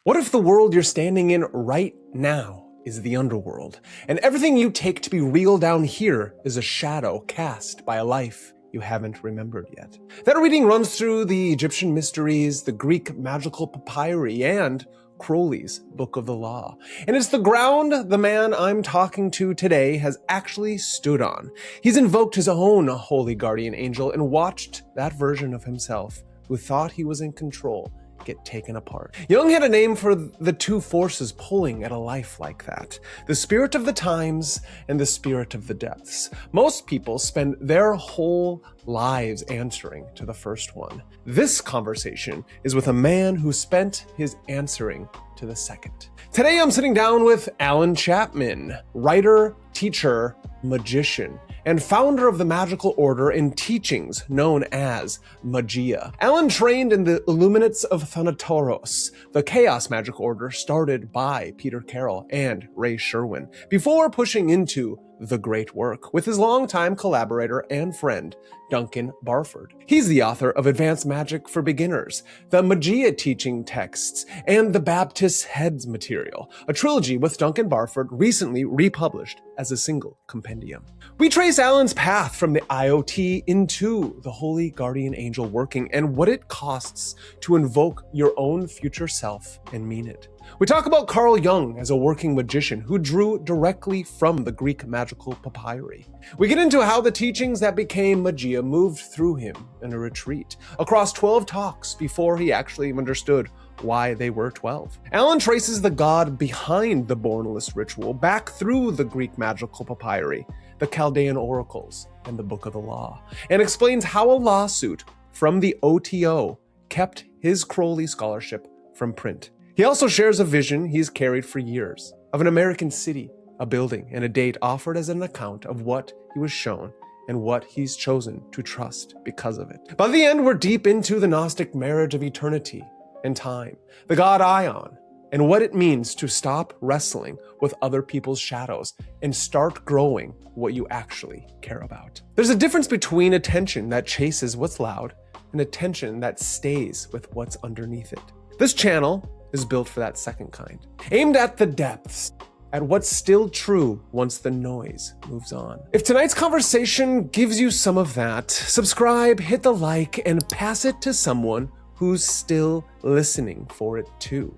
What if the world you're standing in right now is the underworld, and everything you take to be real down here is a shadow cast by a life you haven't remembered yet? That reading runs through the Egyptian mysteries, the Greek magical papyri, and Crowley's Book of the Law. And it's the ground the man I'm talking to today has actually stood on. He's invoked his own holy guardian angel and watched that version of himself who thought he was in control get taken apart. Jung had a name for the two forces pulling at a life like that: the spirit of the times and the spirit of the depths. Most people spend their whole lives answering to the first one. This conversation is with a man who spent his answering to the second. Today I'm sitting down with Alan Chapman, writer, teacher, magician, and founder of the magical order and teachings known as Magia. Alan trained in the Illuminates of Thanatos, the chaos magic order started by Peter Carroll and Ray Sherwin, before pushing into the great work with his longtime collaborator and friend, Duncan Barford. He's the author of Advanced Magic for Beginners, the Magia teaching texts, and the Baptist Heads material, a trilogy with Duncan Barford recently republished as a single compendium. We trace Alan's path from the IoT into the Holy Guardian Angel working and what it costs to invoke your own future self and mean it. We talk about Carl Jung as a working magician who drew directly from the Greek magical papyri. We get into how the teachings that became Magia moved through him in a retreat across 12 talks before he actually understood why they were 12. Alan traces the god behind the Bornless ritual back through the Greek magical papyri, the Chaldean oracles, and the Book of the Law, and explains how a lawsuit from the OTO kept his Crowley scholarship from print. He also shares a vision he's carried for years of an American city, a building, and a date offered as an account of what he was shown and what he's chosen to trust because of it. By the end, we're deep into the Gnostic marriage of eternity and time, the god Aeon, and what it means to stop wrestling with other people's shadows and start growing what you actually care about. There's a difference between attention that chases what's loud and attention that stays with what's underneath it. This channel is built for that second kind, aimed at the depths, at what's still true once the noise moves on. If tonight's conversation gives you some of that, subscribe, hit the like, and pass it to someone who's still listening for it too.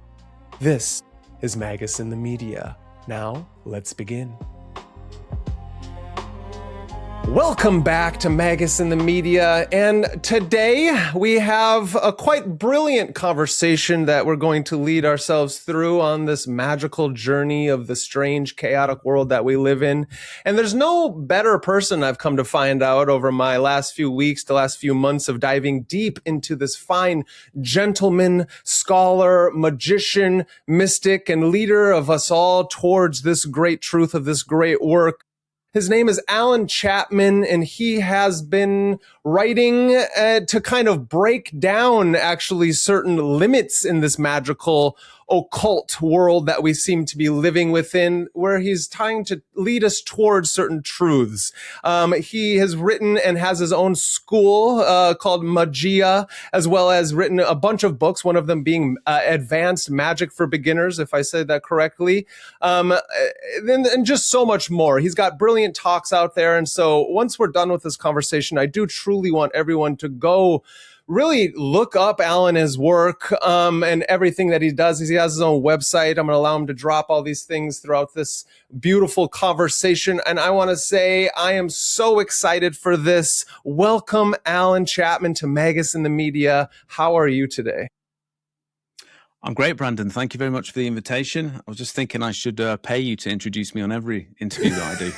This is MagusintheMedia. Now, let's begin. Welcome back to MagusintheMedia, and today we have a quite brilliant conversation that we're going to lead ourselves through on this magical journey of the strange, chaotic world that we live in. And there's no better person, I've come to find out over my last few weeks, the last few months of diving deep into this fine gentleman, scholar, magician, mystic, and leader of us all towards this great truth of this great work. His name is Alan Chapman, and he has been writing to kind of break down actually certain limits in this magical occult world that we seem to be living within, where he's trying to lead us towards certain truths. He has written and has his own school called Magia, as well as written a bunch of books, one of them being Advanced Magic for Beginners, if I said that correctly, and just so much more. He's got brilliant talks out there, and so once we're done with this conversation, I do truly want everyone to go really look up Alan's work and everything that he does. He has his own website. I'm going to allow him to drop all these things throughout this beautiful conversation. And I want to say I am so excited for this. Welcome, Alan Chapman, to MagusintheMedia. How are you today? I'm great, Brandon. Thank you very much for the invitation. I was just thinking I should pay you to introduce me on every interview that I do.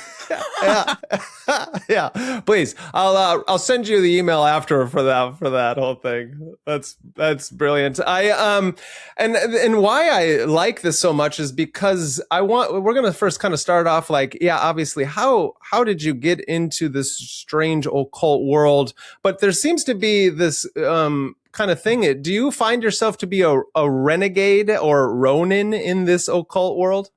Yeah, please. I'll send you the email after for that whole thing. That's brilliant. And why I like this so much is because we're gonna first kind of start off like, yeah, obviously, how did you get into this strange occult world? But there seems to be this kind of thing. Do you find yourself to be a renegade or Ronin in this occult world?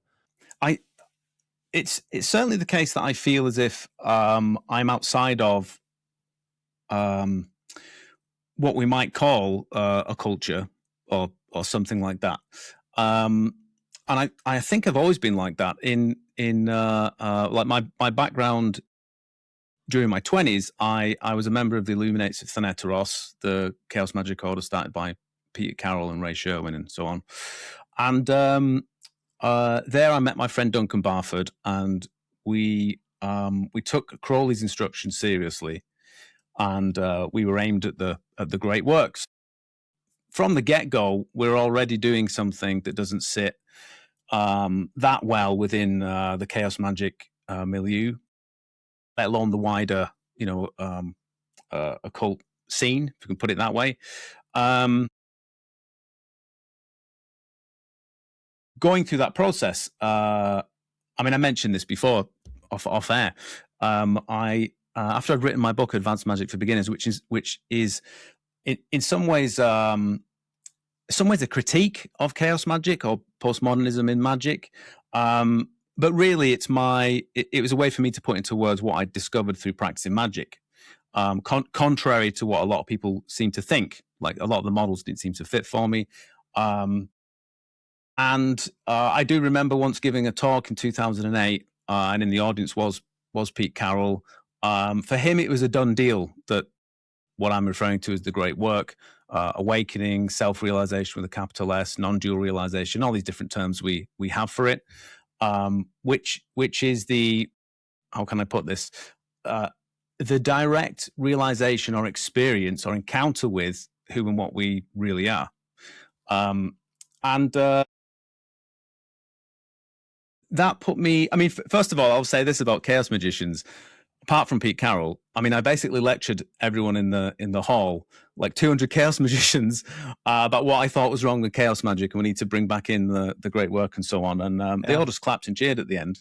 It's certainly the case that I feel as if I'm outside of what we might call a culture or something like that. And I think I've always been like that. Like my background during my 20s, I was a member of the Illuminates of Thanateros, the Chaos Magic Order started by Peter Carroll and Ray Sherwin and so on. And there I met my friend Duncan Barford, and we took Crowley's instructions seriously, and we were aimed at the great works. From the get-go, we're already doing something that doesn't sit that well within the chaos magic milieu, let alone the wider, occult scene, if we can put it that way. Going through that process, I mentioned this before off air. After I'd written my book, Advanced Magic for Beginners, which is in some ways a critique of chaos magic or postmodernism in magic. But really, it was a way for me to put into words what I discovered through practicing magic. Contrary to what a lot of people seem to think, like a lot of the models didn't seem to fit for me. And I do remember once giving a talk in 2008, and in the audience was Pete Carroll. For him, it was a done deal that what I'm referring to as the great work, awakening, self-realization with a capital S, non-dual realization, all these different terms we have for it, which is the, how can I put this, the direct realization or experience or encounter with who and what we really are. That put me, first of all, I'll say this about chaos magicians. Apart from Pete Carroll, I basically lectured everyone in the hall, like 200 chaos magicians, about what I thought was wrong with chaos magic, and we need to bring back in the great work and so on. And they all just clapped and cheered at the end.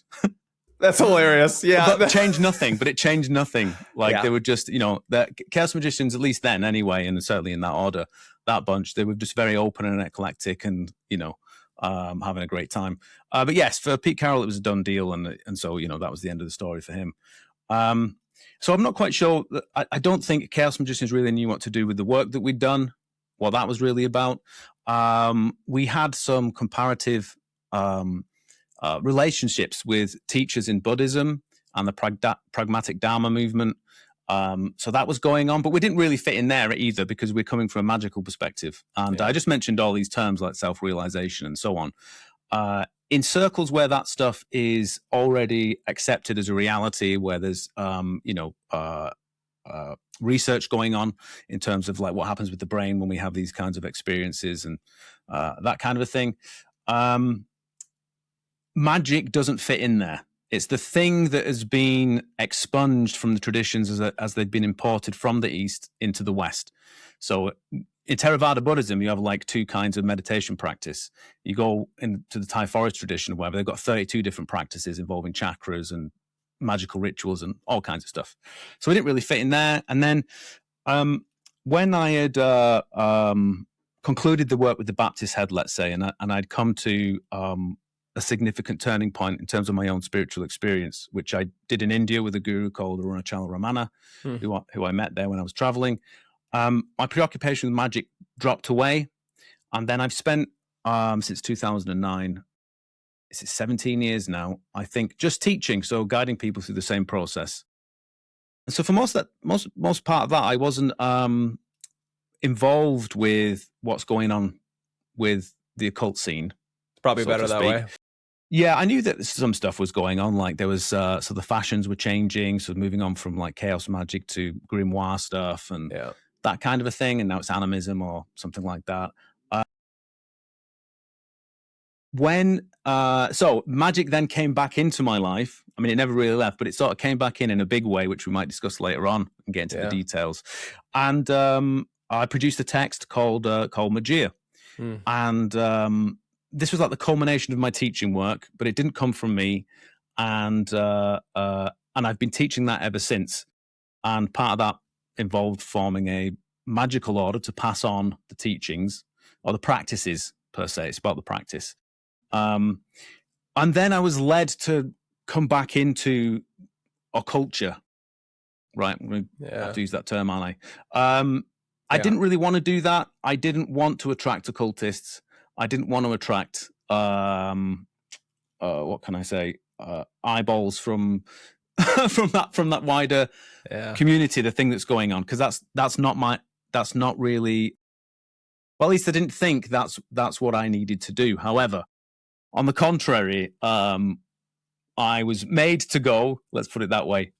That's hilarious. Yeah, but it changed nothing. Like they were just, the chaos magicians, at least then anyway, and certainly in that order, that bunch, they were just very open and eclectic, and having a great time. But yes, for Pete Carroll, it was a done deal, and so that was the end of the story for him. So I'm not quite sure. I don't think chaos magicians really knew what to do with the work that we'd done, what that was really about. We had some comparative relationships with teachers in Buddhism and the pragmatic Dharma movement. So that was going on, but we didn't really fit in there either, because we're coming from a magical perspective. And I just mentioned all these terms like self-realization and so on. In circles where that stuff is already accepted as a reality, where there's research going on in terms of like what happens with the brain when we have these kinds of experiences and that kind of a thing, magic doesn't fit in there. It's the thing that has been expunged from the traditions as they've been imported from the East into the West. So in Theravada Buddhism, you have like two kinds of meditation practice. You go into the Thai forest tradition or whatever, they've got 32 different practices involving chakras and magical rituals and all kinds of stuff. So we didn't really fit in there. And then when I had concluded the work with the Baptist head, let's say, and I'd come to a significant turning point in terms of my own spiritual experience, which I did in India with a guru called Arunachala Ramana, who I met there when I was traveling. My preoccupation with magic dropped away, and then I've spent since 2009, it's 17 years now, I think, just teaching, so guiding people through the same process. And so for most part of that, I wasn't involved with what's going on with the occult scene. It's probably better that way. Yeah, I knew that some stuff was going on. Like there was, so the fashions were changing, so moving on from like chaos magic to grimoire stuff and that kind of a thing. And now it's animism or something like that. So magic then came back into my life. It never really left, but it sort of came back in a big way, which we might discuss later on and get into the details. And I produced a text called Magia. And this was like the culmination of my teaching work, but it didn't come from me. And I've been teaching that ever since. And part of that involved forming a magical order to pass on the teachings or the practices per se. It's about the practice. And then I was led to come back into occulture, right? I have to use that term, aren't I? I didn't really want to do that. I didn't want to attract occultists. I didn't want to attract what can I say, eyeballs from from that wider community, the thing that's going on, because that's not really, well, at least I didn't think that's what I needed to do. However, on the contrary, I was made to go, let's put it that way,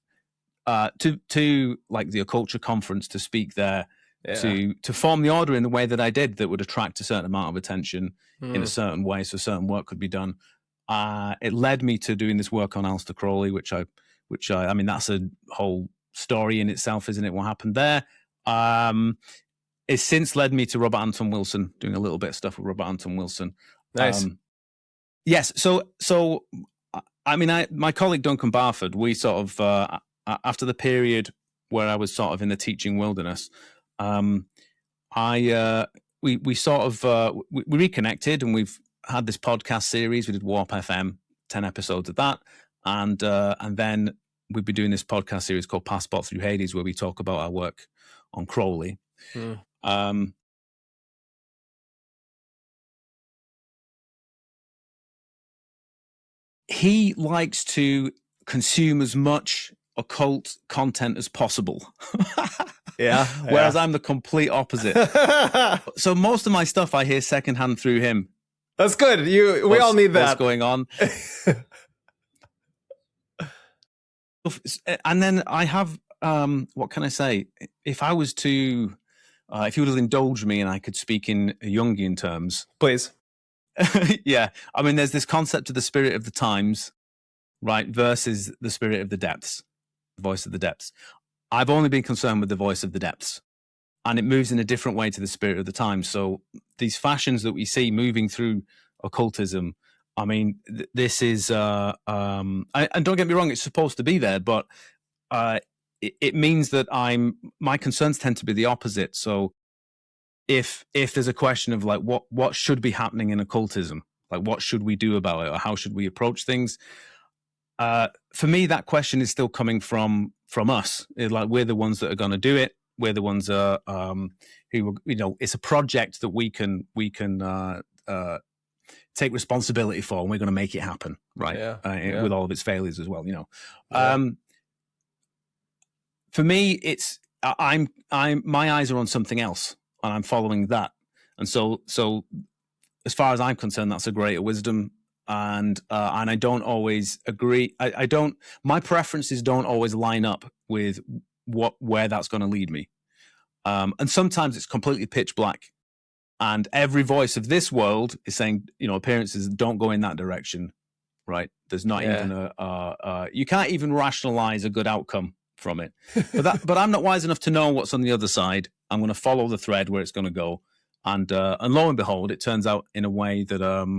to like the Occult conference, to speak there, to form the order in the way that I did, that would attract a certain amount of attention in a certain way, so certain work could be done. It led me to doing this work on Aleister Crowley, which I mean, that's a whole story in itself, isn't it? What happened there? It's since led me to Robert Anton Wilson, doing a little bit of stuff with Robert Anton Wilson. Nice. Yes. So I mean, my colleague Duncan Barford, we sort of after the period where I was sort of in the teaching wilderness, we reconnected, and we've had this podcast series. We did Warp FM, 10 episodes of that, and then we've been doing this podcast series called Passport Through Hades, where we talk about our work on Crowley. He likes to consume as much occult content as possible. Whereas I'm the complete opposite. So most of my stuff I hear secondhand through him. That's good. We all need that. What's going on? And then I have, what can I say? If I was to, if you would indulge me and I could speak in Jungian terms. Please. Yeah. I mean, there's this concept of the spirit of the times, right, versus the spirit of the depths, the voice of the depths. I've only been concerned with the voice of the depths, and it moves in a different way to the spirit of the times. So these fashions that we see moving through occultism, I mean, this is, and don't get me wrong, it's supposed to be there, but it means that my concerns tend to be the opposite. So if there's a question of like what should be happening in occultism, like what should we do about it, or how should we approach things, for me that question is still coming from us. Like, we're the ones that are going to do it. We're the ones who, it's a project that we can take responsibility for, and we're going to make it happen, right? With all of its failures as well, For me, it's my eyes are on something else, and I'm following that. And so as far as I'm concerned, that's a greater wisdom. And I don't always agree. My preferences don't always line up with where that's going to lead me. And sometimes it's completely pitch black, and every voice of this world is saying, appearances don't go in that direction, right? There's not even you can't even rationalize a good outcome from it. But I'm not wise enough to know what's on the other side. I'm going to follow the thread where it's going to go, and lo and behold, it turns out in a way that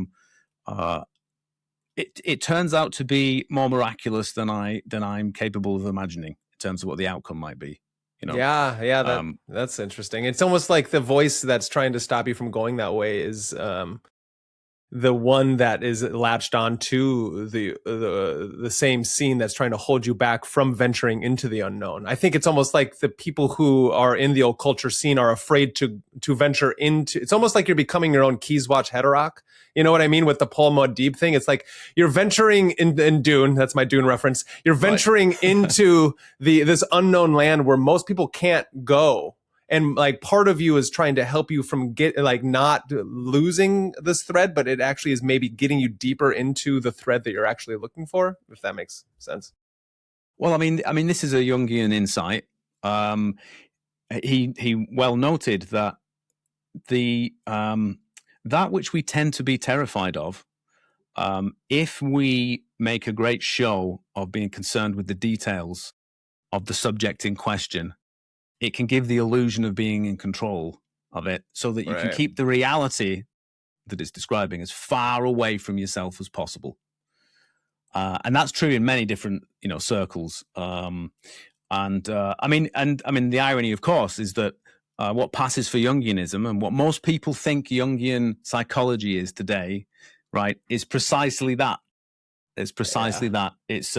it turns out to be more miraculous than I'm capable of imagining in terms of what the outcome might be. That's interesting. It's almost like the voice that's trying to stop you from going that way is the one that is latched on to the same scene that's trying to hold you back from venturing into the unknown. I think it's almost like the people who are in the occult scene are afraid to venture into. It's almost like you're becoming your own Keyswatch Heterock. You know what I mean? With the Paul Muad'Dib thing, it's like you're venturing in Dune. That's my Dune reference. You're venturing into this unknown land where most people can't go. And like part of you is trying to help you from not losing this thread, but it actually is maybe getting you deeper into the thread that you're actually looking for, if that makes sense. Well, I mean, this is a Jungian insight. He well noted that that which we tend to be terrified of, if we make a great show of being concerned with the details of the subject in question, it can give the illusion of being in control of it, so that you can keep the reality that it's describing as far away from yourself as possible. And that's true in many different, circles. The irony, of course, is that what passes for Jungianism and what most people think Jungian psychology is today, right, is precisely that. It's precisely that. It's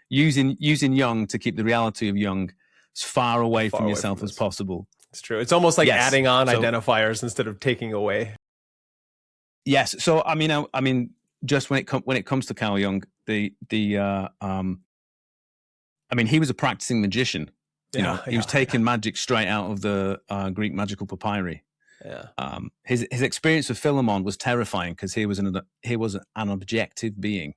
using Jung to keep the reality of Jung as far away from yourself as possible. It's true. It's almost like adding on identifiers instead of taking away. Yes. So I mean, just when it comes to Carl Jung, I mean, he was a practicing magician. He was taking magic straight out of the Greek magical papyri. Yeah. His experience of Philemon was terrifying because he was an objective being,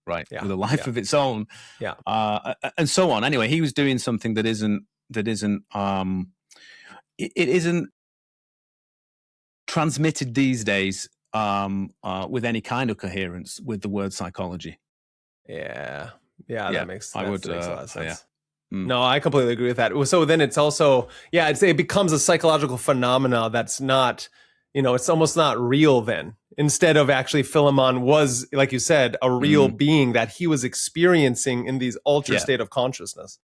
right, with a life of its own, and so on. Anyway, he was doing something that isn't transmitted these days with any kind of coherence with the word psychology. That makes a lot of sense. No, I completely agree with that. So then it's also, I'd say it becomes a psychological phenomena that's not, it's almost not real then. Instead of actually Philemon was, like you said, a real being that he was experiencing in these ultra state of consciousness.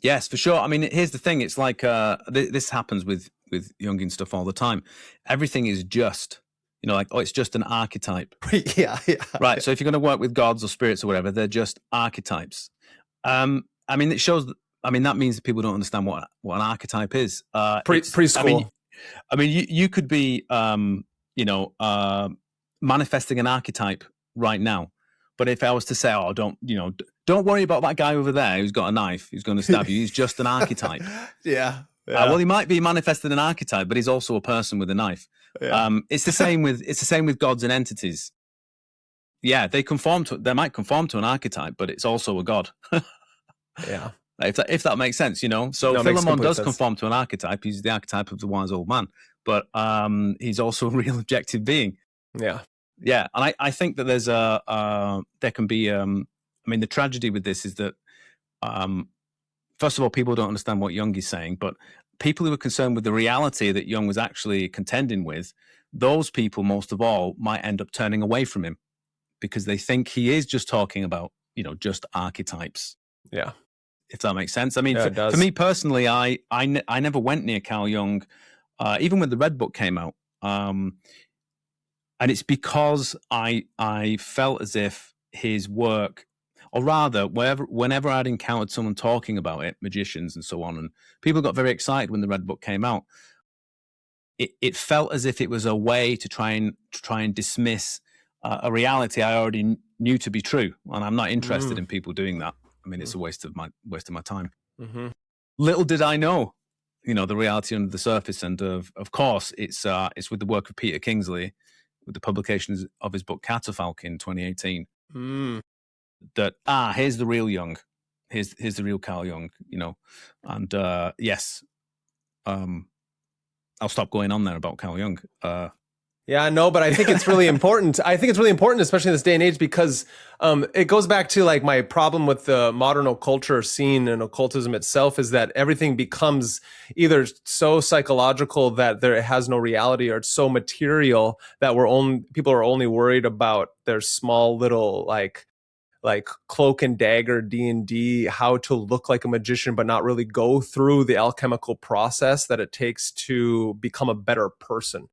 Yes, for sure. I mean, here's the thing. It's like this happens with Jungian stuff all the time. Everything is just, like, it's just an archetype. Right. So if you're going to work with gods or spirits or whatever, they're just archetypes. I mean, it shows. I mean, that means that people don't understand what an archetype is. Preschool. I mean, you could be, manifesting an archetype right now. But if I was to say, don't worry about that guy over there who's got a knife, who's going to stab you. He's just an archetype. Well, he might be manifested an archetype, but he's also a person with a knife. It's the same with gods and entities. Yeah, they might conform to an archetype, but it's also a god. If that makes sense, So Philemon does conform to an archetype. He's the archetype of the wise old man, but he's also a real objective being. Yeah, and I think that there can be. I mean, the tragedy with this is that, first of all, people don't understand what Jung is saying, but people who are concerned with the reality that Jung was actually contending with, those people, most of all, might end up turning away from him because they think he is just talking about, just archetypes. Yeah. If that makes sense. I mean, for me personally, I never went near Carl Jung, even when the Red Book came out. And it's because I felt as if his work, or rather, whenever I'd encountered someone talking about it, magicians and so on, and people got very excited when the Red Book came out, it felt as if it was a way to try and dismiss a reality I already knew to be true, and I'm not interested in people doing that. I mean, it's a waste of my time. Little did I know, the reality under the surface, and of course, it's with the work of Peter Kingsley, with the publications of his book Catafalque in 2018. That here's the real Jung, here's the real Carl Jung, and yes, I'll stop going on there about Carl Jung. But I think it's really important. I think it's really important, especially in this day and age, because it goes back to like my problem with the modern occulture scene and occultism itself is that everything becomes either so psychological that there has no reality, or it's so material that people are only worried about their small little like cloak and dagger D&D, how to look like a magician, but not really go through the alchemical process that it takes to become a better person.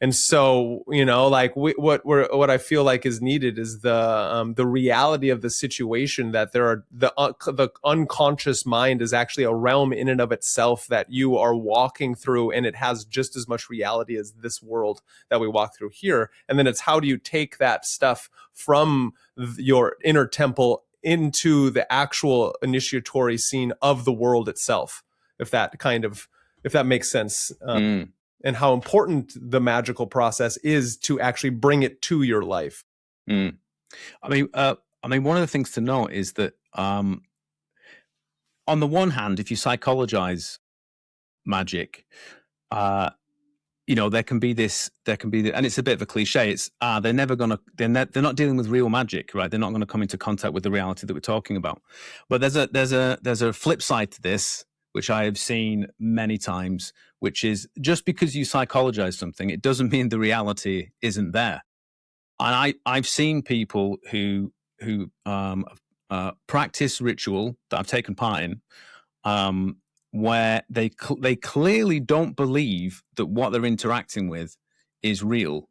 And so, what I feel like is needed is the reality of the situation, that there are the unconscious mind is actually a realm in and of itself that you are walking through, and it has just as much reality as this world that we walk through here. And then it's how do you take that stuff from your inner temple into the actual initiatory scene of the world itself, if that makes sense. And how important the magical process is to actually bring it to your life. I mean, one of the things to note is that, on the one hand, if you psychologize magic, there can be, and it's a bit of a cliche. It's they're not dealing with real magic, right? They're not going to come into contact with the reality that we're talking about. But there's a flip side to this, which I have seen many times, which is just because you psychologize something, it doesn't mean the reality isn't there. And I've seen people who practice ritual that I've taken part in, where they clearly don't believe that what they're interacting with is real,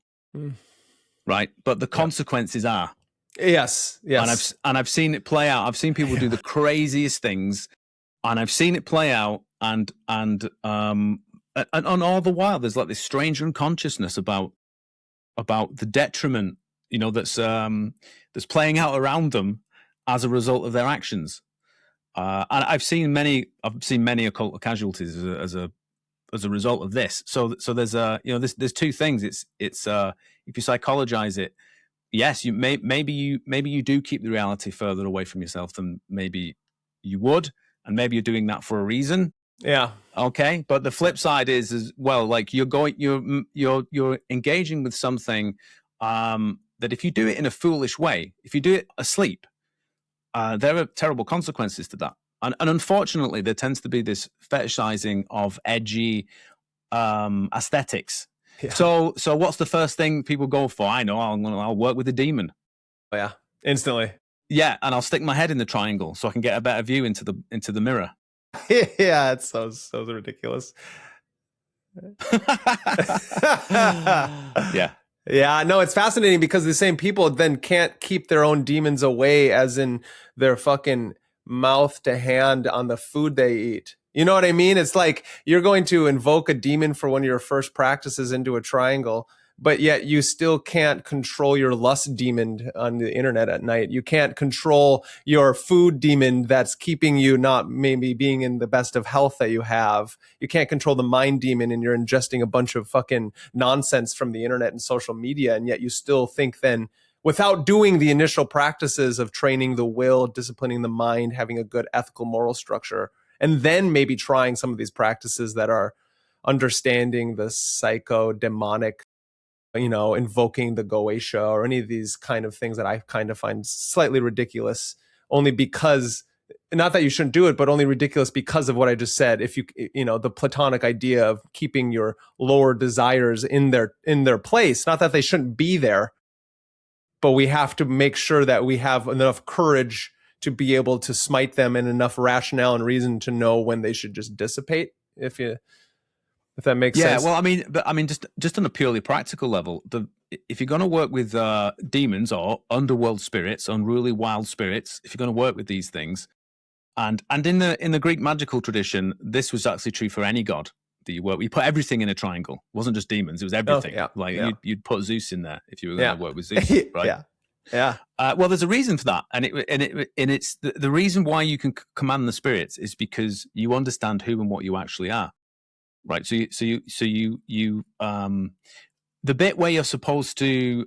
right? But the consequences are. Yes. And I've seen it play out. I've seen people do the craziest things. And I've seen it play out, and all the while there's like this strange unconsciousness about about the detriment, that's playing out around them as a result of their actions. And I've seen many occult casualties as a result of this. So there's there's two things. It's if you psychologize it, yes, maybe you do keep the reality further away from yourself than maybe you would, and maybe you're doing that for a reason. Yeah. Okay. But the flip side is well, like you're engaging with something that if you do it in a foolish way, if you do it asleep, there are terrible consequences to that. And unfortunately, there tends to be this fetishizing of edgy aesthetics. Yeah. So what's the first thing people go for? I know, I'll work with a demon. Oh, yeah, instantly. Yeah, and I'll stick my head in the triangle so I can get a better view into the mirror. Yeah, it's so ridiculous. Yeah. Yeah, no, it's fascinating because the same people then can't keep their own demons away, as in their fucking mouth to hand on the food they eat. You know what I mean? It's like you're going to invoke a demon for one of your first practices into a triangle, but yet you still can't control your lust demon on the internet at night. You can't control your food demon that's keeping you not maybe being in the best of health that you have. You can't control the mind demon, and you're ingesting a bunch of fucking nonsense from the internet and social media, and yet you still think then, without doing the initial practices of training the will, disciplining the mind, having a good ethical moral structure, and then maybe trying some of these practices that are understanding the psycho-demonic, invoking the Goetia or any of these kind of things that I kind of find slightly ridiculous, only because, not that you shouldn't do it, but only ridiculous because of what I just said. If the Platonic idea of keeping your lower desires in their place, not that they shouldn't be there, but we have to make sure that we have enough courage to be able to smite them, and enough rationale and reason to know when they should just dissipate. If that makes sense. Yeah, well, I mean, just on a purely practical level, if you're going to work with demons or underworld spirits, unruly wild spirits, if you're going to work with these things, and in the Greek magical tradition, this was actually true for any god that you work with. You put everything in a triangle. It wasn't just demons; it was everything. Oh, yeah, You'd put Zeus in there if you were going to work with Zeus, right? Yeah. Yeah. Well, there's a reason for that, and it's the reason why you can command the spirits is because you understand who and what you actually are, right? So you the bit where you're supposed to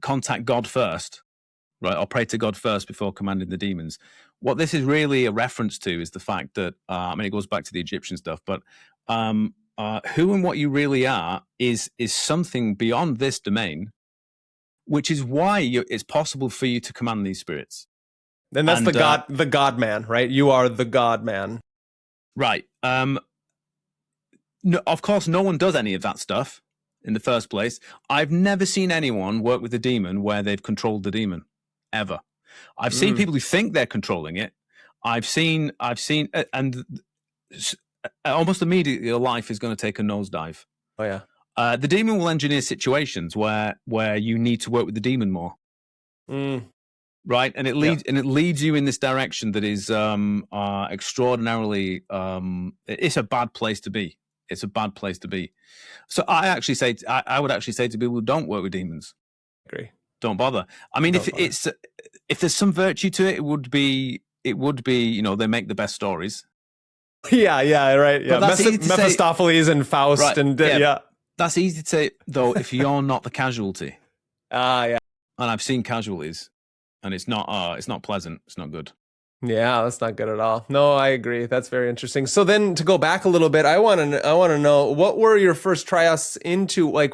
contact God first, right, or pray to God first before commanding the demons. What this is really a reference to is the fact that it goes back to the Egyptian stuff, but who and what you really are is something beyond this domain, which is why it's possible for you to command these spirits. And that's the God man, right? You are the God man. Right. No, of course, no one does any of that stuff in the first place. I've never seen anyone work with a demon where they've controlled the demon, ever. I've seen people who think they're controlling it. I've seen, and almost immediately your life is going to take a nosedive. Oh, yeah. The demon will engineer situations where you need to work with the demon more, right? And it leads you in this direction that is extraordinarily. It's a bad place to be. It's a bad place to be. So I would actually say to people, don't work with demons. Agree. Don't bother. I mean, if there's some virtue to it, it would be they make the best stories. Yeah, right. Yeah, Mephistopheles and Faust, right, and yeah. That's easy to say, though, if you're not the casualty. Yeah. And I've seen casualties, and it's not pleasant. It's not good. Yeah, that's not good at all. No, I agree. That's very interesting. So then, to go back a little bit, I want to know, what were your first tryouts into? Like,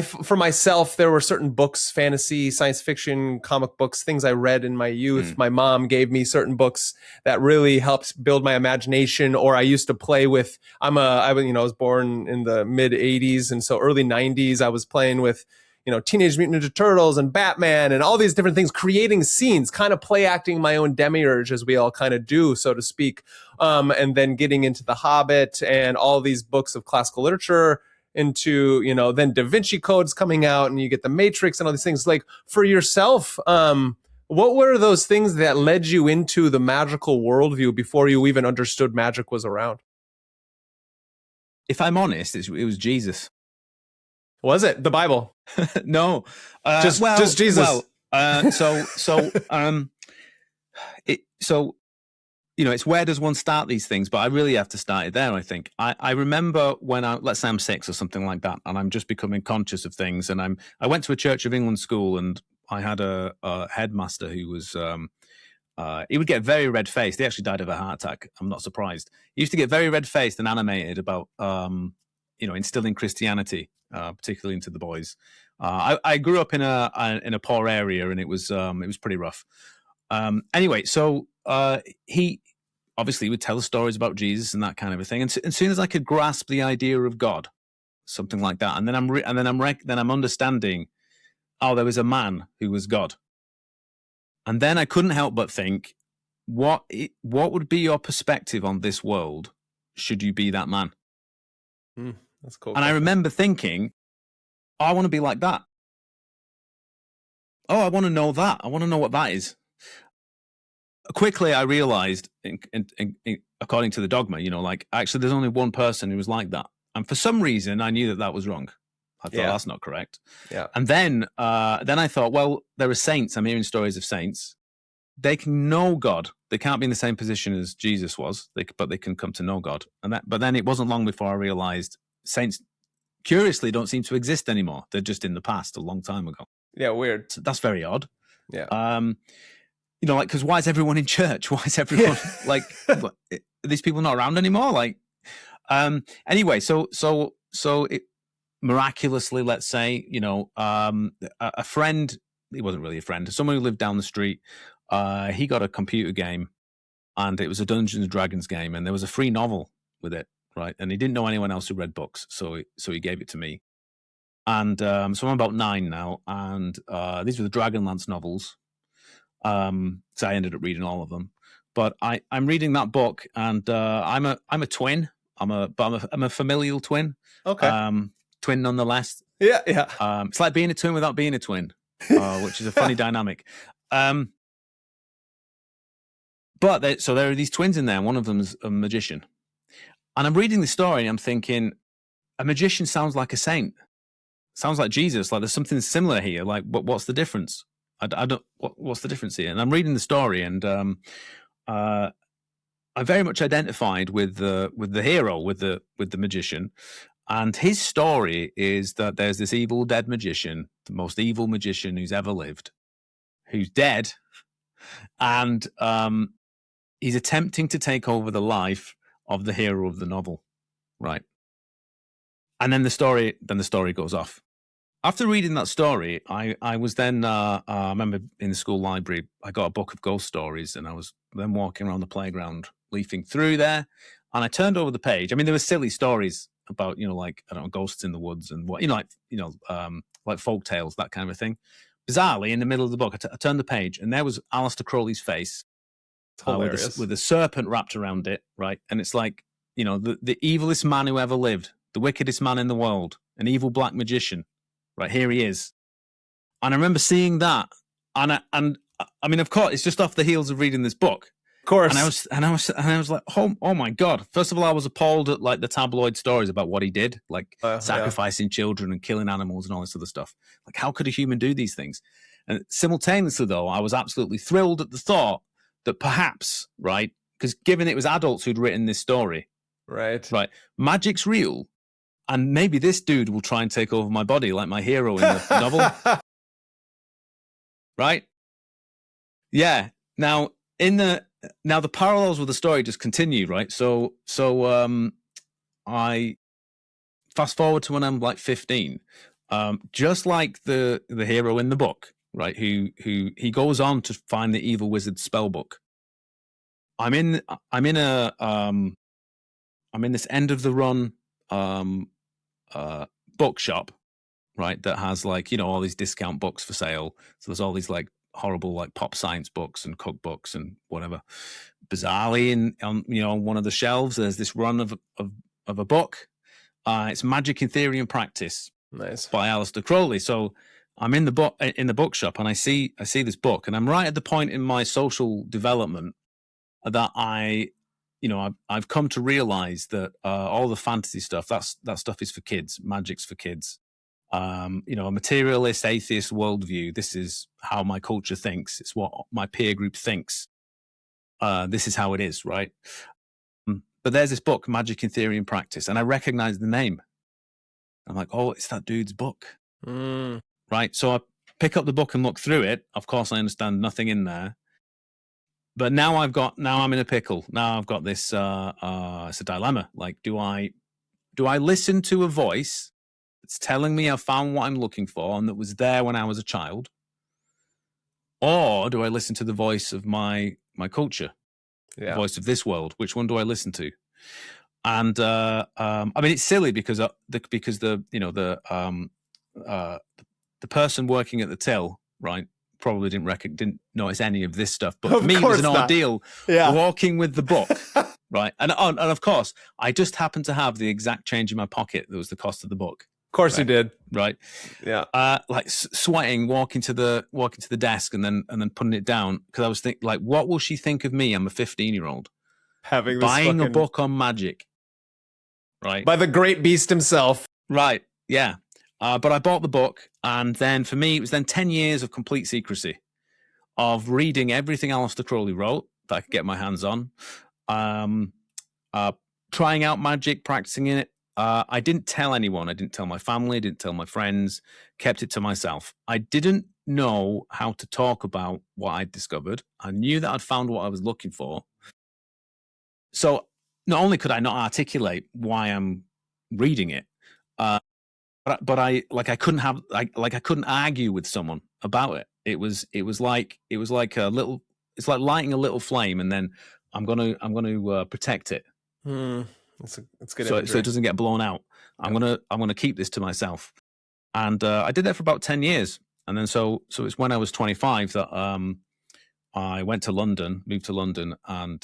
for myself, there were certain books, fantasy, science fiction, comic books, things I read in my youth. My mom gave me certain books that really helped build my imagination. Or I used to play with. I was born in the mid '80s, and so early '90s, I was playing with, Teenage Mutant Ninja Turtles and Batman and all these different things, creating scenes, kind of play acting my own demiurge, as we all kind of do, so to speak. And then getting into The Hobbit and all these books of classical literature, into, then Da Vinci Code's coming out, and you get The Matrix and all these things. Like, for yourself, what were those things that led you into the magical worldview before you even understood magic was around? If I'm honest, it was Jesus. Was it the Bible? No, just Jesus. So it's where does one start these things? But I really have to start it there, I think. I remember when let's say I'm 6 or something like that, and I'm just becoming conscious of things. And I went to a Church of England school, and I had a headmaster who was, he would get very red-faced. He actually died of a heart attack. I'm not surprised. He used to get very red-faced and animated about, instilling Christianity, particularly into the boys. I grew up in a poor area, and it was pretty rough. Anyway, so he obviously would tell stories about Jesus and that kind of a thing. And as soon as I could grasp the idea of God, something like that, and then I'm understanding, oh, there was a man who was God. And then I couldn't help but think, what would be your perspective on this world should you be that man? That's cool. And I remember thinking, oh, I want to be like that. Oh, I want to know that. I want to know what that is. Quickly, I realized, according to the dogma, actually, there's only one person who was like that. And for some reason, I knew that was wrong. I thought that's not correct. Yeah. And then I thought, well, there are saints. I'm hearing stories of saints. They can know God. They can't be in the same position as Jesus was, but they can come to know God. But then it wasn't long before I realized saints, curiously, don't seem to exist anymore. They're just in the past, a long time ago. Yeah, weird. So that's very odd. Yeah. Because why is everyone in church? Why is everyone are these people not around anymore? Anyway, so it miraculously, let's say, a friend, he wasn't really a friend, someone who lived down the street, he got a computer game, and it was a Dungeons and Dragons game, and there was a free novel with it, right? And he didn't know anyone else who read books, so he gave it to me. And so I'm about 9 now, and these were the Dragonlance novels. So I ended up reading all of them. But I'm reading that book, and I'm a twin. I'm a familial twin. Okay. Twin nonetheless. Yeah. It's like being a twin without being a twin, which is a funny dynamic. So there are these twins in there, and one of them is a magician. And I'm reading the story, and I'm thinking, a magician sounds like a saint. Sounds like Jesus. Like there's something similar here. Like, what's the difference? I don't. What's the difference here? And I'm reading the story, and I very much identified with the hero, with the magician. And his story is that there's this evil dead magician, the most evil magician who's ever lived, who's dead, and he's attempting to take over the life of the hero of the novel, right? And then the story goes off. After reading that story, I was then, I remember in the school library, I got a book of ghost stories, and I was then walking around the playground, leafing through there, and I turned over the page. I mean, there were silly stories about, like, I don't know, ghosts in the woods and what, like folk tales, that kind of a thing. Bizarrely, in the middle of the book, I turned the page, and there was Aleister Crowley's face with a serpent wrapped around it, right? And it's like, the evilest man who ever lived, the wickedest man in the world, an evil black magician. Right, here he is. And I remember seeing that, and I mean, of course, it's just off the heels of reading this book. Of course. And I was like, oh my God. First of all, I was appalled at like the tabloid stories about what he did, like sacrificing children and killing animals and all this other stuff. Like, how could a human do these things? And simultaneously, though, I was absolutely thrilled at the thought that perhaps, right, because given it was adults who'd written this story, right, magic's real. And maybe this dude will try and take over my body like my hero in the novel. Right? Yeah. Now the parallels with the story just continue, right? So I fast forward to when I'm like 15. Just like the hero in the book, right? Who he goes on to find the evil wizard's spell book. I'm in this end of the run bookshop, right, that has like, all these discount books for sale. So there's all these like horrible like pop science books and cookbooks and whatever. Bizarrely, on one of the shelves, there's this run of a book. It's Magic in Theory and Practice, nice, by Aleister Crowley. So I'm in the bookshop, and I see this book, and I'm right at the point in my social development that I've come to realize that all the fantasy stuff, that stuff is for kids. Magic's for kids. a materialist, atheist worldview. This is how my culture thinks. It's what my peer group thinks. This is how it is, right? But there's this book, Magick in Theory and Practice, and I recognize the name. I'm like, oh, it's that dude's book. Right? So I pick up the book and look through it. Of course, I understand nothing in there. But now I'm in a pickle. Now I've got this, it's a dilemma. Like, do I listen to a voice that's telling me I found what I'm looking for and that was there when I was a child? Or do I listen to the voice of my culture? The voice of this world? Which one do I listen to? And I mean, it's silly because the person working at the till, right, probably didn't notice any of this stuff. But for me, it was an ordeal walking with the book, right? And of course, I just happened to have the exact change in my pocket that was the cost of the book. Of course, you did, right? Yeah, like sweating, walking to the desk, and then putting it down because I was thinking, like, what will she think of me? I'm a 15-year-old buying a book on magic, right, by the great beast himself, right? Yeah, but I bought the book, and then for me, it was then 10 years of complete secrecy, of reading everything Aleister Crowley wrote that I could get my hands on, trying out magic, practicing in it. I didn't tell anyone. I didn't tell my family. I didn't tell my friends. Kept it to myself. I didn't know how to talk about what I'd discovered. I knew that I'd found what I was looking for. So not only could I not articulate why I'm reading it, but I couldn't argue with someone about it. It was like a little. It's like lighting a little flame, and then I'm gonna protect it. It's good. So it doesn't get blown out. I'm gonna keep this to myself, and I did that for about 10 years, and then so it's when I was 25 that I moved to London, and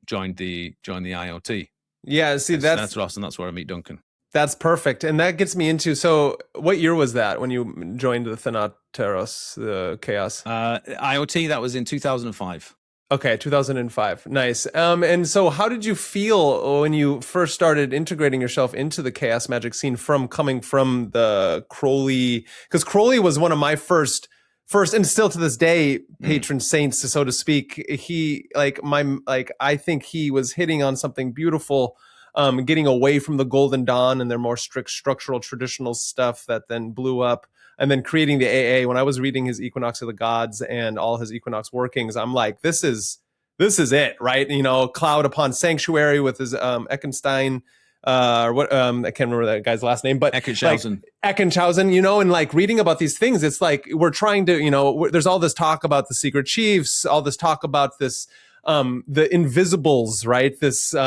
joined the IoT. Yeah, see, that's Ross, and that's where I meet Duncan. That's perfect, and that gets me into. So, what year was that when you joined the Thanateros, the Chaos? IoT. That was in 2005. Okay, 2005. Nice. And so how did you feel when you first started integrating yourself into the chaos magic scene coming from the Crowley? Because Crowley was one of my first, and still to this day, patron saints, so to speak. He, I think he was hitting on something beautiful, getting away from the Golden Dawn and their more strict structural traditional stuff that then blew up. And then creating the AA. When I was reading his Equinox of the Gods and all his Equinox workings, I'm like, this is it, right? You know, Cloud upon Sanctuary with his Eckenstein, or what? I can't remember that guy's last name, but Eckenshausen. You know, and like reading about these things, it's like we're trying to, you know, there's all this talk about the secret chiefs, all this talk about this. The invisibles, right? This this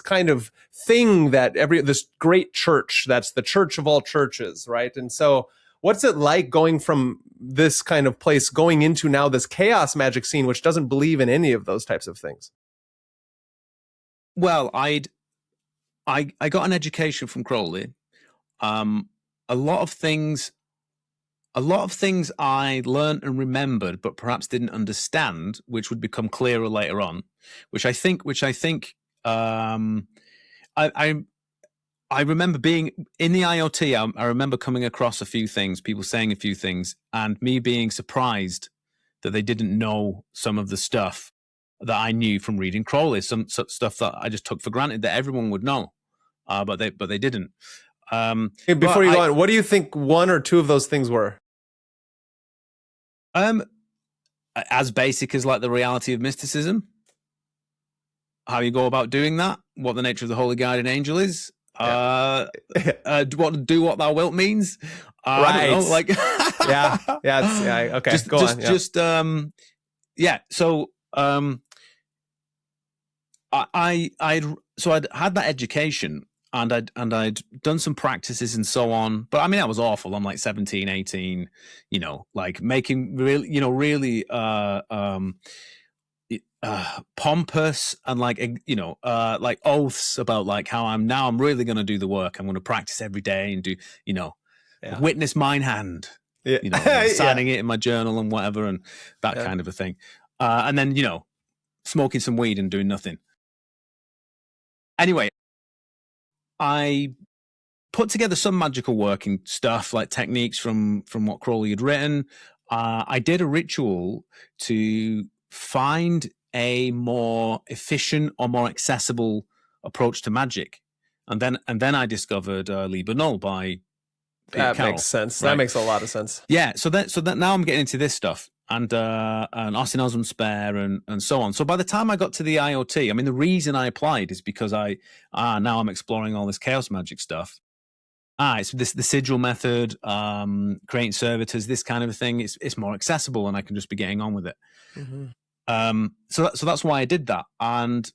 kind of thing that this great church, that's the church of all churches, right? And so what's it like going from this kind of place going into now this chaos magic scene, which doesn't believe in any of those types of things? Well, I got an education from Crowley. A lot of things I learned and remembered, but perhaps didn't understand, which would become clearer later on. Which I think. I remember being in the IoT. I remember coming across a few things, people saying a few things, and me being surprised that they didn't know some of the stuff that I knew from reading Crowley. Some stuff that I just took for granted that everyone would know, but they didn't. Before you go on, what do you think one or two of those things were? As basic as like the reality of mysticism, how you go about doing that, what the nature of the holy guardian angel is, what thou wilt means. Right. I don't know, like okay. Go on. So I'd had that education. And I'd done some practices and so on. But I mean, that was awful. I'm like 17, 18, you know, like making really pompous and like, you know, like oaths about like how I'm really going to do the work. I'm going to practice every day and do, you know, witness mine hand, you know, signing it in my journal and whatever and that kind of a thing. And then, you know, smoking some weed and doing nothing. Anyway, I put together some magical working stuff, like techniques from what Crowley had written. I did a ritual to find a more efficient or more accessible approach to magic, and then I discovered Liber Null by Peter Carroll. Makes sense. Right? That makes a lot of sense. Yeah. So that now I'm getting into this stuff, and Ossim Spare and so on. So by the time I got to the IoT, I mean, the reason I applied is because now I'm exploring all this chaos magic stuff. It's the sigil method, creating servitors, this kind of a thing. It's more accessible, and I can just be getting on with it. Mm-hmm. So that's why I did that. And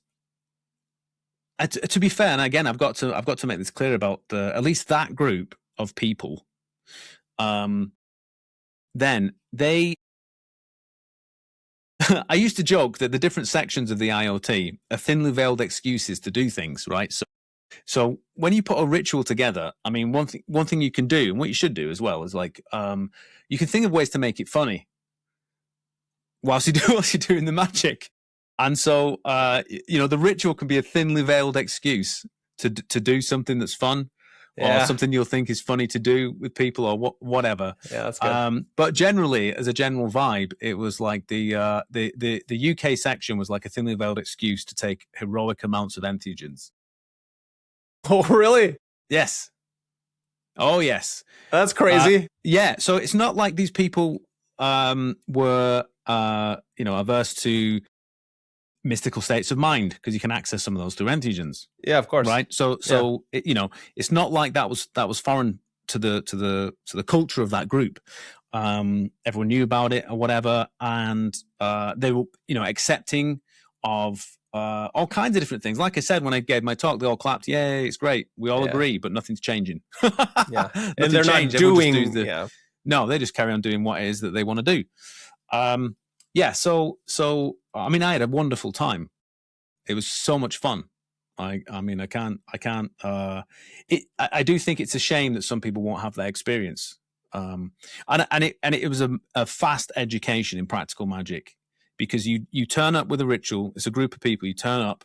to be fair, and again, I've got to make this clear about at least that group of people. Then they, I used to joke that the different sections of the IoT are thinly veiled excuses to do things, right? So when you put a ritual together, I mean, one thing you can do, and what you should do as well, is like you can think of ways to make it funny whilst you're doing the magic. And so the ritual can be a thinly veiled excuse to do something that's fun, or something you'll think is funny to do with people, or whatever. Yeah, that's good. But generally, as a general vibe, it was like the UK section was like a thinly veiled excuse to take heroic amounts of entheogens. Oh, really? Yes. Oh, yes. That's crazy. Yeah. So it's not like these people were, averse to mystical states of mind, because you can access some of those through entheogens. Yeah, of course. Right. So it's not like that was foreign to the culture of that group. Everyone knew about it or whatever, and they were, accepting of all kinds of different things. Like I said, when I gave my talk, they all clapped. Yay, it's great. We all agree, but nothing's changing. Yeah, and they're not doing. No, they just carry on doing what it is that they want to do. So I mean, I had a wonderful time. It was so much fun. I do think it's a shame that some people won't have that experience. And it was a fast education in practical magic, because you turn up with a ritual. It's a group of people. You turn up.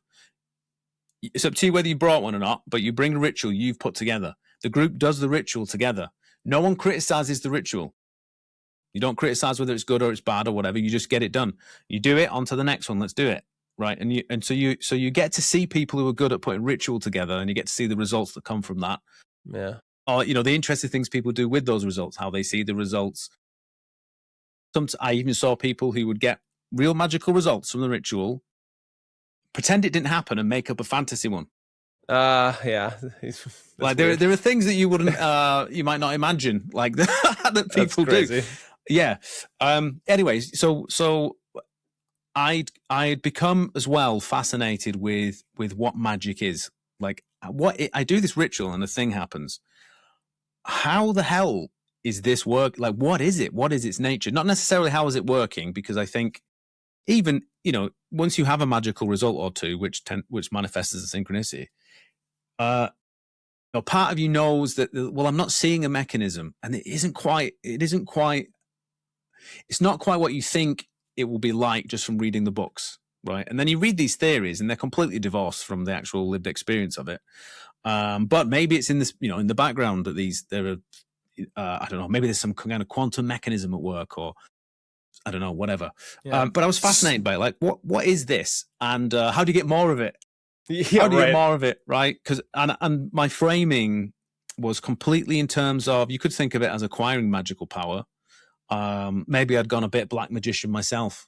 It's up to you whether you brought one or not, but you bring a ritual you've put together. The group does the ritual together. No one criticizes the ritual. You don't criticize whether it's good or it's bad or whatever. You just get it done. You do it, on to the next one. Let's do it. Right. And so you get to see people who are good at putting ritual together, and you get to see the results that come from that. Yeah. Or, the interesting things people do with those results, how they see the results. I even saw people who would get real magical results from the ritual, pretend it didn't happen, and make up a fantasy one. Yeah. Like there are things that you wouldn't, you might not imagine, like that people do. Yeah. Anyways, so I'd become as well fascinated with what magic is. Like, I do this ritual and a thing happens. How the hell is this work? Like, what is it? What is its nature? Not necessarily how is it working, because I think even, once you have a magical result or two, which manifests as a synchronicity, part of you knows that, well, I'm not seeing a mechanism, and it's not quite what you think it will be like just from reading the books, right? And then you read these theories, and they're completely divorced from the actual lived experience of it. But maybe it's in this, in the background that I don't know, maybe there's some kind of quantum mechanism at work, or I don't know, whatever. Yeah. But I was fascinated by it. Like, what is this? And how do you get more of it? How do you get more of it, right? Because and my framing was completely in terms of, you could think of it as acquiring magical power. Maybe I'd gone a bit black magician myself.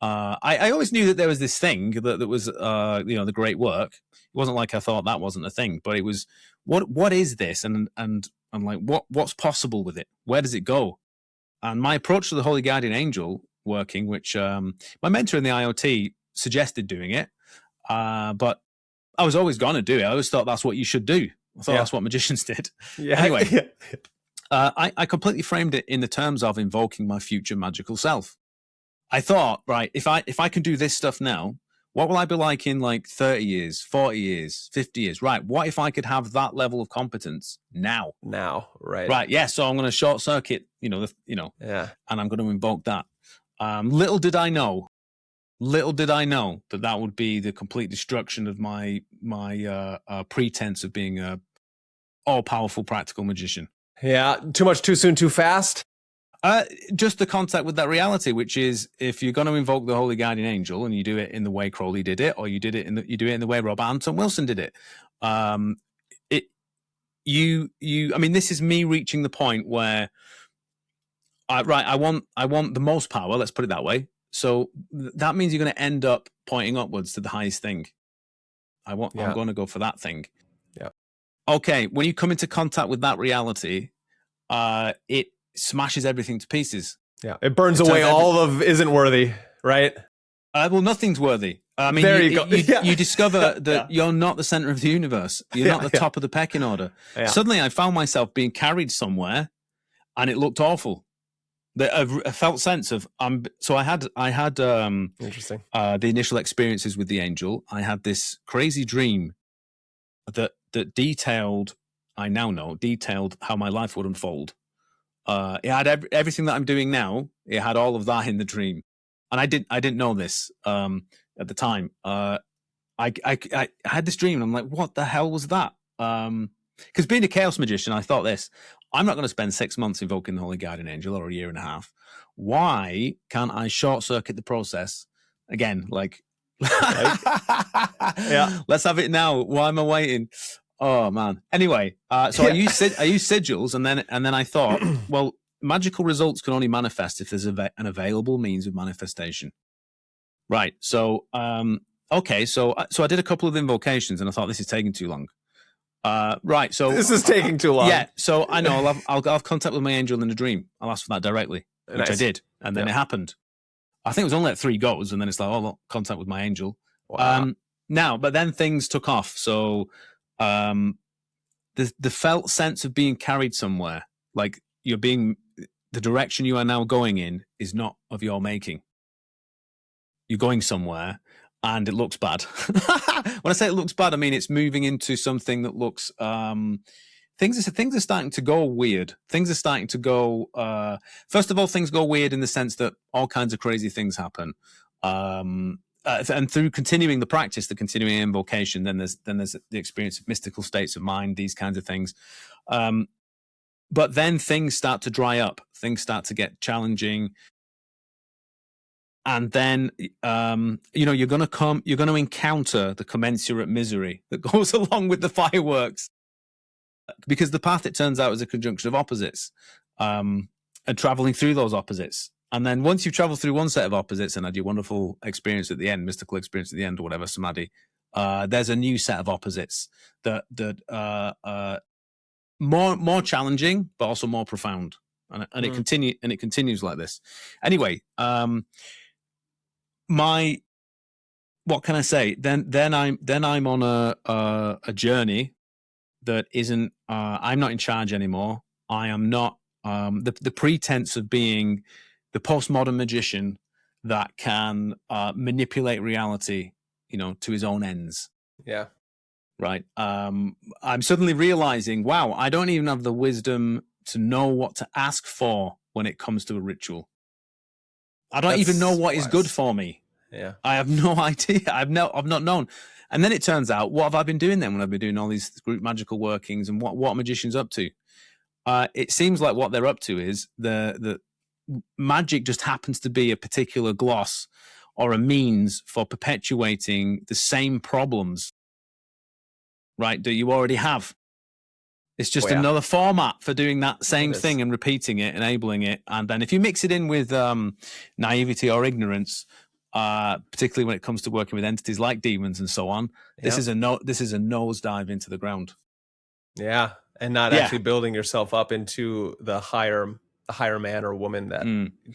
I always knew that there was this thing that was, the great work. It wasn't like I thought that wasn't a thing, but it was, what is this? And I'm like, what's possible with it? Where does it go? And my approach to the Holy Guardian Angel working, which my mentor in the IoT suggested doing it, but I was always going to do it. I always thought that's what you should do. I thought that's what magicians did. Yeah. Anyway, I completely framed it in the terms of invoking my future magical self. I thought, right, if I can do this stuff now, what will I be like in like 30 years, 40 years, 50 years? Right. What if I could have that level of competence now? Right. Right. Yeah. So I'm going to short circuit, and I'm going to invoke that. Little did I know that would be the complete destruction of my pretense of being a all-powerful practical magician. Yeah, too much, too soon, too fast. Just the contact with that reality, which is if you're going to invoke the Holy Guardian Angel and you do it in the way Crowley did it, or you do it in the way Robert Anton Wilson did it. I mean, this is me reaching the point where I want the most power. Let's put it that way. So that means you're going to end up pointing upwards to the highest thing. I'm going to go for that thing. Yeah. Okay. When you come into contact with that reality, it smashes everything to pieces. Yeah. It burns away all of isn't worthy, right? Well, nothing's worthy. I mean, there you go. You discover that you're not the center of the universe. You're not the top of the pecking order. Yeah. Suddenly I found myself being carried somewhere and it looked awful. A felt sense of so I had interesting the initial experiences with the angel. I had this crazy dream that detailed how my life would unfold. It had everything that I'm doing now. It had all of that in the dream, and I didn't know this at the time. I had this dream, and I'm like, what the hell was that? Because being a chaos magician, I thought this. I'm not going to spend 6 months invoking the Holy Guardian Angel or a year and a half. Why can't I short circuit the process again? Like, yeah, let's have it now. Why am I waiting? Oh man. Anyway, so I used sigils, and then I thought, well, magical results can only manifest if there's an available means of manifestation. Right. So, okay. So I did a couple of invocations, and I thought this is taking too long. Right, so this is taking too long. Yeah, so I know I'll have contact with my angel in a dream. I'll ask for that directly, which I did, and then it happened. I think it was only like 3 goes, and then it's like, look, contact with my angel. Wow. But then things took off. So the felt sense of being carried somewhere, like the direction you are now going in is not of your making. You're going somewhere. And it looks bad. When I say it looks bad, I mean it's moving into something that looks. Things are starting to go weird. Things are starting to go. First of all, things go weird in the sense that all kinds of crazy things happen. And through continuing the practice, the continuing invocation, then there's the experience of mystical states of mind, these kinds of things. But then things start to dry up. Things start to get challenging. And then, you're going to encounter the commensurate misery that goes along with the fireworks, because the path, it turns out, is a conjunction of opposites, and traveling through those opposites. And then once you've traveled through one set of opposites and had your wonderful experience at the end, mystical experience at the end, or whatever, samadhi, there's a new set of opposites that more challenging, but also more profound. And it continues like this. Anyway, what can I say? Then I'm on a journey that isn't. I'm not in charge anymore. I am not the pretense of being the postmodern magician that can manipulate reality, to his own ends. Yeah. Right. I'm suddenly realizing, wow, I don't even have the wisdom to know what to ask for when it comes to a ritual. I don't even know what is good for me. Yeah. I have no idea. I've not known. And then it turns out, what have I been doing then when I've been doing all these group magical workings, and what magicians up to? It seems like what they're up to is the magic just happens to be a particular gloss or a means for perpetuating the same problems, right, that you already have. It's just another format for doing that same thing and repeating it, enabling it. And then if you mix it in with naivety or ignorance, particularly when it comes to working with entities like demons and so on, this is a nosedive into the ground. Yeah, and not actually building yourself up into the higher man or woman that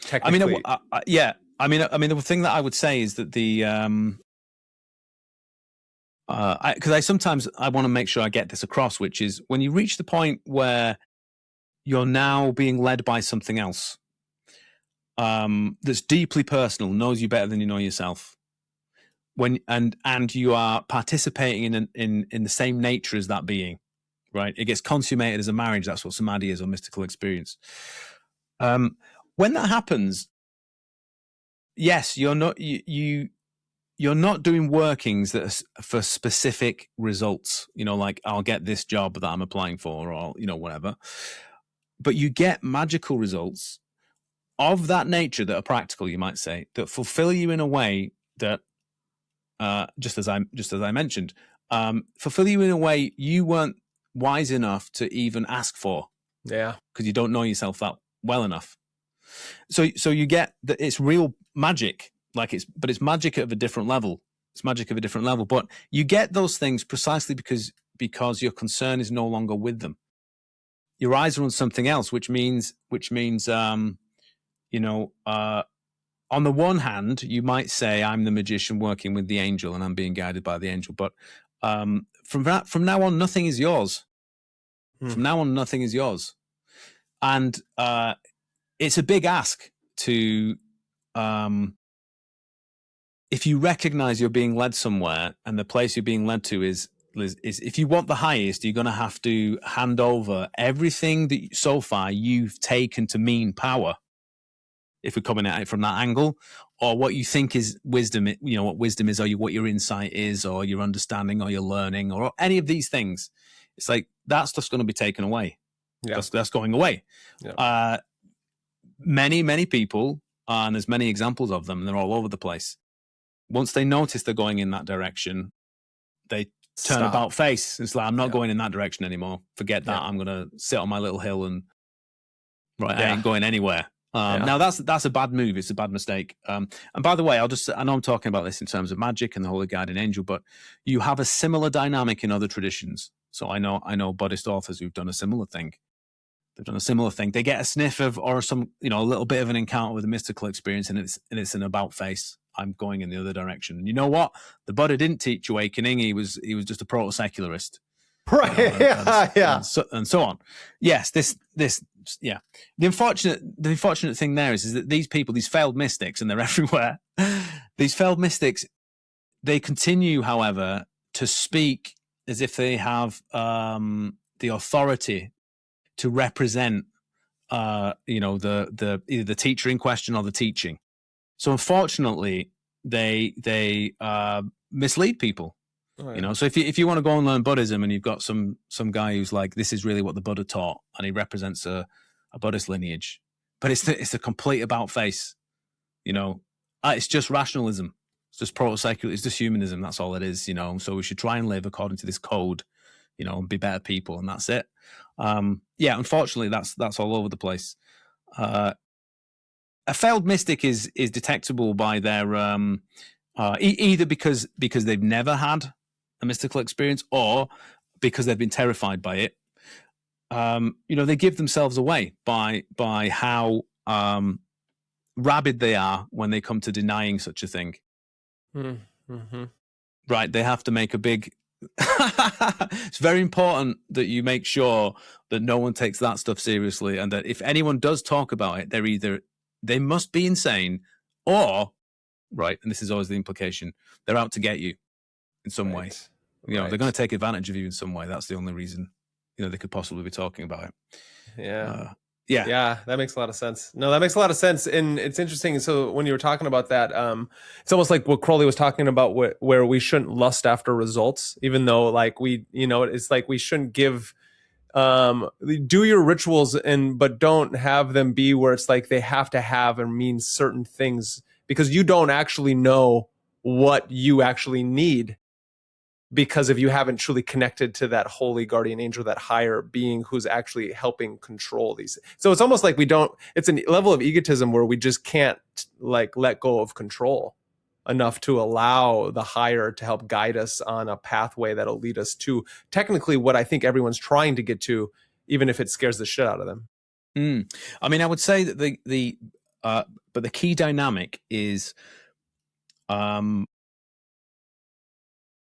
technically. I mean, the thing that I would say is that because I sometimes want to make sure I get this across, which is when you reach the point where you're now being led by something else that's deeply personal, knows you better than you know yourself, and you are participating in the same nature as that being, right? It gets consummated as a marriage. That's what samadhi is, or mystical experience. When that happens, yes, you're not you you're not doing workings that are for specific results, like I'll get this job that I'm applying for, or, whatever. But you get magical results of that nature that are practical, you might say, that fulfill you in a way that, just as I mentioned, fulfill you in a way you weren't wise enough to even ask for. Yeah. Because you don't know yourself that well enough. So you get that it's real magic, but it's magic of a different level. It's magic of a different level. But you get those things precisely because your concern is no longer with them. Your eyes are on something else, which means on the one hand, you might say, I'm the magician working with the angel and I'm being guided by the angel. But from now on, nothing is yours. From now on, nothing is yours. And it's a big ask to, if you recognize you're being led somewhere and the place you're being led to is if you want the highest, you're going to have to hand over everything that so far you've taken to mean power. If we're coming at it from that angle, or what you think is wisdom, what wisdom is, or what your insight is, or your understanding, or your learning, or any of these things, it's like that stuff's going to be taken away. Yeah. That's going away. Yeah. Many people, and there's many examples of them, and they're all over the place. Once they notice they're going in that direction, they turn about face. It's like, I'm not going in that direction anymore. Forget that. I'm going to sit on my little hill and I ain't going anywhere. Now that's a bad move. It's a bad mistake. And by the way, I know I'm talking about this in terms of magic and the Holy Guardian Angel, but you have a similar dynamic in other traditions. So I know Buddhist authors who've done a similar thing. They've done a similar thing. They get a sniff of, or some, a little bit of an encounter with a mystical experience, and it's an about face. I'm going in the other direction. And you know what? The Buddha didn't teach awakening. He was just a proto-secularist. Right. And so on. Yes. The unfortunate thing there is that these people, these failed mystics, and they're everywhere. These failed mystics, they continue, however, to speak as if they have the authority to represent, either the teacher in question or the teaching. So unfortunately, they mislead people. Oh, yeah. So if you want to go and learn Buddhism, and you've got some guy who's like, this is really what the Buddha taught, and he represents a Buddhist lineage, but it's a complete about face. It's just rationalism. It's just proto-secular. It's just humanism. That's all it is. So we should try and live according to this code, and be better people, and that's it. Unfortunately, that's all over the place. A failed mystic is detectable by their either because they've never had a mystical experience, or because they've been terrified by it. They give themselves away by how rabid they are when they come to denying such a thing. Mm-hmm. Right, they have to make a big. It's very important that you make sure that no one takes that stuff seriously, and that if anyone does talk about it, they must be insane, or right, and this is always the implication, they're out to get you in some way. They're going to take advantage of you in some way. That's the only reason they could possibly be talking about it. Yeah, that makes a lot of sense. No, that makes a lot of sense. And it's interesting. So when you were talking about that, it's almost like what Crowley was talking about, where we shouldn't lust after results, even though like it's like we shouldn't give, do your rituals but don't have them be where it's like they have to have and mean certain things, because you don't actually know what you actually need. Because if you haven't truly connected to that holy guardian angel, that higher being who's actually helping control these. So it's almost like it's a level of egotism where we just can't like let go of control enough to allow the higher to help guide us on a pathway that'll lead us to technically what I think everyone's trying to get to, even if it scares the shit out of them. I mean, I would say that but the key dynamic is,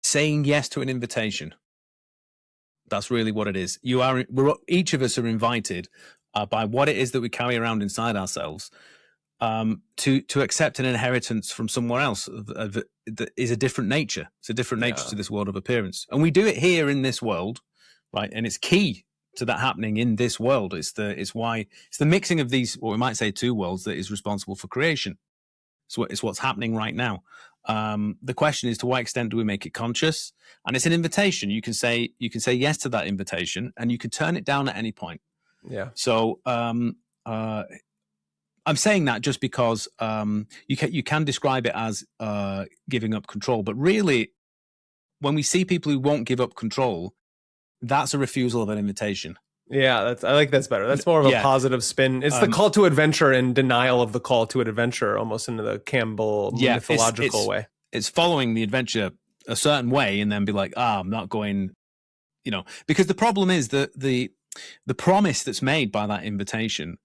saying yes to an invitation. That's really what it is. Each of us are invited by what it is that we carry around inside ourselves to accept an inheritance from somewhere else that is a different nature. It's a different nature to this world of appearance, and we do it here in this world, right? And it's key to that happening in this world. It's the mixing of these, what we might say, two worlds that is responsible for creation. It's what's happening right now. The question is, to what extent do we make it conscious? And it's an invitation. You can say yes to that invitation, and you can turn it down at any point. Yeah. So I'm saying that just because you can describe it as giving up control, but really, when we see people who won't give up control, that's a refusal of an invitation. Yeah, I like that's better. That's more of a positive spin. It's the call to adventure and denial of the call to adventure, almost into the Campbell mythological way. It's following the adventure a certain way and then be like, I'm not going, because the problem is that the promise that's made by that invitation,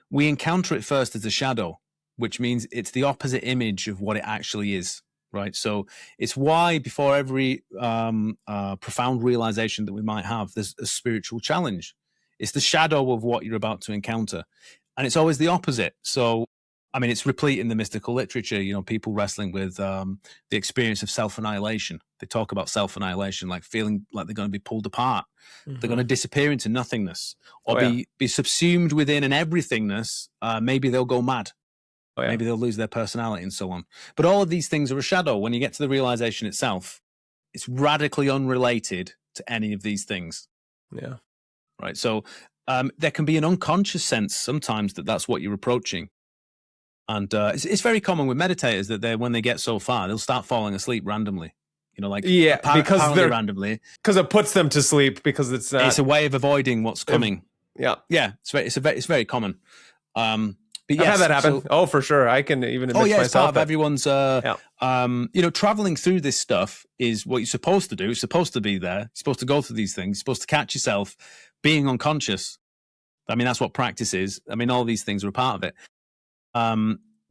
we encounter it first as a shadow, which means it's the opposite image of what it actually is. Right. So it's why before every profound realization that we might have, there's a spiritual challenge. It's the shadow of what you're about to encounter. And it's always the opposite. So, I mean, it's replete in the mystical literature, people wrestling with the experience of self-annihilation. They talk about self-annihilation, like feeling like they're going to be pulled apart. Mm-hmm. They're going to disappear into nothingness or be subsumed within an everythingness. Maybe they'll go mad. Maybe they'll lose their personality and so on. But all of these things are a shadow. When you get to the realization itself, it's radically unrelated to any of these things. Yeah. Right. So there can be an unconscious sense sometimes that that's what you're approaching. And it's very common with meditators that when they get so far, they'll start falling asleep randomly. Because they're randomly. Because it puts them to sleep because it's a way of avoiding what's coming. Yeah. It's very common. But I've had that happen. For sure. I can even admit it's myself part of everyone's. Traveling through this stuff is what you're supposed to do. You're supposed to be there. You're supposed to go through these things. You're supposed to catch yourself being unconscious. I mean, that's what practice is. I mean, all these things are a part of it.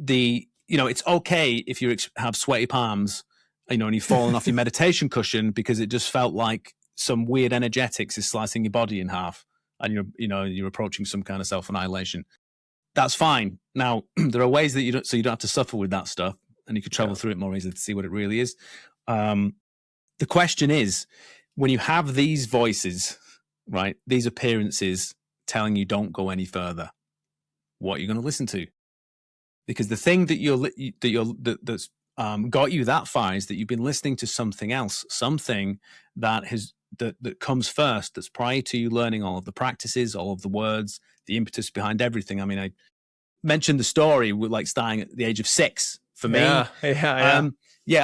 It's okay if you have sweaty palms, and you've fallen off your meditation cushion because it just felt like some weird energetics is slicing your body in half, and you're approaching some kind of self-annihilation. That's fine. Now, there are ways that you don't have to suffer with that stuff, and you can travel through it more easily to see what it really is. The question is, when you have these voices, right, these appearances telling you don't go any further, what are you going to listen to? Because the thing that's got you that far is that you've been listening to something else, something that comes first, that's prior to you learning all of the practices, all of the words, the impetus behind everything. I mean, I mentioned the story with starting at the age of 6 for me. Yeah.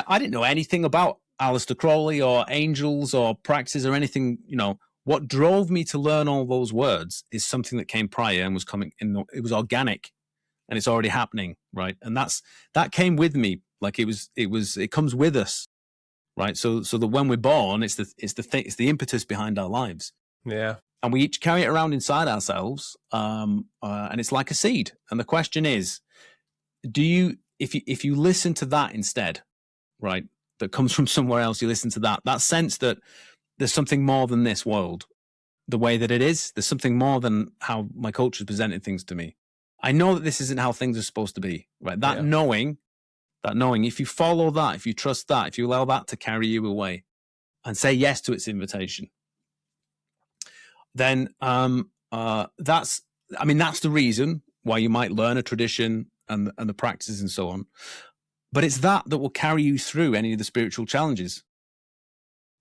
I didn't know anything about Aleister Crowley or angels or practices or anything. What drove me to learn all those words is something that came prior and was coming in. It was organic and it's already happening. Right. And that came with me. It comes with us. Right. So that when we're born, it's the impetus behind our lives. Yeah. And we each carry it around inside ourselves, and it's like a seed. And the question is, if you listen to that instead, right, that comes from somewhere else, you listen to that sense that there's something more than this world, the way that it is. There's something more than how my culture is presenting things to me. I know that this isn't how things are supposed to be, right? That knowing, if you follow that, if you trust that, if you allow that to carry you away and say yes to its invitation, then that's the reason why you might learn a tradition and the practices and so on. But it's that will carry you through any of the spiritual challenges,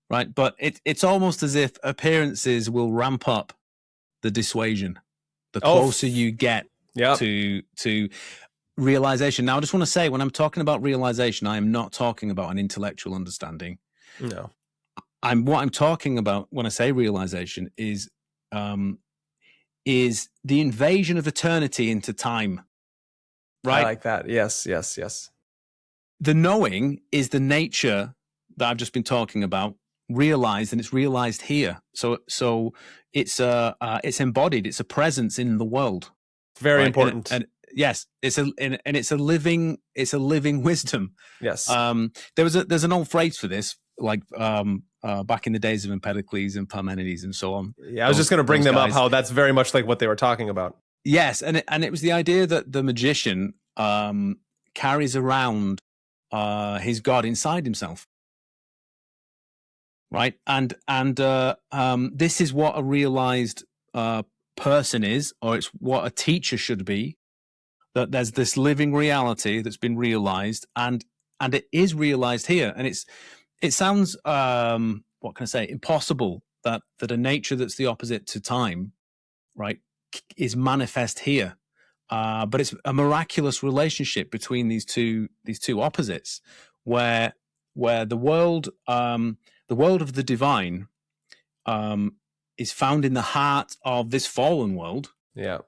right? But it's almost as if appearances will ramp up the dissuasion the closer you get to realization. Now, I just want to say, when I'm talking about realization, I am not talking about an intellectual understanding. No. What I'm talking about when I say realization is the invasion of eternity into time. Right? I like that. Yes. The knowing is the nature that I've just been talking about, realized, and it's realized here. So it's embodied. It's a presence in the world. Very important. And yes, it's a living wisdom. Yes. There's an old phrase for this, back in the days of Empedocles and Parmenides and so on. Yeah, I was just going to bring them up, how that's very much like what they were talking about. Yes, and it was the idea that the magician carries around his God inside himself, right? And this is what a realized person is, or it's what a teacher should be. That there's this living reality that's been realized, and and it is realized here. And it sounds, what can I say, impossible that a nature that's the opposite to time, right, is manifest here. But it's a miraculous relationship between these two opposites, where the world of the divine is found in the heart of this fallen world. Yeah.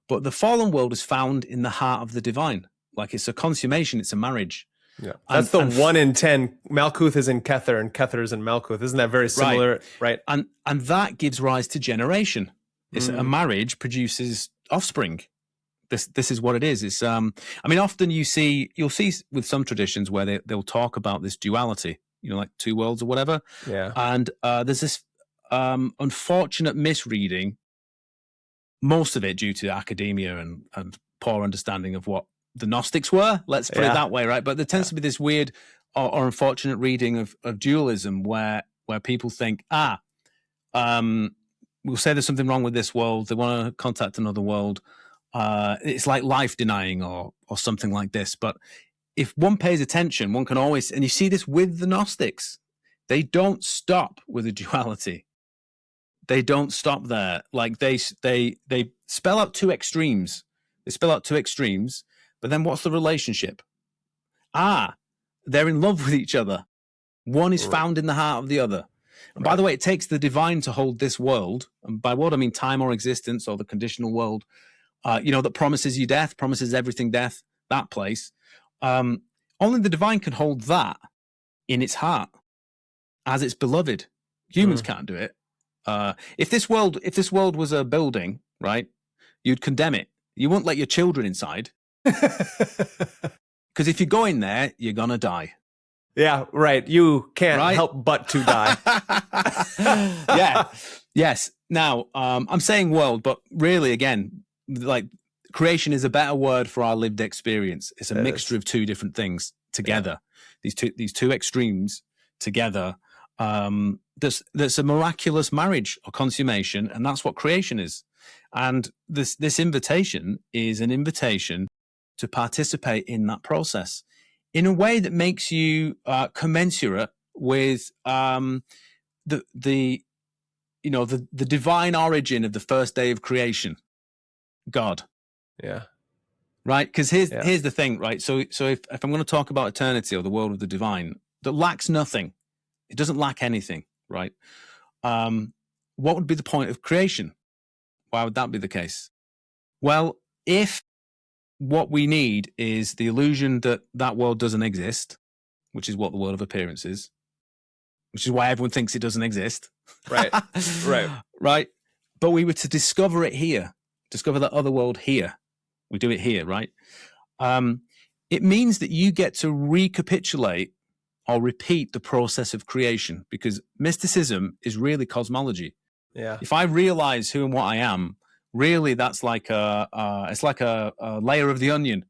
But the fallen world is found in the heart of the divine. Like, it's a consummation, it's a marriage. Yeah. That's the 1 in 10. Malkuth is in Kether and Kether is in Malkuth. Isn't that very similar? Right. And that gives rise to generation. It's a marriage produces offspring. This is what it is. It's I mean, often you'll see with some traditions where they'll talk about this duality, like two worlds or whatever. Yeah. And there's this unfortunate misreading, most of it due to academia and poor understanding of what the Gnostics were. Let's put it that way, right? But there tends to be this weird or unfortunate reading of dualism where people think, we'll say there's something wrong with this world. They want to contact another world. It's like life denying or something like this. But if one pays attention, one can always, and you see this with the Gnostics, they don't stop with a duality. They don't stop there. Like they spell out two extremes. They spell out two extremes, but then what's the relationship? They're in love with each other. One is found in the heart of the other. And by the way, it takes the divine to hold this world. And by world, I mean time or existence or the conditional world, that promises you death, promises everything death, that place. Only the divine can hold that in its heart as its beloved. Humans can't do it. If this world was a building, right, you'd condemn it. You wouldn't let your children inside. Because if you go in there, you're going to die. Yeah, right. You can't help but to die. Yeah. Yes. Now, I'm saying world, but really, again, like creation is a better word for our lived experience. It's a mixture of two different things together. Yeah. These two extremes together. There's a miraculous marriage or consummation, and that's what creation is. And this invitation is an invitation to participate in that process in a way that makes you commensurate with the divine origin of the first day of creation, God. Yeah. Right? Because here's the thing, right? So if I'm going to talk about eternity or the world of the divine, that lacks nothing, it doesn't lack anything, right? What would be the point of creation? Why would that be the case? Well, if what we need is the illusion that world doesn't exist, which is what the world of appearance is, which is why everyone thinks it doesn't exist. Right. Right. But we were to discover it here, discover that other world here. We do it here, right? It means that you get to recapitulate or repeat the process of creation, because mysticism is really cosmology. Yeah. If I realize who and what I am, really that's like it's like a layer of the onion.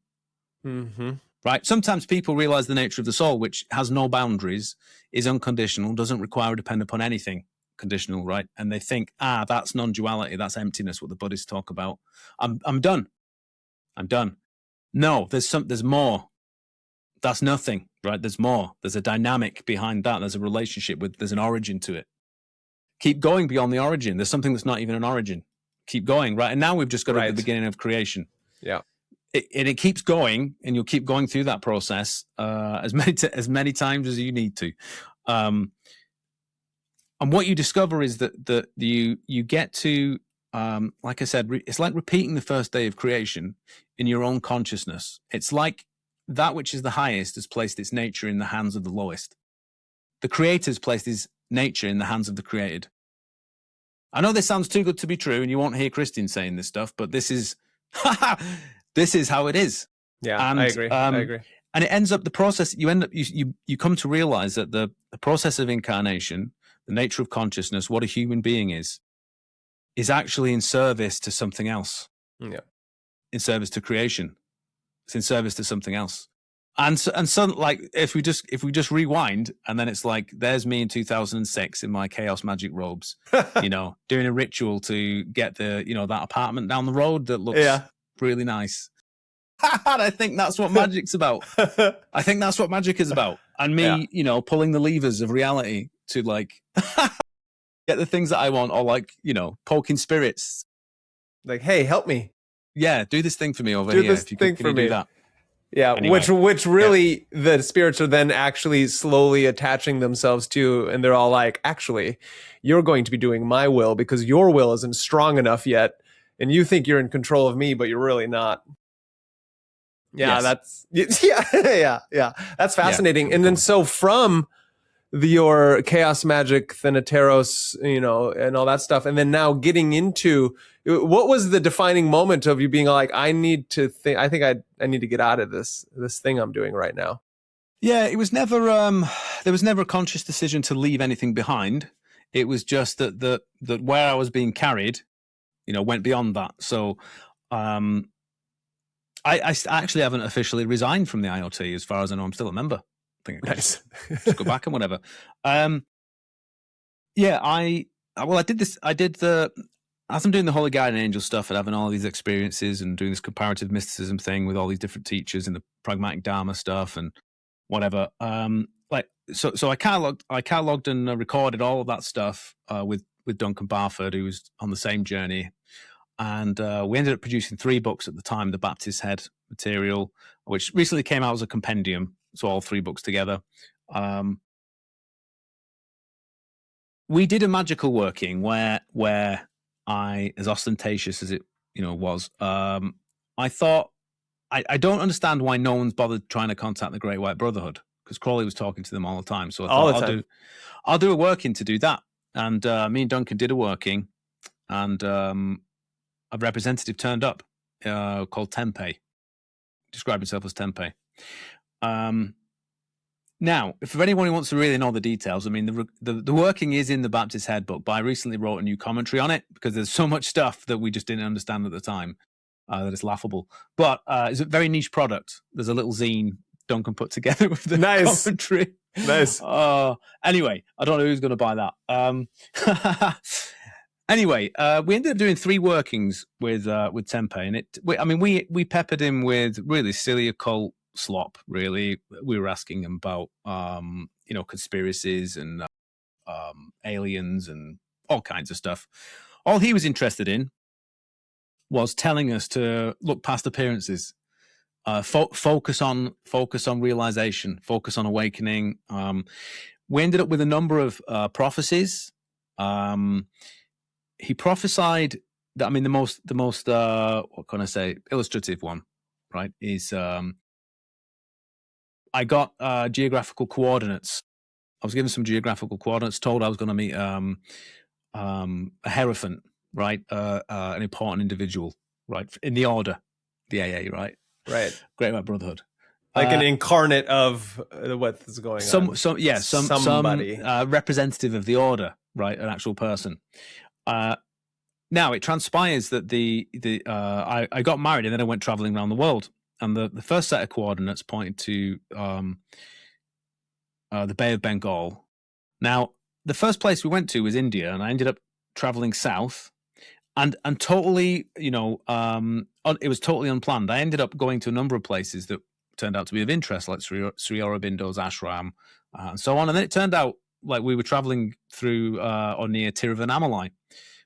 Mm-hmm. Right? Sometimes people realize the nature of the soul, which has no boundaries, is unconditional, doesn't require or depend upon anything conditional, right? And they think, that's non-duality, that's emptiness, what the Buddhists talk about. I'm done. I'm done. No, there's more. That's nothing, right? There's more. There's a dynamic behind that. There's a relationship there's an origin to it. Keep going beyond the origin. There's something that's not even an origin. Keep going, right? And now we've just got at the beginning of creation. Yeah. It keeps going, and you'll keep going through that process as many times as you need to. And what you discover is that you get to, like I said, it's like repeating the first day of creation in your own consciousness. It's like that which is the highest has placed its nature in the hands of the lowest. The creator's placed his nature in the hands of the created. I know this sounds too good to be true, and you won't hear Christians saying this stuff, but this is this is how it is. Yeah, and, I agree. And it ends up the process. You come to realize that the process of incarnation, the nature of consciousness, what a human being is actually in service to something else. Yeah, in service to creation. It's in service to something else. And so like if we just rewind, and then it's like there's me in 2006 in my chaos magic robes, doing a ritual to get that apartment down the road that looks really nice. And I think that's what magic's about. I think that's what magic is about. And me, you know, pulling the levers of reality to like get the things that I want, or like, you know, poking spirits. Like, hey, help me. Yeah, do this thing for me over Do here. this If you thing can for you me. do that? Yeah, Anyway. which really the spirits are then actually slowly attaching themselves to, and they're all like, actually, you're going to be doing my will because your will isn't strong enough yet, and you think you're in control of me, but you're really not. Yeah, Yes. that's yeah. That's fascinating. Yeah, and then so from your chaos magic, Thanateros, you know, and all that stuff, and then now getting into, what was the defining moment of you being like, I need to think, I think I need to get out of this thing I'm doing right now? Yeah, it was never there was never a conscious decision to leave anything behind. It was just that where I was being carried, you know, went beyond that. So I actually haven't officially resigned from the IoT, as far as I know. I'm still a member. I think I can just go back and whatever. Yeah, I did this. As I'm doing the Holy Guardian Angel stuff and having all these experiences and doing this comparative mysticism thing with all these different teachers and the pragmatic Dharma stuff and whatever. So I cataloged and recorded all of that stuff with Duncan Barford, who was on the same journey. And we ended up producing 3 books at the time, the Baptist Head material, which recently came out as a compendium. So all 3 books together. We did a magical working where I, as ostentatious as it, you know, was, I thought, I don't understand why no one's bothered trying to contact the Great White Brotherhood, because Crowley was talking to them all the time. So I thought, I'll do a working to do that. And me and Duncan did a working, and a representative turned up called Tempeh, described himself as Tempeh. Now, if anyone who wants to really know the details, I mean, the working is in the Baptist Head book, but I recently wrote a new commentary on it because there's so much stuff that we just didn't understand at the time that it's laughable. But it's a very niche product. There's a little zine Duncan put together with the commentary. Nice. Anyway, I don't know who's going to buy that. Anyway, we ended up doing 3 workings with Tempeh, and we peppered him with really silly occult slop. Really, we were asking him about you know, conspiracies and aliens and all kinds of stuff. All he was interested in was telling us to look past appearances, focus on realization, focus on awakening. We ended up with a number of prophecies. He prophesied that, I mean, the most what can I say, illustrative one, right, is I got geographical coordinates. I was given some geographical coordinates, told I was going to meet a Hierophant, right, an important individual, right, in the order, the AA, right, Great White Brotherhood, like an incarnate of what's going on. Somebody, representative of the order, right, an actual person. Now it transpires that I got married and then I went traveling around the world, and the first set of coordinates pointed to the Bay of Bengal. Now the first place we went to was India, and I ended up traveling south, and totally, you know, it was totally unplanned. I ended up going to a number of places that turned out to be of interest, like Sri Aurobindo's ashram and so on. And then it turned out like we were traveling through or near Tiruvannamalai,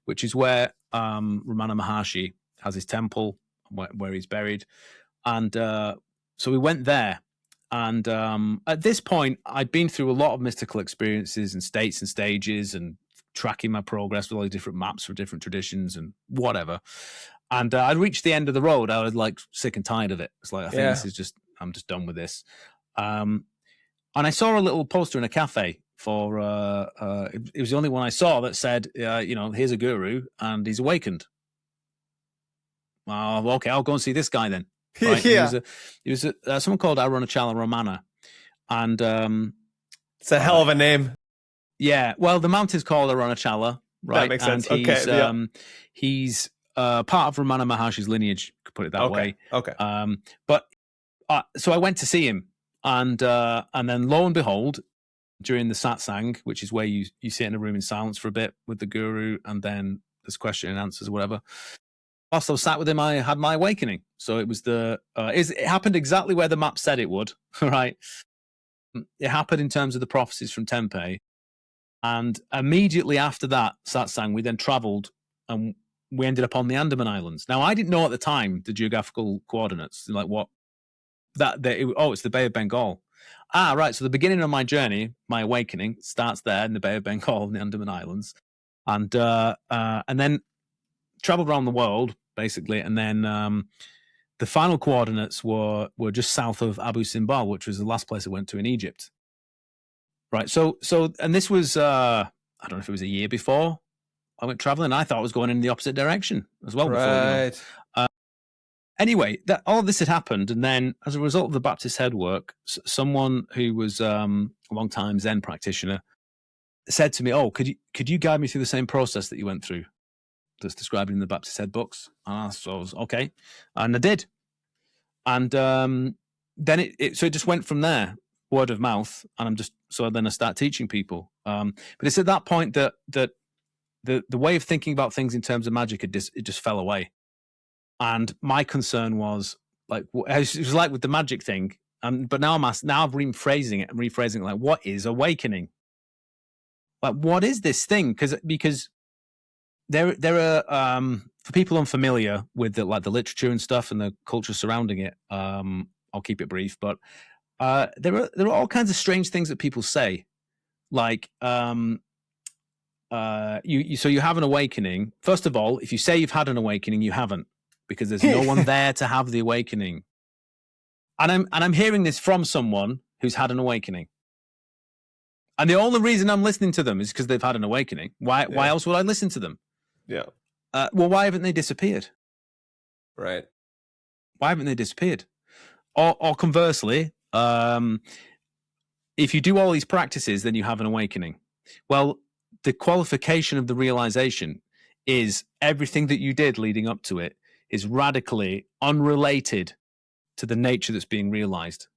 which is where Ramana Maharshi has his temple, where he's buried. And so we went there. And at this point, I'd been through a lot of mystical experiences and states and stages and tracking my progress with all the different maps for different traditions and whatever. And I'd reached the end of the road. I was like sick and tired of it. It's like, I think this is just, I'm just done with this. And I saw a little poster in a cafe for it was the only one I saw that said, you know, here's a guru and he's awakened. Oh, okay, I'll go and see this guy then. Right? He was someone called Arunachala Ramana, and it's a hell of a name. Yeah, well, the mount is called Arunachala, right? That makes sense. And he's part of Ramana Maharshi's lineage, could put it that way. Okay. But so I went to see him, and then lo and behold, during the satsang, which is where you sit in a room in silence for a bit with the guru, and then there's question and answers or whatever. whilst I was sat with him, I had my awakening. So it was it happened exactly where the map said it would, right? It happened in terms of the prophecies from Tempe. And immediately after that satsang, we then traveled and we ended up on the Andaman Islands. Now, I didn't know at the time the geographical coordinates, like what it's the Bay of Bengal. Ah, right. So the beginning of my journey, my awakening, starts there in the Bay of Bengal in the Andaman Islands, and then traveled around the world basically, and then the final coordinates were just south of Abu Simbel, which was the last place I went to in Egypt. Right. So and this was I don't know if it was a year before I went traveling. I thought I was going in the opposite direction as well. Right. Before, anyway, all of this had happened, and then as a result of the Baptist Head work, someone who was a long-time Zen practitioner said to me, "Oh, could you guide me through the same process that you went through that's described in the Baptist Head books?" So I was okay, and I did. And then it just went from there, word of mouth, and then I start teaching people. But it's at that point that the way of thinking about things in terms of magic, it just fell away. And my concern was like, it was like with the magic thing. But now I'm rephrasing it like, what is awakening? Like, what is this thing? Because there are for people unfamiliar with the literature and stuff and the culture surrounding it. I'll keep it brief, but there are all kinds of strange things that people say, like you have an awakening. First of all, if you say you've had an awakening, you haven't, because there's no one there to have the awakening. And I'm hearing this from someone who's had an awakening. And the only reason I'm listening to them is because they've had an awakening. Why else would I listen to them? Yeah. Well, why haven't they disappeared? Right. Why haven't they disappeared? Or conversely, if you do all these practices, then you have an awakening. Well, the qualification of the realization is everything that you did leading up to it is radically unrelated to the nature that's being realized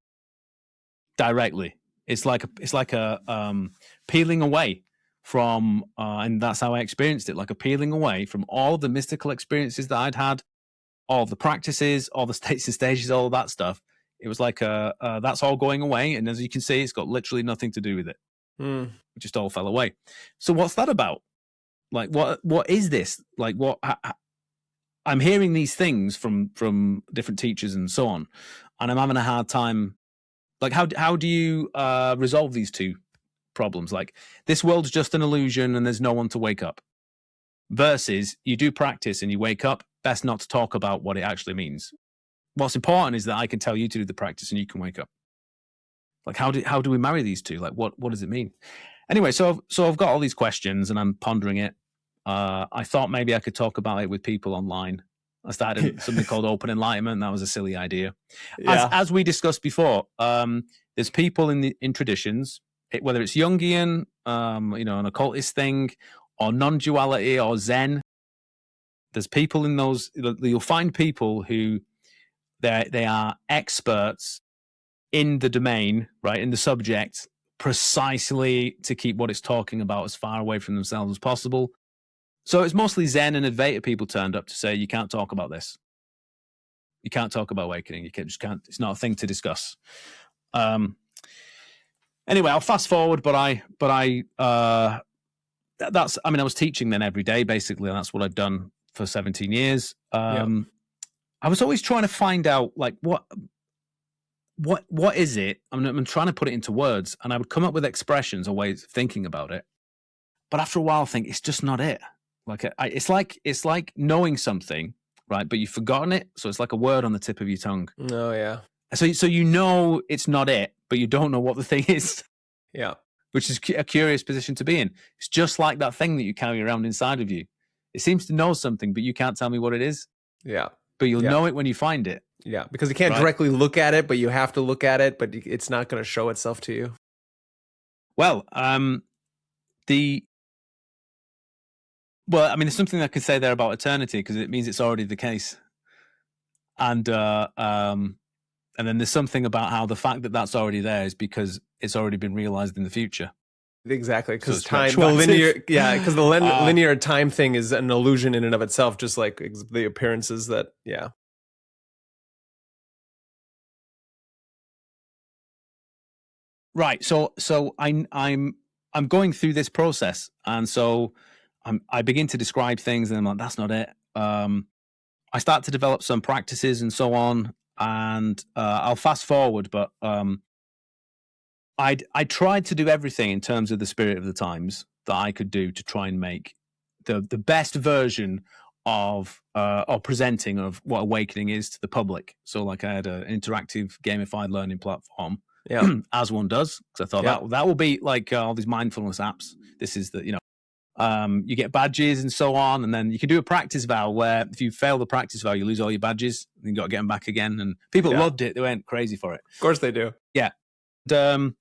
directly. It's like a peeling away from, and that's how I experienced it, like a peeling away from all the mystical experiences that I'd had, all the practices, all the states and stages, all of that stuff. It was like that's all going away, and as you can see, it's got literally nothing to do with it. It just all fell away. So what's that about? Like, what is this? Like, what? I'm hearing these things from different teachers and so on, and I'm having a hard time. Like, how do you resolve these two problems? Like, this world's just an illusion and there's no one to wake up, versus you do practice and you wake up, best not to talk about what it actually means. What's important is that I can tell you to do the practice and you can wake up. Like, how do we marry these two? Like, what does it mean? Anyway, so I've got all these questions and I'm pondering it. I thought maybe I could talk about it with people online. I started something called Open Enlightenment. That was a silly idea. Yeah. As we discussed before, there's people in traditions, whether it's Jungian, an occultist thing, or non-duality, or Zen. There's people in those. You'll find people who they are experts in the domain, right, in the subject, precisely to keep what it's talking about as far away from themselves as possible. So it's mostly Zen and Advaita people turned up to say, you can't talk about this. You can't talk about awakening. You just can't. It's not a thing to discuss. Anyway, I'll fast forward, but I was teaching then every day, basically, and that's what I've done for 17 years. I was always trying to find out, like, what is it? I'm trying to put it into words, and I would come up with expressions or ways of thinking about it. But after a while, I think it's just not it. Like, it's like knowing something, right? But you've forgotten it, so it's like a word on the tip of your tongue. Oh yeah. So you know it's not it, but you don't know what the thing is. Yeah. Which is a curious position to be in. It's just like that thing that you carry around inside of you. It seems to know something, but you can't tell me what it is. Yeah. But you'll know it when you find it. Yeah, because you can't directly look at it, but you have to look at it, but it's not going to show itself to you. Well, there's something I could say there about eternity, because it means it's already the case. And then there's something about how the fact that that's already there is because it's already been realized in the future. Exactly, because So time, the linear, because the linear time thing is an illusion in and of itself, just like the appearances that, Right. So I'm going through this process, and so I begin to describe things, and I'm like, that's not it. I start to develop some practices and so on, and I'll fast forward, but I tried to do everything in terms of the spirit of the times that I could do to try and make the best version of or presenting of what awakening is to the public. So like I had an interactive gamified learning platform, as one does, because I thought that will be like all these mindfulness apps. This is the, you get badges and so on, and then you can do a practice vow where if you fail the practice vow, you lose all your badges, and you got to get them back again. And people loved it; they went crazy for it. Of course, they do. Yeah. And,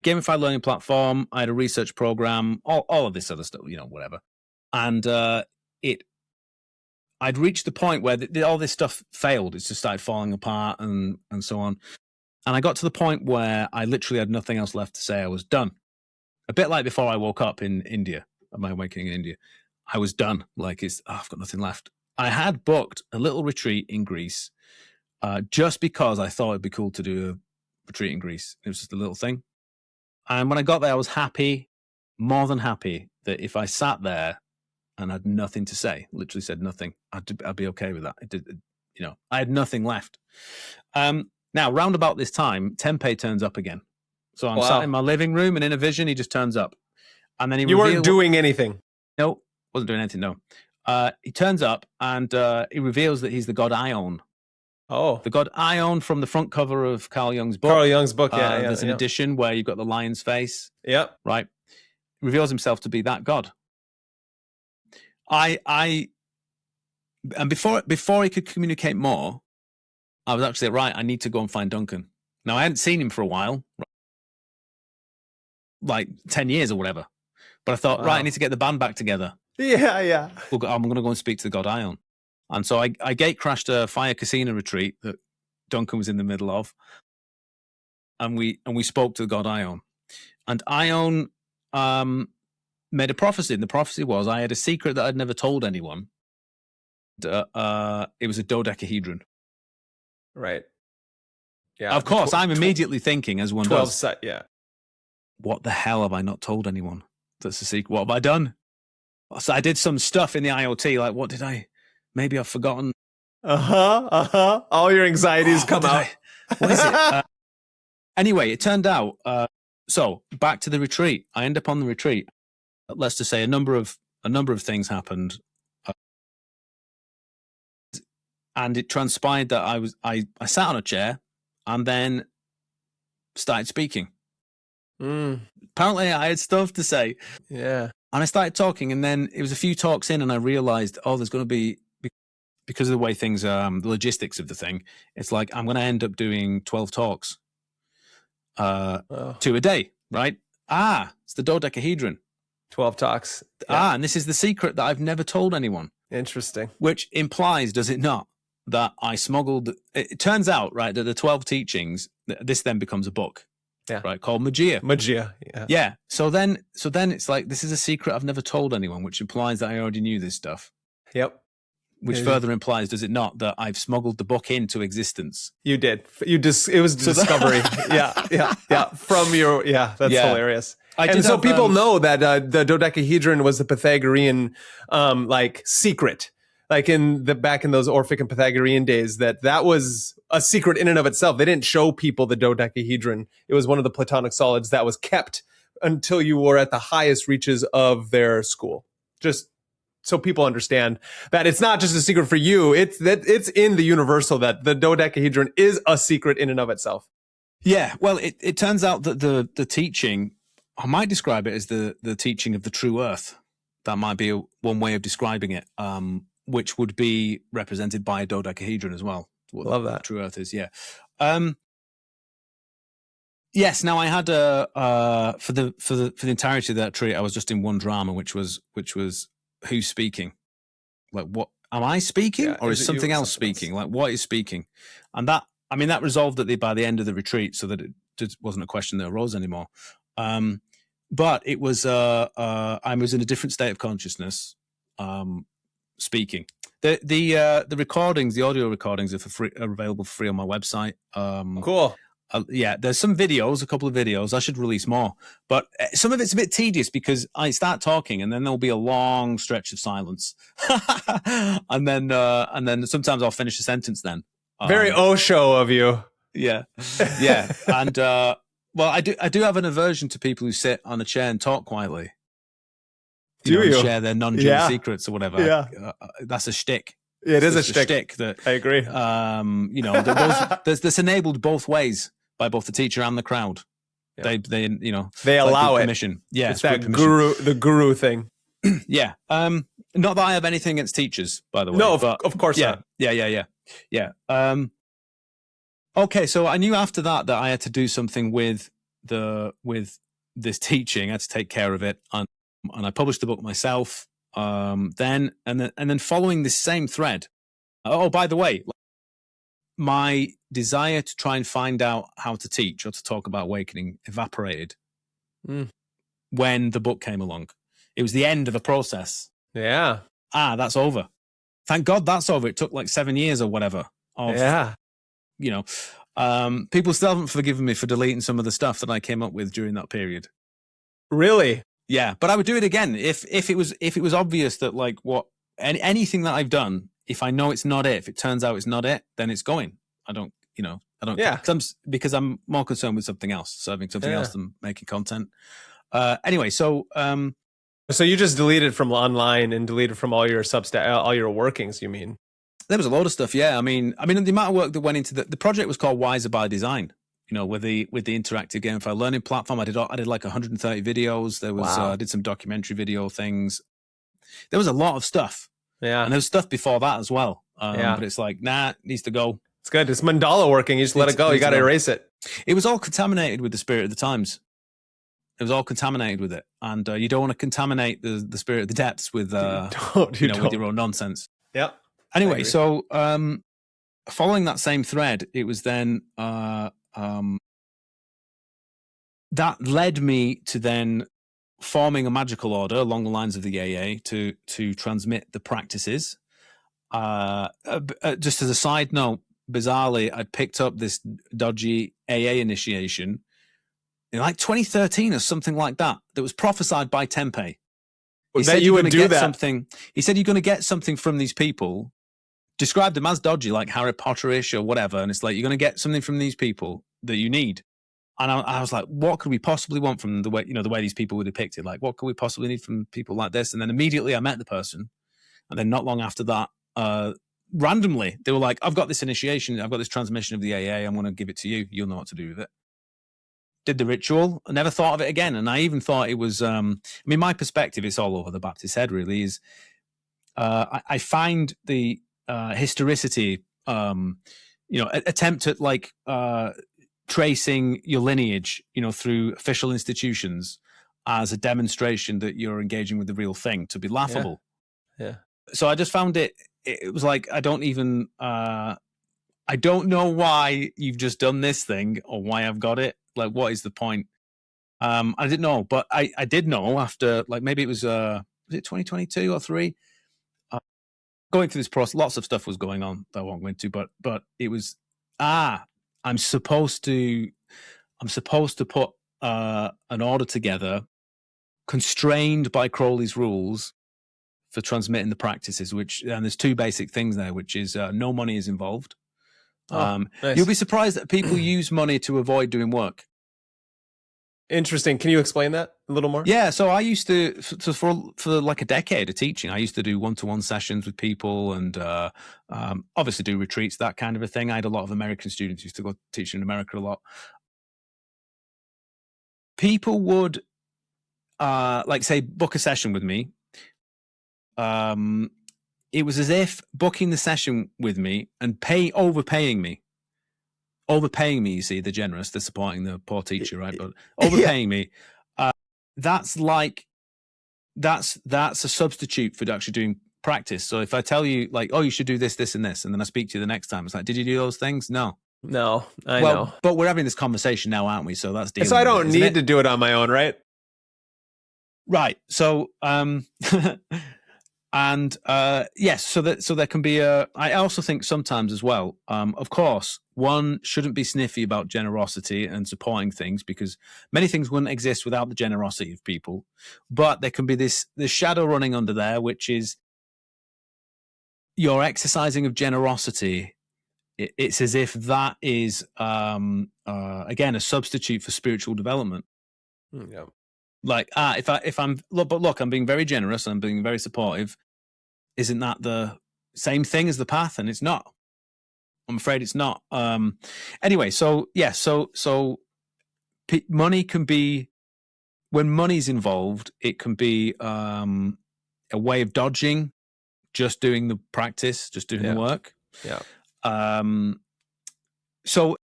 gamified learning platform. I had a research program, all of this other stuff, whatever. And I'd reached the point where all this stuff failed. It just started falling apart and so on. And I got to the point where I literally had nothing else left to say. I was done. A bit like before I woke up in India, my awakening in India. I was done. Like, I've got nothing left. I had booked a little retreat in Greece just because I thought it'd be cool to do a retreat in Greece. It was just a little thing. And when I got there, I was happy, more than happy, that if I sat there and had nothing to say, literally said nothing, I'd be okay with that. I had nothing left. Now, round about this time, Tempeh turns up again. So I'm sat in my living room, and in a vision, he just turns up. And then you weren't doing anything. No, wasn't doing anything, no. He turns up, and he reveals that he's the god Aeon. Oh. The god Aeon from the front cover of Carl Jung's book. Carl Jung's book, There's an edition where you've got the lion's face. Yep. Right. Reveals himself to be that god. And before he could communicate more, I was actually right. I need to go and find Duncan. Now, I hadn't seen him for a while, like 10 years or whatever. But I thought, right, I need to get the band back together. Yeah. I'm going to go and speak to the god Aeon. And so I gate crashed a fire casino retreat that Duncan was in the middle of, and we spoke to the god Aeon. And Aeon made a prophecy, and the prophecy was I had a secret that I'd never told anyone. It was a dodecahedron. Right. Yeah. Of course, I'm immediately thinking, as one 12 does, what the hell have I not told anyone? That's a secret. What have I done? So I did some stuff in the IoT, like what did I? Maybe I've forgotten. All your anxieties come out. What is it? Anyway, it turned out. So back to the retreat. I end up on the retreat. Let's just say a number of things happened, and it transpired that I sat on a chair and then started speaking. Apparently, I had stuff to say. Yeah, and I started talking, and then it was a few talks in, and I realized, there's going to be. Because of the way things, the logistics of the thing, it's like I'm going to end up doing 12 talks, 2 a day, right? It's the dodecahedron. 12 talks. And this is the secret that I've never told anyone. Interesting. Which implies, does it not, that I smuggled? It turns out, right, that the 12 teachings. This then becomes a book, right, called Magia. Magia, yeah. So then it's like this is a secret I've never told anyone, which implies that I already knew this stuff. Yep. Which further implies, does it not, that I've smuggled the book into existence? You did. It was discovery. yeah. From your, that's hilarious. So people know that the dodecahedron was the Pythagorean, secret. Like back in those Orphic and Pythagorean days, that was a secret in and of itself. They didn't show people the dodecahedron. It was one of the Platonic solids that was kept until you were at the highest reaches of their school. Just so people understand that it's not just a secret for you. It's in the universal that the dodecahedron is a secret in and of itself. Yeah. Well, it turns out that the teaching, I might describe it as the teaching of the true earth. That might be one way of describing it, which would be represented by a dodecahedron as well. Love that. True earth is, yeah. Yes. Now I had for the entirety of that retreat, I was just in one drama, which was who's speaking? Like, what am I speaking, or is something else speaking? Like, what is speaking? And that resolved by the end of the retreat, so that it just wasn't a question that arose anymore. but it was I was in a different state of consciousness, speaking. The recordings, the audio recordings are available for free on my website. Cool. Yeah, there's some videos, a couple of videos. I should release more, but some of it's a bit tedious because I start talking and then there'll be a long stretch of silence, and then sometimes I'll finish a sentence. Then Very Osho of you. Yeah, yeah, and well, I do have an aversion to people who sit on a chair and talk quietly. You know, share their non-dual secrets or whatever. Yeah, that's a shtick. It is a shtick. That I agree. You know, that's enabled both ways by both the teacher and the crowd. Yeah. They allow it. Permission. Yeah, it's that the guru thing. Yeah. Not that I have anything against teachers, by the way. No, of course not. Yeah. Okay, so I knew after that I had to do something with this teaching. I had to take care of it, and I published the book myself. Then following this same thread. Oh, by the way, my desire to try and find out how to teach or to talk about awakening evaporated when the book came along. It was the end of a process. Yeah. That's over. Thank God that's over. It took like 7 years or whatever. You know, people still haven't forgiven me for deleting some of the stuff that I came up with during that period. Really? Yeah, but I would do it again if it was obvious that like anything that I've done, if I know it's not it, if it turns out it's not it, then it's going. I don't. Yeah. Because I'm more concerned with something else, serving something else than making content. Anyway, so you just deleted from online and deleted from all your Substack, all your workings, you mean? There was a lot of stuff, yeah. I mean, the amount of work that went into the project was called Wiser by Design. You know, with the interactive gamified learning platform, I did like 130 videos. There was I did some documentary video things. There was a lot of stuff. Yeah, and there was stuff before that as well. But it's like, it needs to go. It's good. It's mandala working. You just let it go. You got to erase it. It was all contaminated with the spirit of the times. It was all contaminated with it, and you don't want to contaminate the spirit of the depths with with your own nonsense. Yeah. Anyway, so following that same thread, it was then that led me to then forming a magical order along the lines of the AA to transmit the practices. Just as a side note, bizarrely, I picked up this dodgy AA initiation in like 2013 or something like that was prophesied by Tempe. He said you would do that. He said you're going to get something from these people. Described them as dodgy, like Harry Potter-ish or whatever, and it's like you're going to get something from these people that you need. And I was like, what could we possibly want from the way these people were depicted? Like, what could we possibly need from people like this? And then immediately I met the person, and then not long after that, randomly they were like, I've got this initiation, I've got this transmission of the AA, I'm going to give it to you. You'll know what to do with it. Did the ritual, I never thought of it again, and I even thought it was. My perspective, it's all over the Baptist head. Really, is I find the historicity, attempt at like tracing your lineage, through official institutions as a demonstration that you're engaging with the real thing to be laughable. Yeah. So I just found it was like, I don't know why you've just done this thing or why I've got it. Like, what is the point? I didn't know, but I did know after, like, maybe it was it 2022 or 3? Going through this process, lots of stuff was going on that I won't go into, but it was I'm supposed to put an order together, constrained by Crowley's rules for transmitting the practices. And there's 2 basic things there, which is no money is involved. Nice. You'll be surprised that people use money to avoid doing work. Interesting. Can you explain that a little more? Yeah. So I used to, for like a decade of teaching, I used to do one-to-one sessions with people and obviously do retreats, that kind of a thing. I had a lot of American students who used to go teach in America a lot. People would, say, book a session with me. It was as if booking the session with me and overpaying me, you see, they're generous, they're supporting the poor teacher, right? But overpaying me, that's a substitute for actually doing practice. So if I tell you, like, oh, you should do this, this, and this, and then I speak to you the next time, it's like, did you do those things? No, I know. But we're having this conversation now, aren't we? So that's dealing. So I don't need to do it on my own, right? Right. So, and yes, so there can be I also think sometimes as well, of course, one shouldn't be sniffy about generosity and supporting things, because many things wouldn't exist without the generosity of people. But there can be this shadow running under there, which is your exercising of generosity. It's as if that is again a substitute for spiritual development. Yeah. Like, if I'm look, I'm being very generous, I'm being very supportive. Isn't that the same thing as the path? And it's not. I'm afraid it's not. Anyway, so yeah, so money can be, when money's involved, it can be a way of dodging just doing the practice, just doing the work. Yeah. So,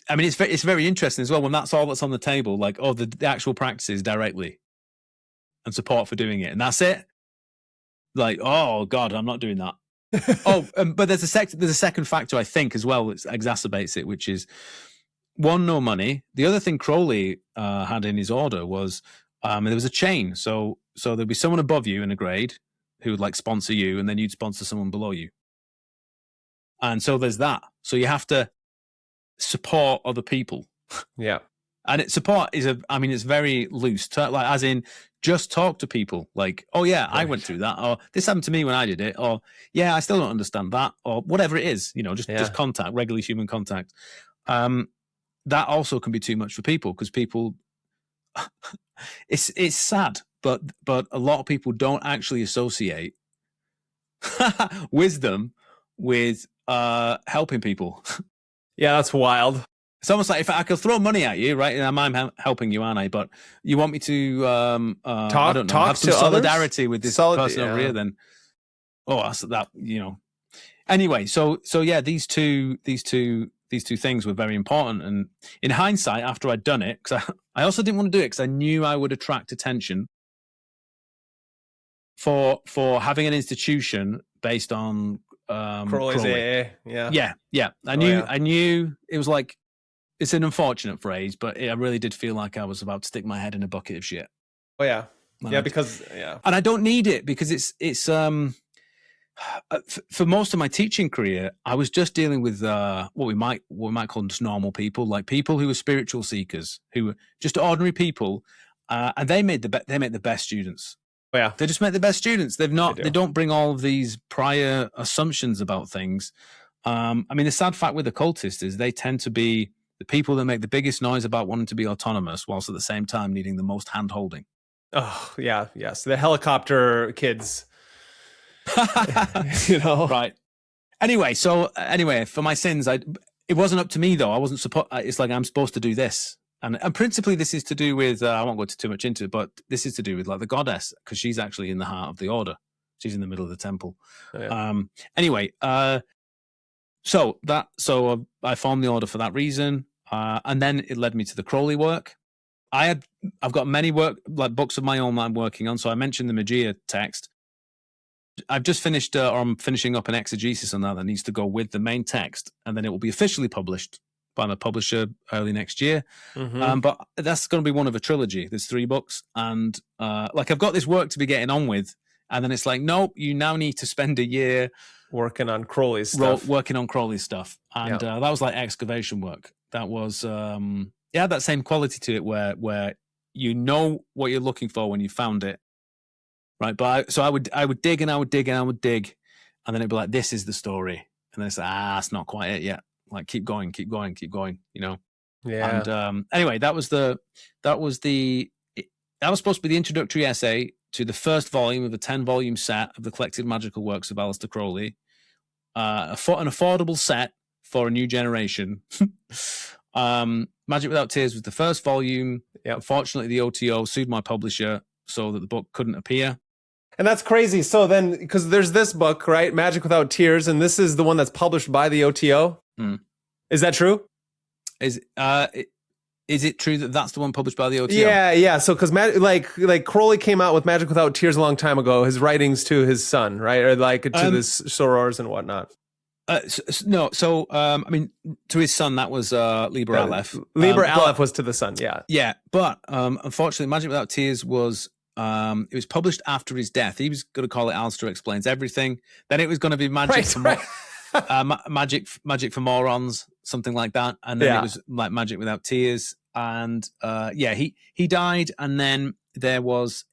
I mean, it's very interesting as well when that's all that's on the table, like, oh, the actual practices directly and support for doing it, and that's it. Like, oh God, I'm not doing that. But there's a second factor, I think, as well, that exacerbates it, which is one, no money. The other thing Crowley had in his order was there was a chain. So there'd be someone above you in a grade who would like sponsor you, and then you'd sponsor someone below you. And so there's that. So you have to support other people. Yeah. And support is it's very loose. Like, as in, just talk to people. Like, oh yeah, I went through that, or this happened to me when I did it, or yeah, I still don't understand that, or whatever it is. Just contact, regular human contact. That also can be too much for people, because people, it's sad, but a lot of people don't actually associate wisdom with helping people. Yeah, that's wild. It's almost like if I could throw money at you, right? And I'm helping you, aren't I? But you want me to I don't know, have some solidarity with this person over here, then that's that, Anyway, so yeah, these two things were very important. And in hindsight, after I'd done it, because I also didn't want to do it because I knew I would attract attention for having an institution based on Crowley's AA. Yeah. I knew it was like, it's an unfortunate phrase, but I really did feel like I was about to stick my head in a bucket of shit. Oh yeah. And I don't need it, because it's for most of my teaching career, I was just dealing with what we might call just normal people, like people who were spiritual seekers, who were just ordinary people, and they made the best students. Oh, yeah. They just make the best students. They don't bring all of these prior assumptions about things. The sad fact with occultists is they tend to be the people that make the biggest noise about wanting to be autonomous, whilst at the same time needing the most hand-holding. Oh, yeah, yes. The helicopter kids. Right. Anyway, for my sins, it wasn't up to me, though. I wasn't supposed. It's like I'm supposed to do this. And principally, this is to do with, I won't go too much into it, but this is to do with like the goddess, because she's actually in the heart of the order. She's in the middle of the temple. Oh, yeah. So I formed the order for that reason, and then it led me to the Crowley work. I've got many books of my own that I'm working on. So I mentioned the Magia text. I've just finished, or I'm finishing up an exegesis on that needs to go with the main text, and then it will be officially published by my publisher early next year. Mm-hmm. But that's going to be one of a trilogy. There's 3 books, and I've got this work to be getting on with, and then it's like, nope, you now need to spend a year working on Crowley's stuff. And that was like excavation work. That was that same quality to it, where you know what you're looking for when you found it, right? But I would dig and I would dig and I would dig, and then it'd be like, this is the story, and then it's like, it's not quite it yet. Like, keep going. Yeah. And anyway, that was supposed to be the introductory essay to the first volume of a 10-volume set of the collected magical works of Aleister Crowley. An affordable set for a new generation. Magic Without Tears was the first volume. Yep. Unfortunately, the OTO sued my publisher so that the book couldn't appear. And that's crazy. So then, because there's this book, right? Magic Without Tears, and this is the one that's published by the OTO. Mm. Is that true? Is it true that that's the one published by the OTO? Yeah. So because like Crowley came out with Magic Without Tears a long time ago, his writings to his son, right? Or like to the sorors and whatnot. No. So to his son, that was Liber Aleph. Liber Aleph was to the son. Yeah. Yeah. But unfortunately, Magic Without Tears was It was published after his death. He was going to call it Alistair Explains Everything. Then it was going to be Magic for Morons, something like that. And then it was like Magic Without Tears. And he died. And then there was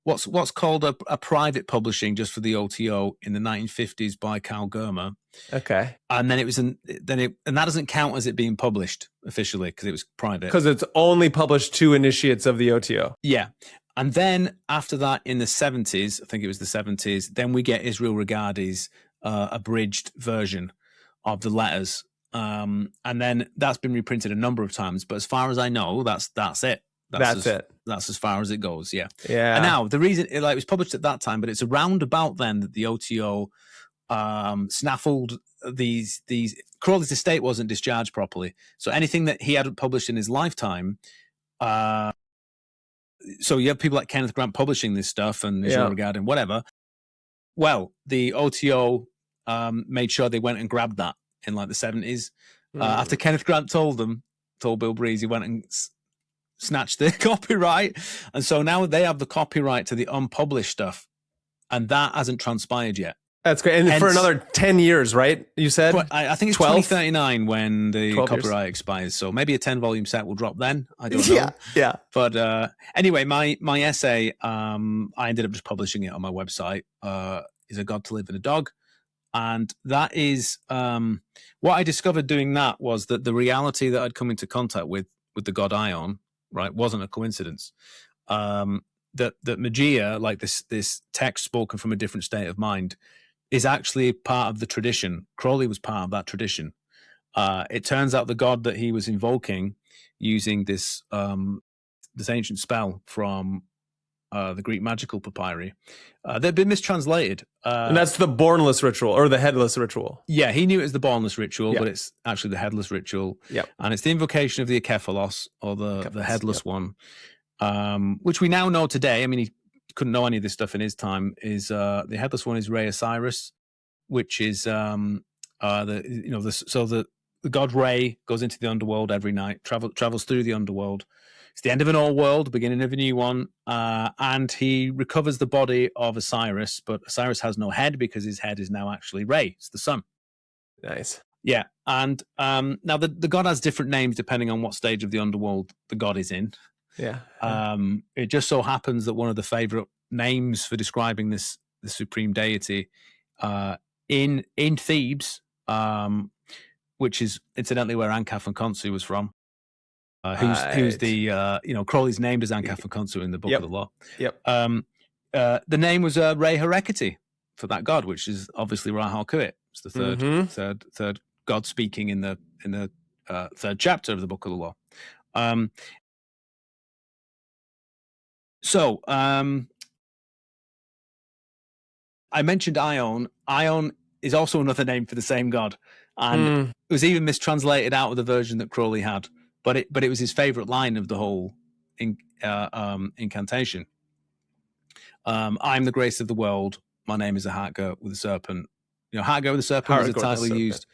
what's called a private publishing just for the OTO in the 1950s by Carl Germer. Okay. And then and that doesn't count as it being published officially because it was private. Because it's only published to initiates of the OTO. Yeah. And then after that, in the 70s, I think it was the 70s, then we get Israel Regardie's abridged version of the letters. And then that's been reprinted a number of times. But as far as I know, that's it. That's as far as it goes. Yeah. Yeah. And now the reason it was published at that time, but it's around about then that the OTO snaffled these Crowley's estate wasn't discharged properly. So anything that he had published in his lifetime, so you have people like Kenneth Grant publishing this stuff and Israel Regardie and whatever. Well, the OTO made sure they went and grabbed that in like the 70s. After Kenneth Grant told Bill Breeze, he went and snatched the copyright. And so now they have the copyright to the unpublished stuff. And that hasn't transpired yet. That's great. And for another 10 years, right? You said? I think it's 2039 when the copyright expires. So maybe a 10-volume set will drop then. I don't know. Yeah. But anyway, my essay, I ended up just publishing it on my website, Is a God to Live in a Dog? And that is what I discovered doing that was that the reality that I'd come into contact with the god Aeon, right, wasn't a coincidence. That Magia, like this text spoken from a different state of mind, is actually part of the tradition. Crowley was part of that tradition. It turns out the god that he was invoking using this ancient spell from the Greek magical papyri, they've been mistranslated. And that's the bornless ritual or the headless ritual. Yeah, he knew it was the bornless ritual, but it's actually the headless ritual. Yeah. And it's the invocation of the Akephalos, or the headless one, which we now know today. I mean, he couldn't know any of this stuff in his time. Is the headless one is Re Osiris, which is the god Re goes into the underworld every night, travels through the underworld. It's the end of an old world, beginning of a new one, and he recovers the body of Osiris, but Osiris has no head because his head is now actually Re. It's the sun. Nice. Yeah, and now the god has different names depending on what stage of the underworld the god is in. Yeah. It just so happens that one of the favorite names for describing the supreme deity in Thebes, which is incidentally where Ankh and Khonsu was from. Who's the Crowley's named as Ankh and Khonsu in the Book of the Law. Yep. The name was Re Hareketi for that god, which is obviously Ra Harkuit. It's the third god speaking in the third chapter of the Book of the Law. So I mentioned Aeon. Aeon is also another name for the same god, and it was even mistranslated out of the version that Crowley had. But it was his favorite line of the whole incantation. I'm the grace of the world. My name is a Heartgoat with a serpent. Heartgoat with a serpent is a title used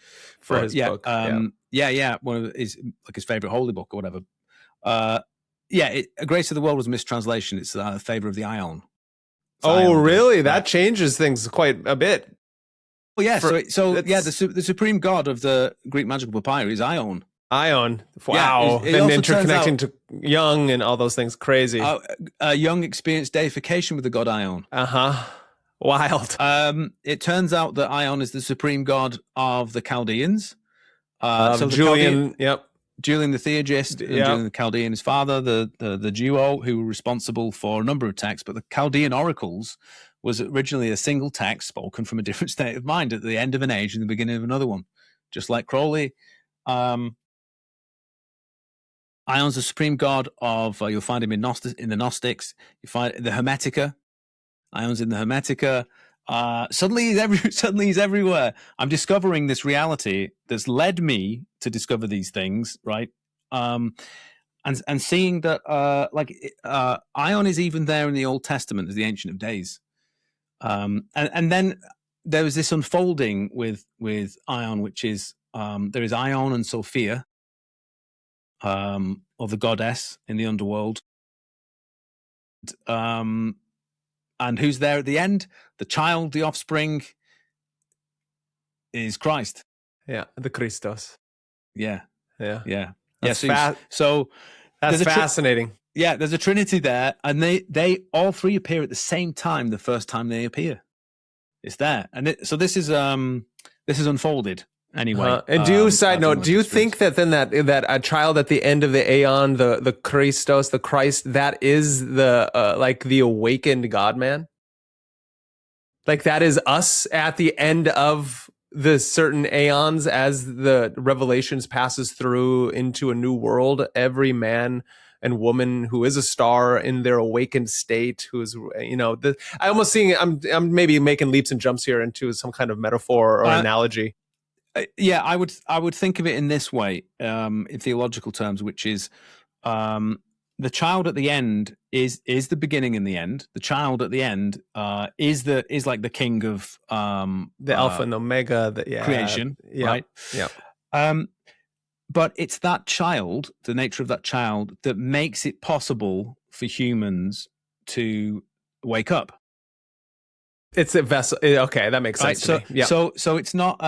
for his book. One of his favorite holy book or whatever. A grace of the world was a mistranslation. It's a favor of the Aeon. Really? That changes things quite a bit. Well, yeah. The supreme god of the Greek magical papyri is Aeon. Wow. Yeah, then interconnecting to Jung and all those things. Crazy. Jung experienced deification with the god Aeon. Wild. It turns out that Aeon is the supreme god of the Chaldeans. Julian the Theogist, and Julian the Chaldean, his father, the duo who were responsible for a number of texts. But the Chaldean oracles was originally a single text spoken from a different state of mind at the end of an age and the beginning of another one. Just like Crowley. Aeon's the supreme god of, you'll find him in the Gnostics. You find the Hermetica. Aeon's in the Hermetica. Suddenly he's everywhere. I'm discovering this reality that's led me to discover these things, right? And seeing that Aeon is even there in the Old Testament as the Ancient of Days. And then there was this unfolding with Aeon, which is there is Aeon and Sophia, or the goddess in the underworld. And who's there at the end? The child, the offspring, is Christ. Yeah, the Christos. Yeah. That's So that's fascinating. There's a trinity there, and they all three appear at the same time. The first time they appear, it's there, and so this is unfolded anyway. And do you think that then that a child at the end of the Aeon, the Christos, the Christ, that is the like the awakened God man? Like that is us at the end of the certain aeons as the revelations passes through into a new world. Every man and woman who is a star in their awakened state, who is, I almost seeing, I'm maybe making leaps and jumps here into some kind of metaphor or analogy. Yeah, I would think of it in this way, in theological terms, which is the child at the end is the beginning and the end. The child at the end is like the king of the Alpha and Omega, creation, right? Yeah. But it's that child, the nature of that child, that makes it possible for humans to wake up. It's a vessel. Okay, that makes sense to me. Yeah. So it's not.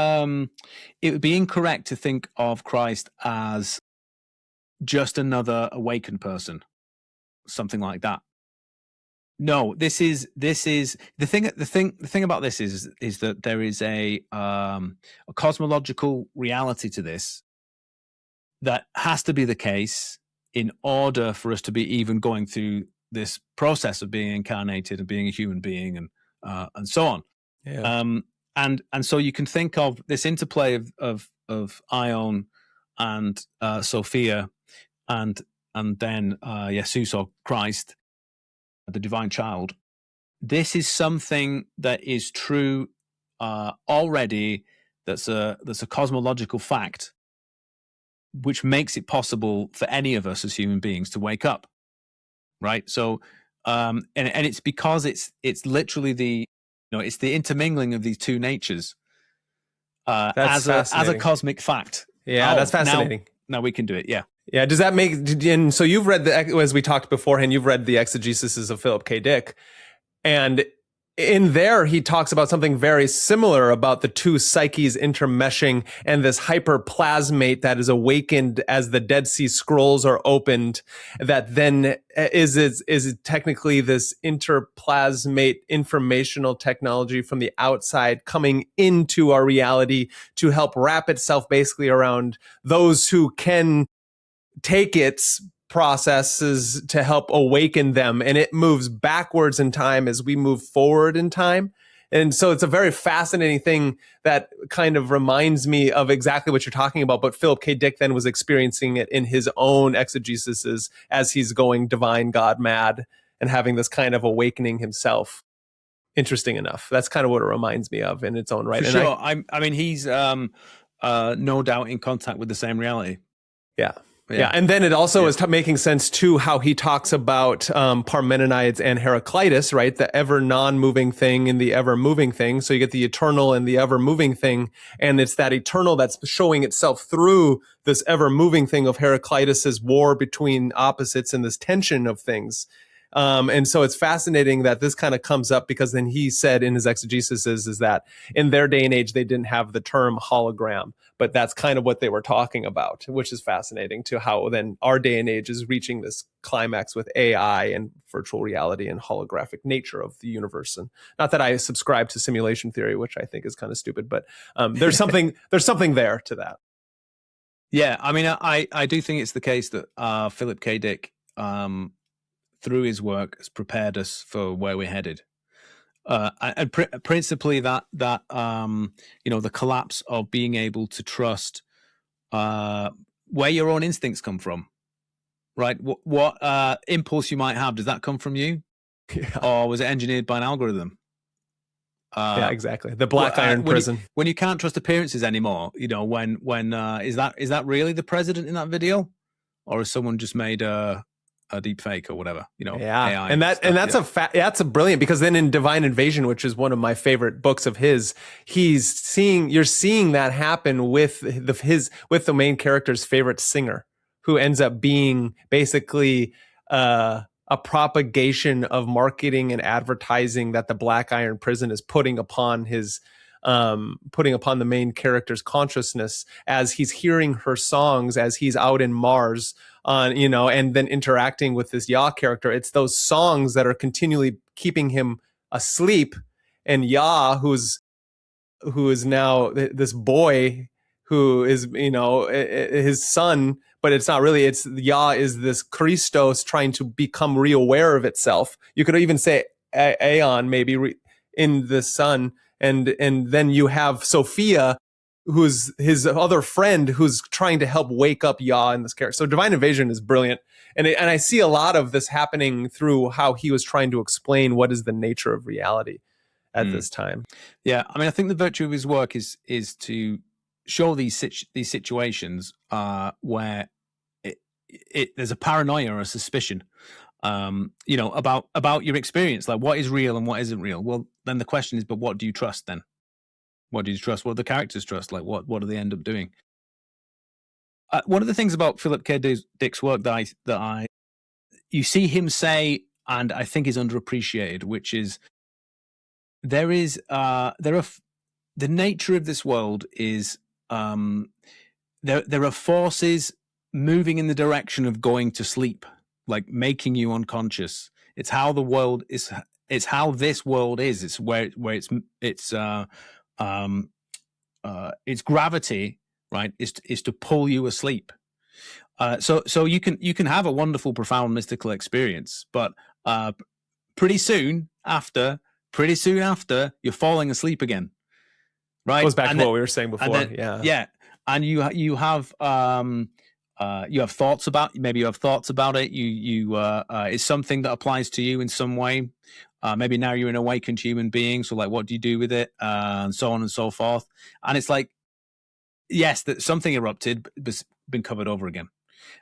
It would be incorrect to think of Christ as just another awakened person, something like that. No, this is the thing. The thing about this is that there is a cosmological reality to this that has to be the case in order for us to be even going through this process of being incarnated and being a human being and so on. Yeah. And so you can think of this interplay of Aeon and Sophia and then Jesus or Christ, the divine child. This is something that is true already. That's a cosmological fact, which makes it possible for any of us as human beings to wake up, right? So, and it's because it's literally it's the intermingling of these two natures as a cosmic fact. Yeah, that's fascinating. Now we can do it. Yeah. Yeah. Does that make? And so you've read as we talked beforehand, you've read the exegesis of Philip K. Dick, and in there, he talks about something very similar about the two psyches intermeshing and this hyperplasmate that is awakened as the Dead Sea Scrolls are opened. That then is technically this interplasmate informational technology from the outside coming into our reality to help wrap itself basically around those who can take its processes to help awaken them, and it moves backwards in time as we move forward in time. And so it's a very fascinating thing that kind of reminds me of exactly what you're talking about. But Philip K. Dick then was experiencing it in his own exegesis as he's going divine God mad and having this kind of awakening himself. Interesting enough. That's kind of what it reminds me of in its own right. For sure. I mean, he's no doubt in contact with the same reality. Yeah. And then it also is making sense too how he talks about Parmenides and Heraclitus, right? The ever non-moving thing and the ever moving thing. So you get the eternal and the ever moving thing, and it's that eternal that's showing itself through this ever moving thing of Heraclitus's war between opposites and this tension of things. And so it's fascinating that this kind of comes up because then he said in his exegesis is that in their day and age, they didn't have the term hologram, but that's kind of what they were talking about, which is fascinating to how then our day and age is reaching this climax with AI and virtual reality and holographic nature of the universe. And not that I subscribe to simulation theory, which I think is kind of stupid, but there's something there to that. Yeah. I mean, I do think it's the case that Philip K. Dick, through his work, has prepared us for where we're headed, and principally that the collapse of being able to trust where your own instincts come from, right? What impulse you might have, does that come from you, or was it engineered by an algorithm? Yeah, exactly. The black iron prison. When you can't trust appearances anymore, when is that really the president in that video, or has someone just made a deep fake or whatever, AI and that's a brilliant, because then in Divine Invasion, which is one of my favorite books of his, you're seeing that happen with the main character's favorite singer, who ends up being basically a propagation of marketing and advertising that the Black Iron Prison is putting upon the main character's consciousness as he's hearing her songs as he's out in Mars and then interacting with this Ya character. It's those songs that are continually keeping him asleep, and Ya, who is now this boy who is his son, but it's not really. It's Ya is this Christos trying to become reaware of itself. You could even say Aeon maybe in the son, and then you have Sophia, who's his other friend, who's trying to help wake up Ya in this character. So Divine Invasion is brilliant, and I see a lot of this happening through how he was trying to explain what is the nature of reality at this time. Yeah, I mean, I think the virtue of his work is to show these situations where there's a paranoia or a suspicion, about your experience, like what is real and what isn't real. Well, then the question is, but what do you trust then? What do you trust? What do the characters trust? Like, what do they end up doing? One of the things about Philip K. Dick's work that you see him say, and I think is underappreciated, which is the nature of this world is there are forces moving in the direction of going to sleep, like making you unconscious. It's how the world is. It's how this world is. It's where its gravity, right, is to pull you asleep. So you can have a wonderful, profound mystical experience, but pretty soon after you're falling asleep again. Right, goes back to what we were saying before. And you have thoughts about. Maybe you have thoughts about it. It's something that applies to you in some way. Maybe now you're an awakened human being. So, like, what do you do with it, and so on and so forth. And it's like, yes, that something erupted, but it's been covered over again.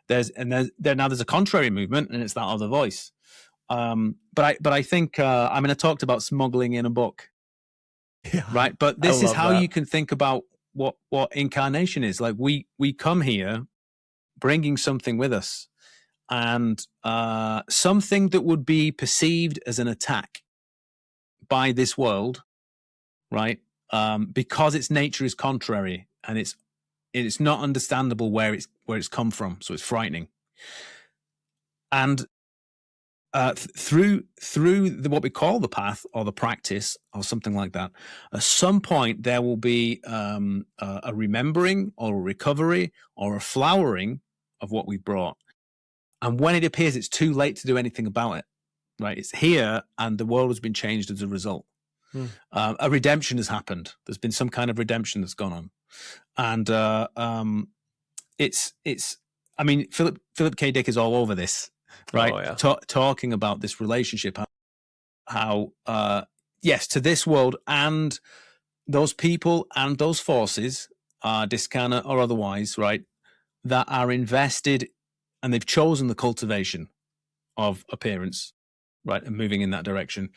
There's a contrary movement, and it's that other voice. But I think I talked about smuggling in a book. Yeah, right, but this is how you can think about what incarnation is. Like, we come here bringing something with us, and something that would be perceived as an attack by this world, right? Because its nature is contrary, and it's not understandable where it's come from, so it's frightening. And through what we call the path or the practice or something like that, at some point there will be a remembering or a recovery or a flowering of what we brought. And when it appears it's too late to do anything about it, right? It's here, and the world has been changed as a result. A redemption has happened. There's been some kind of redemption that's gone on, and it's. I mean, Philip K. Dick is all over this. Right, oh, yeah. Talking about this relationship, how yes, to this world and those people and those forces, discarnate or otherwise, right, that are invested, and they've chosen the cultivation of appearance, right, and moving in that direction.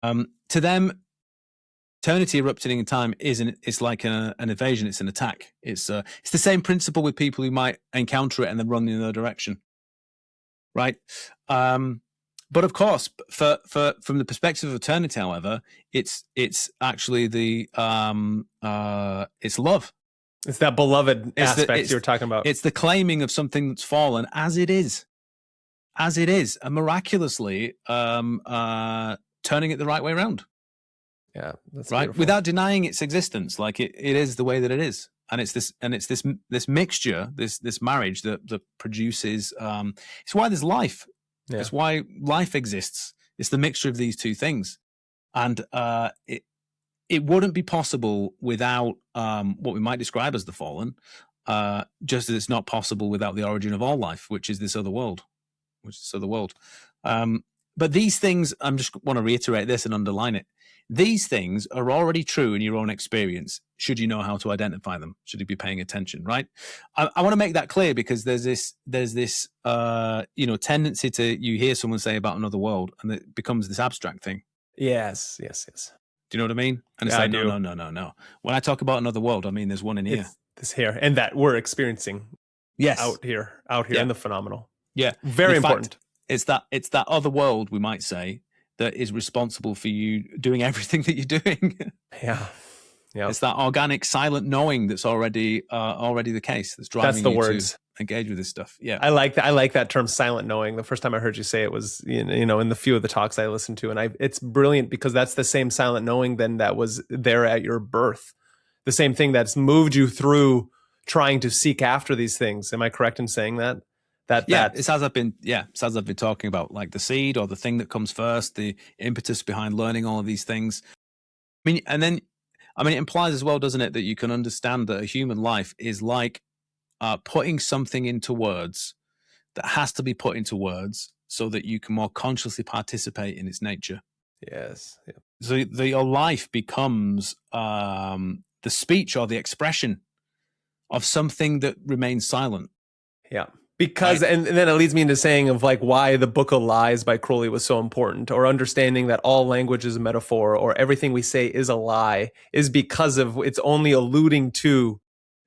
To them, eternity erupting in time it's like an evasion. It's an attack. It's the same principle with people who might encounter it and then run in the other direction. Right, but of course, for from the perspective of eternity, however, it's actually it's love. It's that beloved aspect you're talking about. It's the claiming of something that's fallen as it is, and miraculously turning it the right way around. Yeah, that's right, beautiful. without denying its existence, like it is the way that it is. And it's this mixture, this marriage that produces. It's why there's life. Yeah. It's why life exists. It's the mixture of these two things, and it wouldn't be possible without what we might describe as the fallen. Just as it's not possible without the origin of all life, which is this other world. But these things, I just want to reiterate this and underline it. These things are already true in your own experience, should you know how to identify them, should you be paying attention, right? I want to make that clear, because there's this tendency to, you hear someone say about another world and it becomes this abstract thing. Yes. Do you know what I mean? And it's no. When I talk about another world, I mean there's one in here. It's this here, and that we're experiencing. Yes. Out here in the phenomenal. Yeah. Very important. It's that other world, we might say, that is responsible for you doing everything that you're doing. Yeah. Yeah. It's that organic, silent knowing that's already the case. That's driving you to engage with this stuff. Yeah, I like that. I like that term, silent knowing. The first time I heard you say it was, you know, in the few of the talks I listened to, and it's brilliant because that's the same silent knowing then that was there at your birth, the same thing that's moved you through trying to seek after these things. Am I correct in saying that? It's as I've been talking about, like the seed or the thing that comes first, the impetus behind learning all of these things. It implies as well, doesn't it, that you can understand that a human life is like putting something into words that has to be put into words so that you can more consciously participate in its nature. Yes. Yeah. So your life becomes the speech or the expression of something that remains silent. Yeah. Because, and then it leads me into saying of like why the Book of Lies by Crowley was so important, or understanding that all language is a metaphor, or everything we say is a lie, is because of it's only alluding to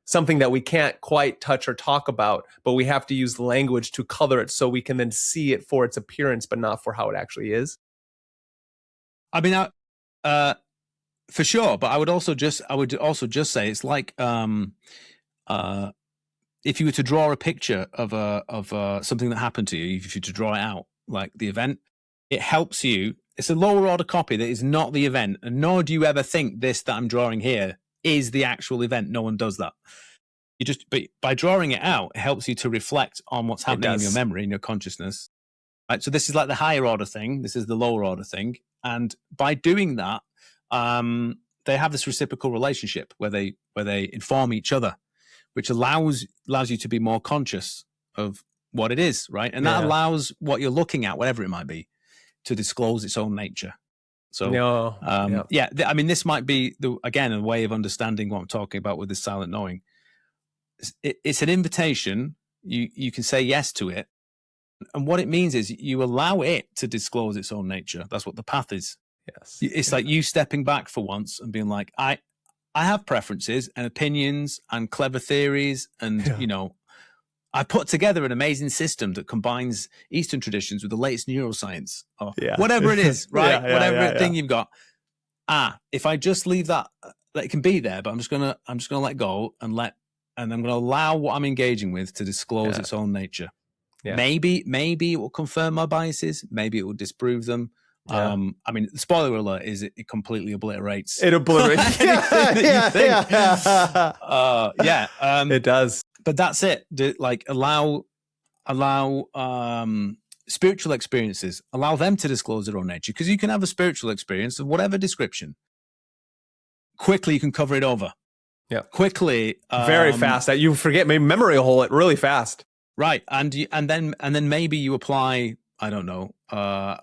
something that we can't quite touch or talk about, but we have to use the language to color it so we can then see it for its appearance, but not for how it actually is. I mean, for sure, but I would also just say it's like if you were to draw a picture of something that happened to you, if you were to draw it out, like the event, it helps you. It's a lower order copy that is not the event, and nor do you ever think this that I'm drawing here is the actual event. No one does that. But by drawing it out, it helps you to reflect on what's happening in your memory, in your consciousness. Right. So this is like the higher order thing. This is the lower order thing. And by doing that, they have this reciprocal relationship where they inform each other, which allows you to be more conscious of what it is, right? And that allows what you're looking at, whatever it might be, to disclose its own nature. So, I mean, this might be, again, a way of understanding what I'm talking about with this silent knowing. It's an invitation. You can say yes to it. And what it means is you allow it to disclose its own nature. That's what the path is. Yes. It's like you stepping back for once and being like, I have preferences and opinions and clever theories. And, you know, I put together an amazing system that combines Eastern traditions with the latest neuroscience or whatever it is, right? Whatever thing you've got. If I just leave that it can be there, but I'm just going to let go and I'm going to allow what I'm engaging with to disclose its own nature. Yeah. Maybe it will confirm my biases. Maybe it will disprove them. Yeah. I mean, the spoiler alert is it completely obliterates. It obliterates. It does. But that's it. Like allow spiritual experiences. Allow them to disclose their own nature, because you can have a spiritual experience of whatever description. Quickly, you can cover it over. Yeah. Quickly. Very fast. That you forget. Maybe memory hole it really fast. Right, and then maybe you apply, I don't know,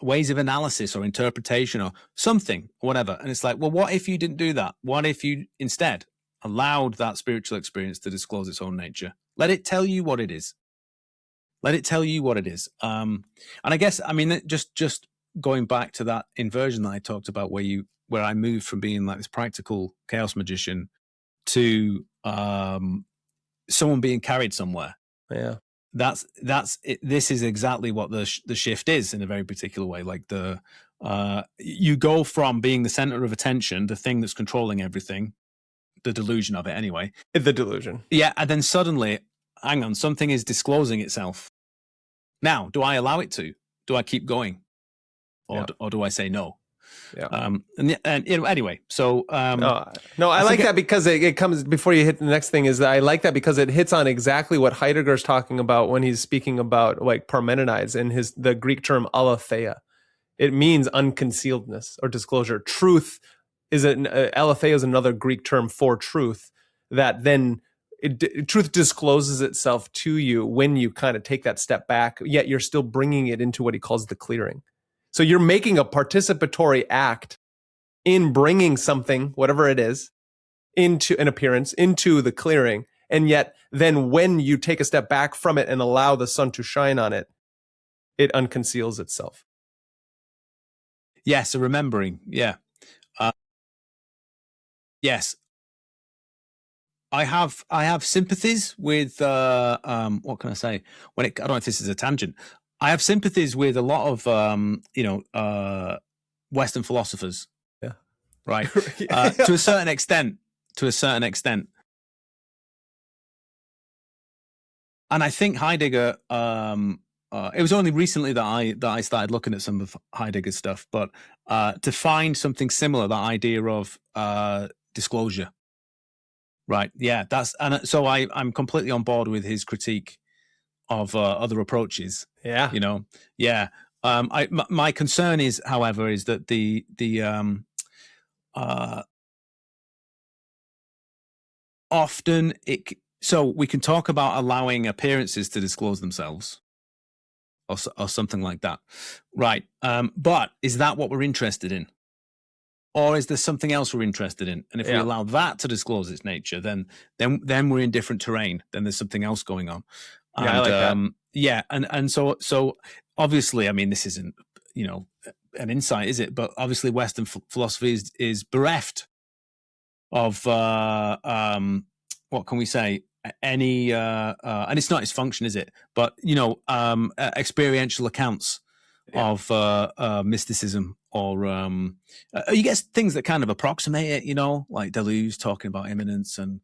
ways of analysis or interpretation or something, or whatever. And it's like, well, what if you didn't do that? What if you instead allowed that spiritual experience to disclose its own nature? Let it tell you what it is. And I guess, I mean, just going back to that inversion that I talked about, where I moved from being like this practical chaos magician to someone being carried somewhere. Yeah. That's it. This is exactly what the shift is in a very particular way. Like you go from being the center of attention, the thing that's controlling everything, the delusion of it anyway. The delusion. Yeah. And then suddenly, hang on, something is disclosing itself. Now, do I allow it to? Do I keep going? Or do I say no? Yeah. Anyway, so no, I like that because it comes before you hit the next thing. Is that I like that because it hits on exactly what Heidegger's talking about when he's speaking about like Parmenides and the Greek term aletheia. It means unconcealedness or disclosure. Truth is aletheia is another Greek term for truth. That then truth discloses itself to you when you kind of take that step back. Yet you're still bringing it into what he calls the clearing. So you're making a participatory act in bringing something, whatever it is, into an appearance, into the clearing. And yet then when you take a step back from it and allow the sun to shine on it, it unconceals itself. Yes, so remembering. Yeah. Yes. I have sympathies with, what can I say? I don't know if this is a tangent. I have sympathies with a lot of Western philosophers. Yeah. Right. To a certain extent. And I think Heidegger, it was only recently that I started looking at some of Heidegger's stuff, but to find something similar, that idea of disclosure. Right. Yeah. So I'm completely on board with his critique of other approaches. Yeah. Yeah. My concern is, however, is that often so we can talk about allowing appearances to disclose themselves or something like that. Right. But is that what we're interested in? Or is there something else we're interested in? And if we allow that to disclose its nature, then we're in different terrain. Then there's something else going on. And, I like that. Yeah. And so obviously, I mean, this isn't, an insight, is it? But obviously Western philosophy is bereft of, what can we say? Any, and it's not its function, is it? But, experiential accounts of mysticism, or you get things that kind of approximate it, like Deleuze talking about immanence and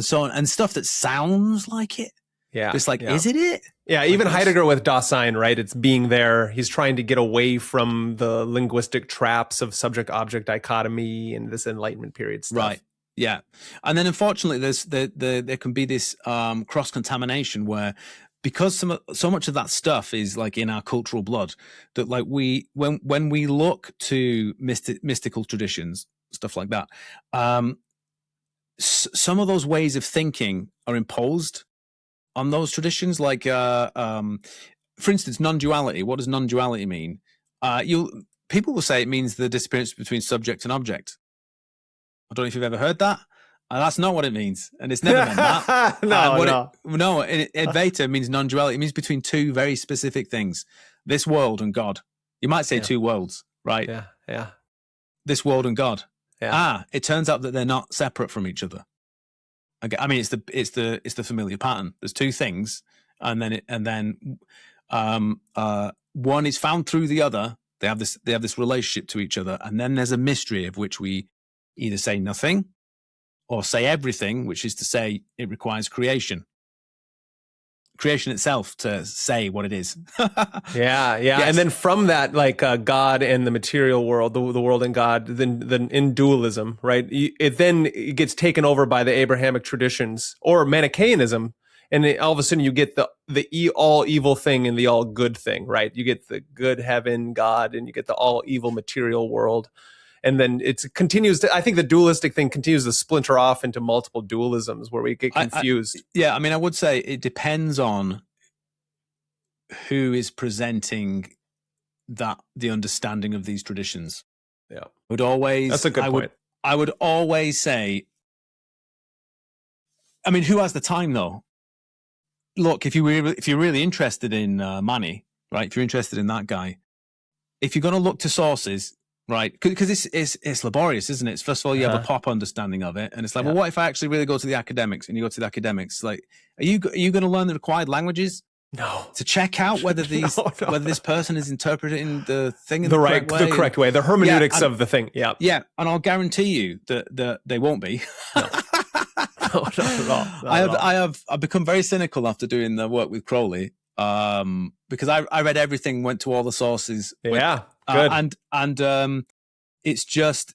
so on, and stuff that sounds like it. Yeah. It's like, is it? Yeah, even Heidegger with Dasein, right? It's being there. He's trying to get away from the linguistic traps of subject-object dichotomy and this Enlightenment period stuff. Right. Yeah. And then unfortunately, there can be this cross-contamination where, because so much of that stuff is like in our cultural blood, that like when we look to mystical traditions, stuff like that, some of those ways of thinking are imposed on those traditions. Like, for instance, non-duality. What does non-duality mean? People will say it means the disappearance between subject and object. I don't know if you've ever heard that. That's not what it means, and it's never meant that. No. Advaita means non-duality. It means between two very specific things: this world and God. You might say two worlds, right? Yeah. This world and God. Yeah. It turns out that they're not separate from each other. I mean, it's the familiar pattern. There's two things, and then one is found through the other. They have this relationship to each other, and then there's a mystery of which we either say nothing or say everything, which is to say it requires creation itself to say what it is. Yeah. Yes. And then from that, like God and the material world, the world and God, then in dualism, right? It gets taken over by the Abrahamic traditions or Manichaeanism, and all of a sudden you get the all evil thing and the all good thing, right? You get the good heaven, God, and you get the all evil material world. And then it continues I think the dualistic thing continues to splinter off into multiple dualisms where we get confused. I mean, I would say it depends on who is presenting the understanding of these traditions. Yeah. That's a good point. I would always say, I mean, who has the time though? Look, if you're really interested in Mani, right? If you're interested in that guy, if you're going to look to sources, right? Because it's laborious, isn't it? First of all, you have a pop understanding of it, and it's like, well, what if I actually really go to the academics? And you go to the academics, like, are you going to learn the required languages? No. To check out whether whether this person is interpreting the thing in the correct way, the hermeneutics of the thing. Yeah. Yeah, and I'll guarantee you that they won't be. No. Not at all. I've become very cynical after doing the work with Crowley, because I read everything, went to all the sources. Yeah. Good. And it's just,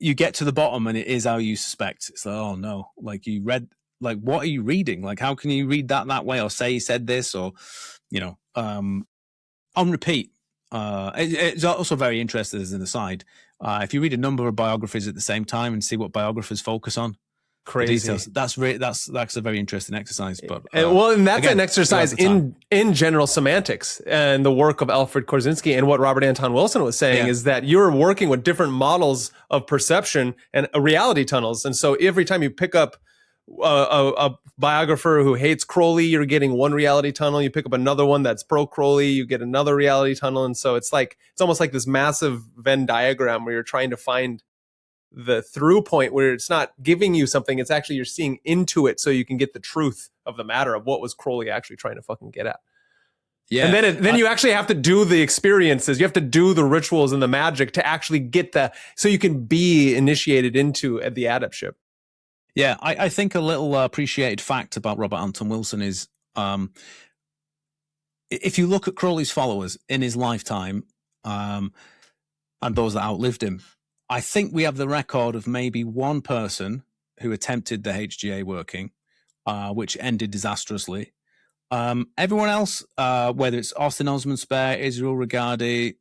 you get to the bottom and it is how you suspect. It's like, oh no, like you read, like, what are you reading? Like, how can you read that way, or say he said this, or, on repeat. It's also very interesting as an aside. If you read a number of biographies at the same time and see what biographers focus on, crazy. That's a very interesting exercise. But and that's again, an exercise in general semantics and the work of Alfred Korzynski. And what Robert Anton Wilson was saying is that you're working with different models of perception and reality tunnels. And so every time you pick up a biographer who hates Crowley, you're getting one reality tunnel. You pick up another one that's pro Crowley, you get another reality tunnel. And so it's almost like this massive Venn diagram where you're trying to find the through point where it's not giving you something, it's actually you're seeing into it so you can get the truth of the matter of what was Crowley actually trying to fucking get at. Yeah. And then you actually have to do the experiences. You have to do the rituals and the magic to actually get so you can be initiated into the adeptship. Yeah, I think a little appreciated fact about Robert Anton Wilson is, if you look at Crowley's followers in his lifetime, and those that outlived him, I think we have the record of maybe one person who attempted the HGA working, which ended disastrously. Everyone else, whether it's Austin Osman Spare, Israel Regardie,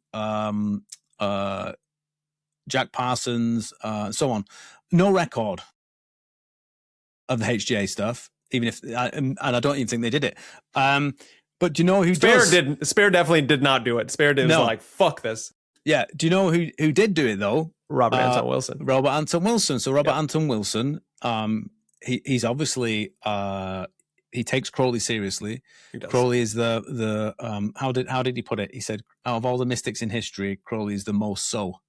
Jack Parsons, and so on, no record of the HGA stuff, even if, and I don't even think they did it. But do you know who Spare definitely did not do it. Spare was like, fuck this. Yeah. Do you know who did do it though? Robert Anton Wilson. Robert Anton Wilson. So Robert Anton Wilson, he's obviously he takes Crowley seriously. Crowley is the how did he put it? He said, out of all the mystics in history, Crowley is the most so.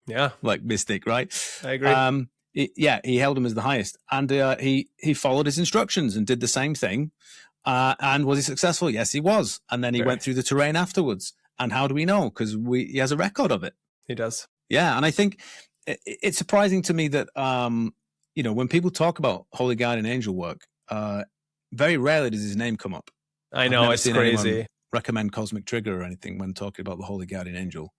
Yeah. Like mystic, right? I agree. He held him as the highest, and he followed his instructions and did the same thing. And was he successful? Yes, he was. And then he went through the terrain afterwards. And how do we know? Because he has a record of it. He does. Yeah, and I think it's surprising to me that when people talk about Holy Guardian Angel work, very rarely does his name come up. I know, it's crazy. Recommend Cosmic Trigger or anything when talking about the Holy Guardian Angel.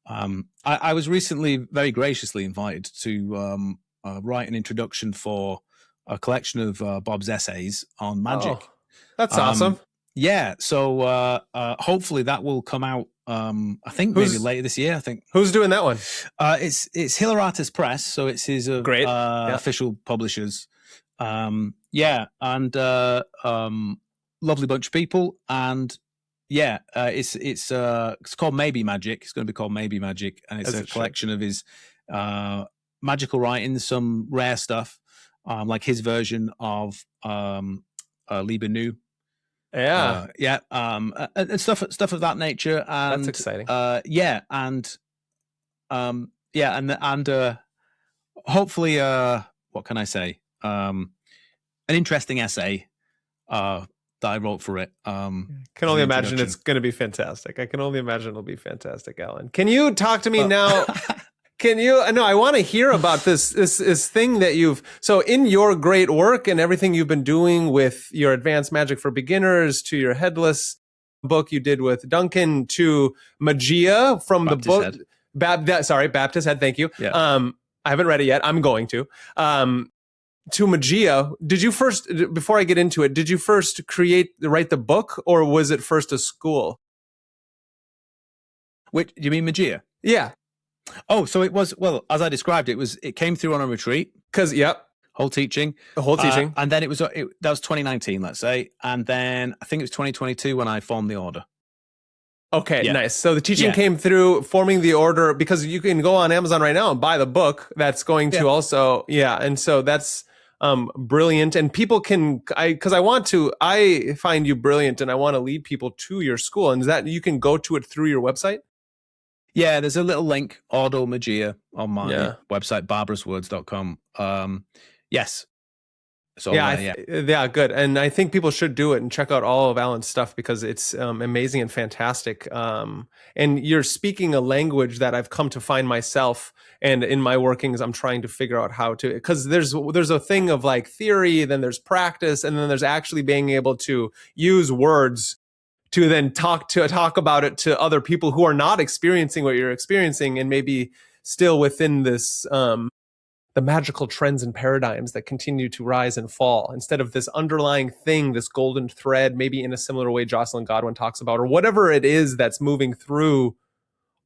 I was recently very graciously invited to write an introduction for a collection of Bob's essays on Magick. Oh, that's awesome. Yeah, so hopefully that will come out. I think maybe later this year. I think. Who's doing that one? It's Hilaratis Press, so it's his great official publishers. And lovely bunch of people, and it's called Maybe Magick. It's going to be called Maybe Magick, and it's a collection of his magical writings, some rare stuff, like his version of Liber Nu. And stuff of that nature. And that's exciting. Hopefully, what can I say? An interesting essay that I wrote for it. Can only imagine it's going to be fantastic. I can only imagine it'll be fantastic, Alan. Can you talk to me now? Can you? No, I want to hear about this thing that so in your great work and everything you've been doing with your Advanced Magic for Beginners, to your Headless book you did with Duncan, to Magia from Baptist the book. Head. Baptist Head. Thank you. Yeah. I haven't read it yet. I'm going to. To Magia, did you first, before I get into it, did you first write the book, or was it first a school? Which, you mean Magia? Yeah. Oh, so it was, well, as I described, it came through on a retreat. The whole teaching. And then that was 2019, let's say. And then I think it was 2022 when I formed the order. Okay, nice. So the teaching came through forming the order, because you can go on Amazon right now and buy the book. That's going to also, and so that's brilliant. And people can, I find you brilliant, and I want to lead people to your school. And is that you can go to it through your website? Yeah, there's a little link, Ordo Magia, on my website, barbarouswords.com. Yes. So good. And I think people should do it and check out all of Alan's stuff, because it's amazing and fantastic. And you're speaking a language that I've come to find myself, and in my workings, I'm trying to figure out how to, because there's a thing of like theory, then there's practice, and then there's actually being able to use words to then talk about it to other people who are not experiencing what you're experiencing, and maybe still within this the magical trends and paradigms that continue to rise and fall, instead of this underlying thing, this golden thread, maybe in a similar way Jocelyn Godwin talks about, or whatever it is that's moving through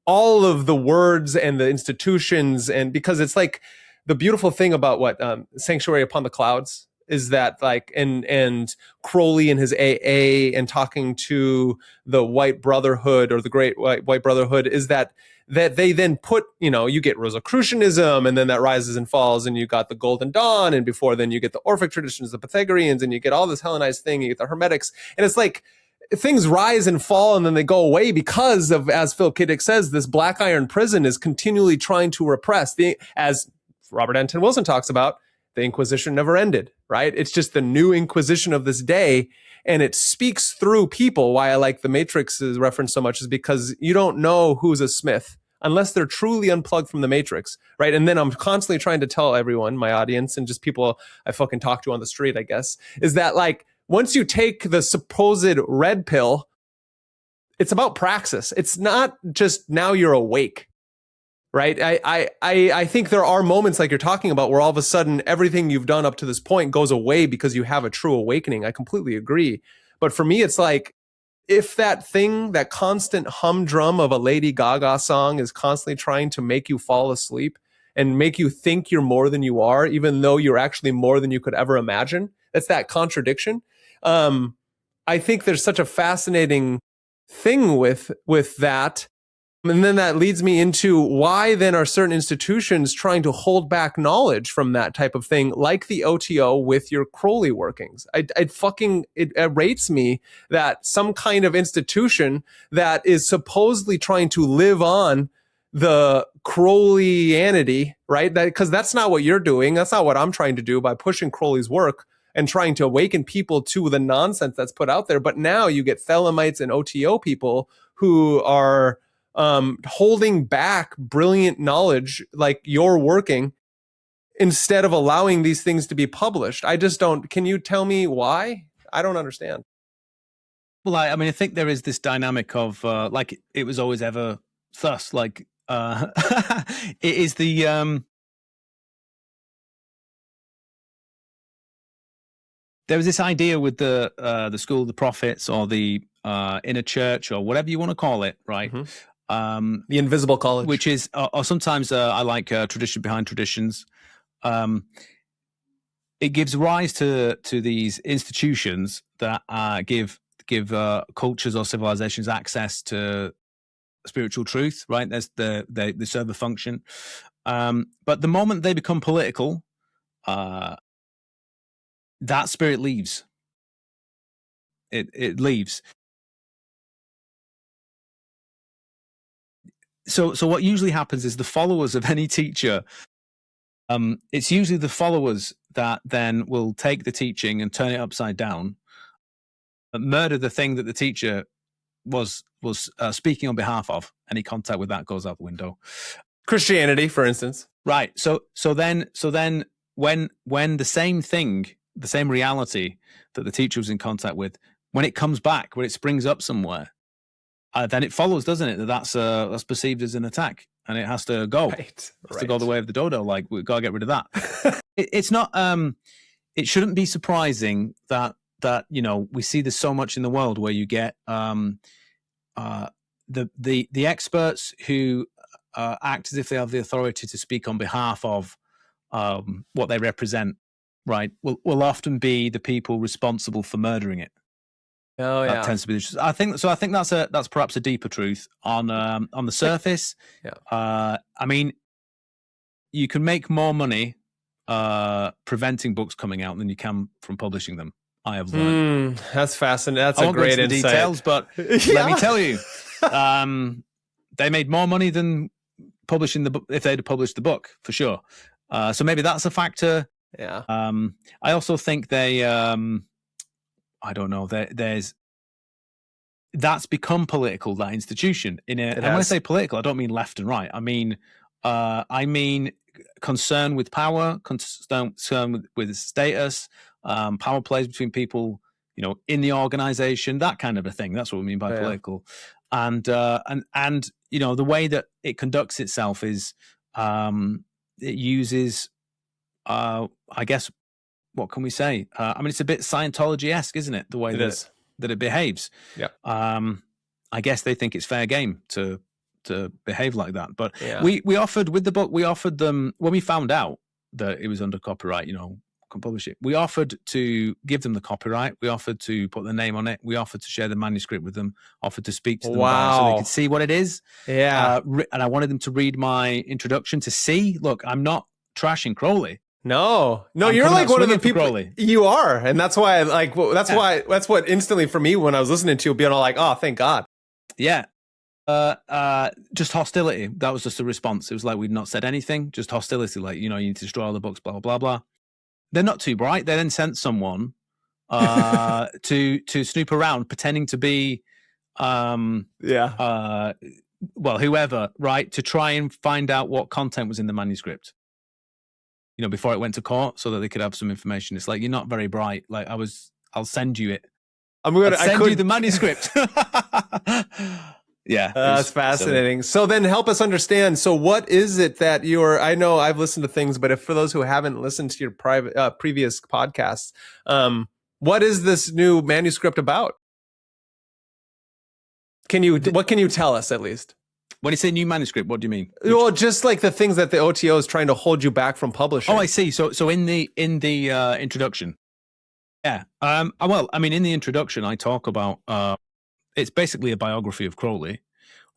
all of the words and the institutions. And because it's like the beautiful thing about what Sanctuary Upon the Clouds is, that like, and Crowley and his AA and talking to the White Brotherhood, or the Great White Brotherhood, is that they then put, you get Rosicrucianism, and then that rises and falls, and you got the Golden Dawn, and before then you get the Orphic traditions, the Pythagoreans, and you get all this Hellenized thing, you get the Hermetics, and it's like things rise and fall, and then they go away because of, as Phil Kiddick says, this black iron prison is continually trying to repress, as Robert Anton Wilson talks about, the Inquisition never ended, right? It's just the new Inquisition of this day. And it speaks through people. Why I like the Matrix is referenced so much is because you don't know who's a Smith unless they're truly unplugged from the Matrix, right? And then I'm constantly trying to tell everyone, my audience, and just people I fucking talk to on the street, I guess, is that like, once you take the supposed red pill, it's about praxis. It's not just now you're awake, right? I think there are moments like you're talking about where all of a sudden everything you've done up to this point goes away because you have a true awakening. I completely agree. But for me, it's like, if that thing, that constant humdrum of a Lady Gaga song is constantly trying to make you fall asleep and make you think you're more than you are, even though you're actually more than you could ever imagine, that's that contradiction. I think there's such a fascinating thing with that. And then that leads me into why then are certain institutions trying to hold back knowledge from that type of thing, like the OTO with your Crowley workings. It rates me that some kind of institution that is supposedly trying to live on the Crowleyanity, right? Because that's not what you're doing. That's not what I'm trying to do by pushing Crowley's work and trying to awaken people to the nonsense that's put out there. But now you get Thelemites and OTO people who are holding back brilliant knowledge like you're working instead of allowing these things to be published. I just don't. Can you tell me why? I don't understand. Well, I mean, I think there is this dynamic of like it was always ever thus. Like it is the there was this idea with the school of the prophets or the inner church or whatever you want to call it, right? Mm-hmm. The invisible college, which is, or sometimes I like tradition behind traditions. It gives rise to these institutions that give cultures or civilizations access to spiritual truth, right? There's they serve a function, but the moment they become political, that spirit leaves. It leaves. So what usually happens is the followers of any teacher, it's usually the followers that then will take the teaching and turn it upside down, murder the thing that the teacher was speaking on behalf of. Any contact with that goes out the window. Christianity, for instance. Right. So then when the same thing, the same reality that the teacher was in contact with, when it comes back, when it springs up somewhere, then it follows, doesn't it? That's perceived as an attack, and it has to go. Right. It has to go the way of the dodo. Like, we've got to get rid of that. It's not. It shouldn't be surprising that we see this so much in the world where you get the experts who act as if they have the authority to speak on behalf of what they represent. Right. Will often be the people responsible for murdering it. Oh yeah, that tends to be. I think so. I think that's perhaps a deeper truth on the surface. Yeah. I mean, you can make more money preventing books coming out than you can from publishing them. I have learned. That's fascinating. That's a great insight. Details, but yeah. Let me tell you, they made more money than publishing the book if they'd have published the book for sure. So maybe that's a factor. Yeah. I also think they. I don't know. That's become political. That institution and when I say political, I don't mean left and right. I mean concern with power, concern with status, power plays between people, in the organization, that kind of a thing. That's what we mean by political. And the way that it conducts itself is it uses, I guess. What can we say? I mean, it's a bit Scientology-esque, isn't it? The way that it behaves. Yeah. I guess they think it's fair game to behave like that. But we offered with the book. We offered them when we found out that it was under copyright. Can publish it. We offered to give them the copyright. We offered to put their name on it. We offered to share the manuscript with them. Offered to speak to them about it so they could see what it is. Yeah. And I wanted them to read my introduction to see. Look, I'm not trashing Crowley. No, you're like one of the people. Crowley. You are, and that's why. That's what instantly for me when I was listening to you, being all like, "Oh, thank God." Yeah. Just hostility. That was just a response. It was like we'd not said anything. Just hostility. Like you need to destroy all the books. Blah blah blah blah. they're not too bright. They then sent someone to snoop around, pretending to be whoever, right, to try and find out what content was in the manuscript, before it went to court, so that they could have some information. It's like, you're not very bright. Like, I'll send you it. I'll send you the manuscript. Yeah. That's fascinating. Silly. So then help us understand. So what is it that I know I've listened to things, but for those who haven't listened to your previous podcasts, what is this new manuscript about? What can you tell us at least? When you say new manuscript, what do you mean? Well, just like the things that the OTO is trying to hold you back from publishing. Oh, I see. So in the introduction. Yeah. Well, I mean, in the introduction, I talk about, it's basically a biography of Crowley,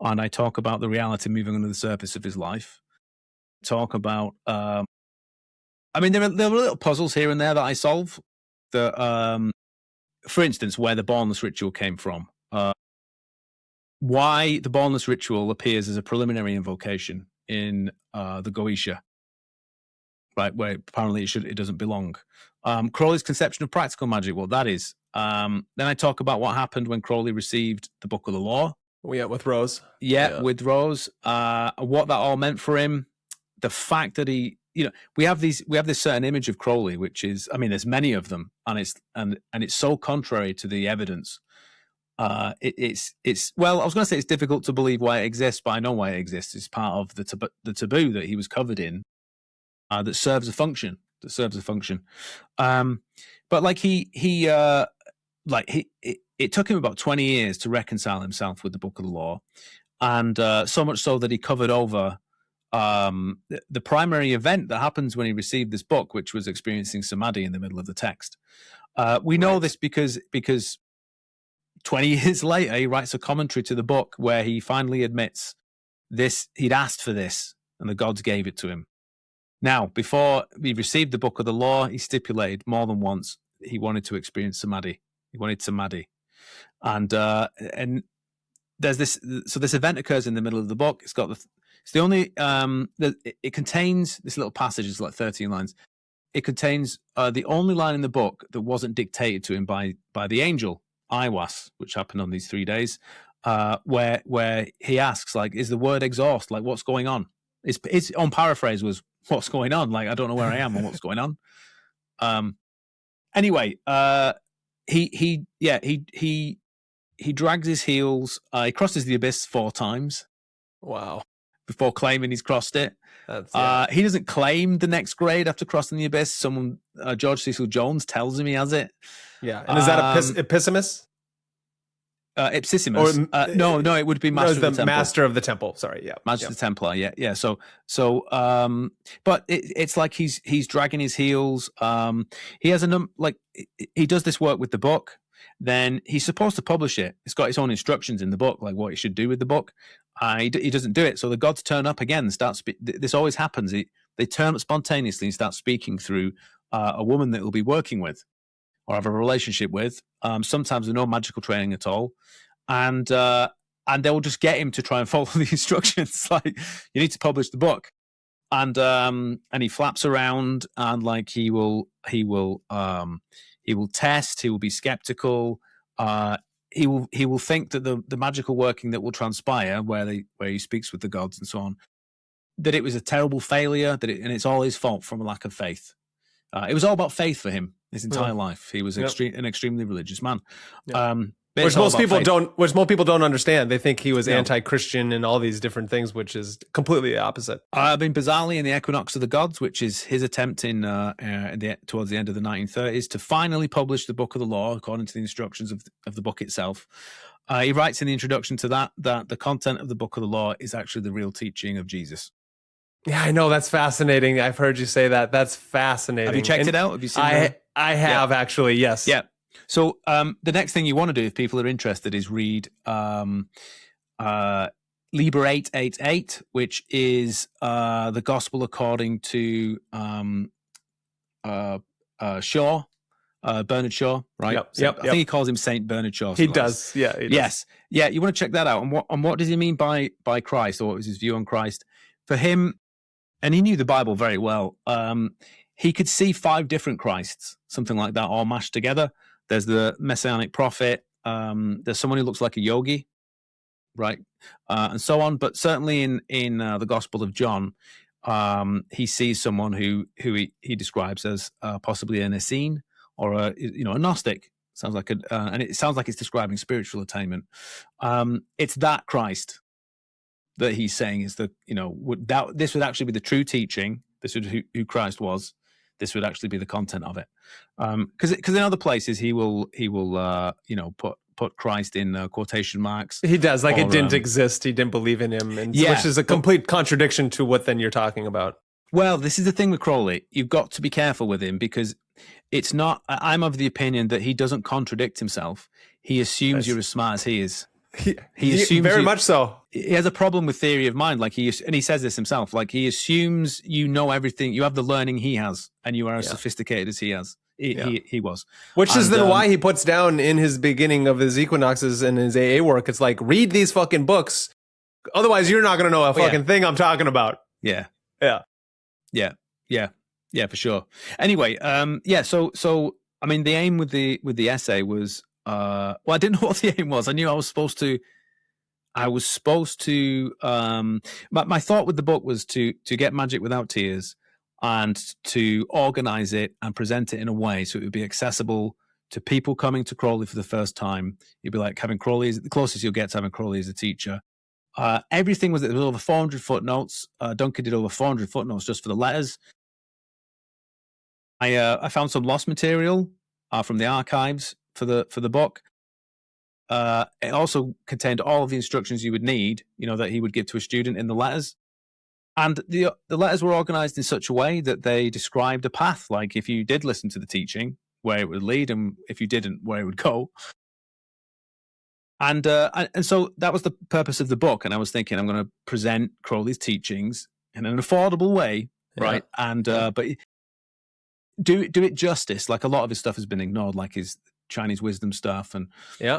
and I talk about the reality moving under the surface of his life. Talk about, there were little puzzles here and there that I solve. For instance, where the Bornless ritual came from. Why the Bornless ritual appears as a preliminary invocation in the Goetia, right, where apparently it doesn't belong. Crowley's conception of practical magic, what that is. Then I talk about what happened when Crowley received the Book of the Law. Yeah, with Rose. Yeah, with Rose. What that all meant for him. The fact that we have this certain image of Crowley, which is, I mean, there's many of them, and it's so contrary to the evidence. It's well, I was going to say it's difficult to believe why it exists, but I know why it exists. It's part of the taboo that he was covered in, that serves a function. But like it took him about 20 years to reconcile himself with the Book of the Law, and so much so that he covered over the primary event that happens when he received this book, which was experiencing samadhi in the middle of the text. We know this because 20 years later, he writes a commentary to the book where he finally admits he'd asked for this, and the gods gave it to him. Now, before he received the Book of the Law, he stipulated more than once he wanted to experience samadhi. He wanted samadhi. And there's this, so this event occurs in the middle of the book. It's the only, it contains this little passage, it's like 13 lines. It contains the only line in the book that wasn't dictated to him by the angel, Iwas, which happened on these 3 days, where he asks, like, is the word exhaust? Like, what's going on? His own paraphrase was, what's going on? Like, I don't know where I am and what's going on. Anyway, he drags his heels. He crosses the abyss 4 times. Wow. Before claiming he's crossed it. He doesn't claim the next grade after crossing the abyss. Someone, George Cecil Jones, tells him he has it. Yeah. And is that Episimus? Ipsissimus. No, it would be Master of the Temple. Master of the Temple. Sorry, yeah. Master of the Templar, yeah. So, but it's like he's dragging his heels. He has he does this work with the book. Then he's supposed to publish it. It's got its own instructions in the book, like what he should do with the book. He doesn't do it. So the gods turn up again and start. This always happens. They turn up spontaneously and start speaking through a woman that he'll be working with or have a relationship with. Sometimes with no magical training at all, and they'll just get him to try and follow the instructions. Like, you need to publish the book, and he flaps around, and like he will test. He will be skeptical. He will think that the magical working that will transpire, where he speaks with the gods and so on, that it was a terrible failure. And it's all his fault from a lack of faith. It was all about faith for him his entire life. He was an extremely religious man. Which most people don't understand. They think he was anti-Christian and all these different things, which is completely the opposite. Bizarrely, in the Equinox of the Gods, which is his attempt towards the end of the 1930s to finally publish the Book of the Law according to the instructions of the book itself, he writes in the introduction to that the content of the Book of the Law is actually the real teaching of Jesus. Yeah, I know. That's fascinating. I've heard you say that. That's fascinating. Have you checked it out? Have you seen it? I have, actually, yes. Yeah. So the next thing you want to do, if people are interested, is read Liber 888, which is the Gospel according to Shaw, Bernard Shaw, right? Yep. I think he calls him Saint Bernard Shaw. He does. Yeah. He does. Yes. Yeah. You want to check that out. And what does he mean by Christ, or what was his view on Christ? For him, and he knew the Bible very well. he could see 5 different Christs, something like that, all mashed together. There's the messianic prophet. There's someone who looks like a yogi, right, and so on. But certainly in the Gospel of John, he sees someone who he describes as possibly an Essene or a Gnostic. Sounds like and it sounds like it's describing spiritual attainment. It's that Christ that he's saying is this would actually be the true teaching. This would who Christ was. This would actually be the content of it. Because in other places he will put Christ in quotation marks. He does, like it didn't exist. He didn't believe in him, which is a complete contradiction to what then you're talking about. Well, this is the thing with Crowley. You've got to be careful with him because it's not. I'm of the opinion that he doesn't contradict himself. He assumes you're as smart as he is. He assumes very much so. He has a problem with theory of mind, and he says this himself. Like he assumes you know everything. You have the learning he has, and you are as sophisticated as he has. He was, which is then why he puts down in his beginning of his equinoxes and his AA work. It's like, read these fucking books, otherwise you're not going to know a fucking thing I'm talking about. Yeah, for sure. Anyway, So I mean, the aim with the essay was. I didn't know what the aim was. I knew I was supposed to. My thought with the book was to get Magick without tears, and to organize it and present it in a way so it would be accessible to people coming to Crowley for the first time. You'd be like having Crowley, the closest you'll get to having Crowley as a teacher. Everything there was over 400 footnotes. Duncan did over 400 footnotes just for the letters. I found some lost material from the archives for the book. It also contained all of the instructions you would need, that he would give to a student in the letters. And the letters were organized in such a way that they described a path, like if you did listen to the teaching, where it would lead, and if you didn't, where it would go. And so that was the purpose of the book. And I was thinking, I'm going to present Crowley's teachings in an affordable way, right? And but do it justice. Like a lot of his stuff has been ignored, like his Chinese wisdom stuff and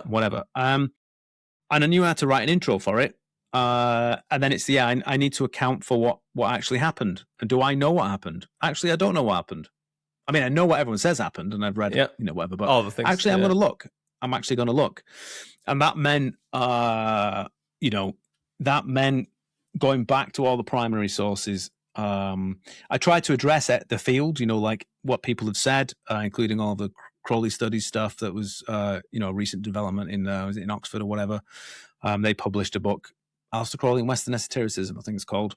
whatever. And I knew I had to write an intro for it. And then it's I need to account for what actually happened. And do I know what happened? Actually, I don't know what happened. I mean, I know what everyone says happened, and I've read whatever. But all the things. Actually, I'm going to look. I'm actually going to look, and that meant going back to all the primary sources. I tried to address the field, like what people have said, including all the Crowley studies stuff that was, a recent development was it in Oxford or whatever. They published a book, Aleister Crowley and Western Esotericism, I think it's called.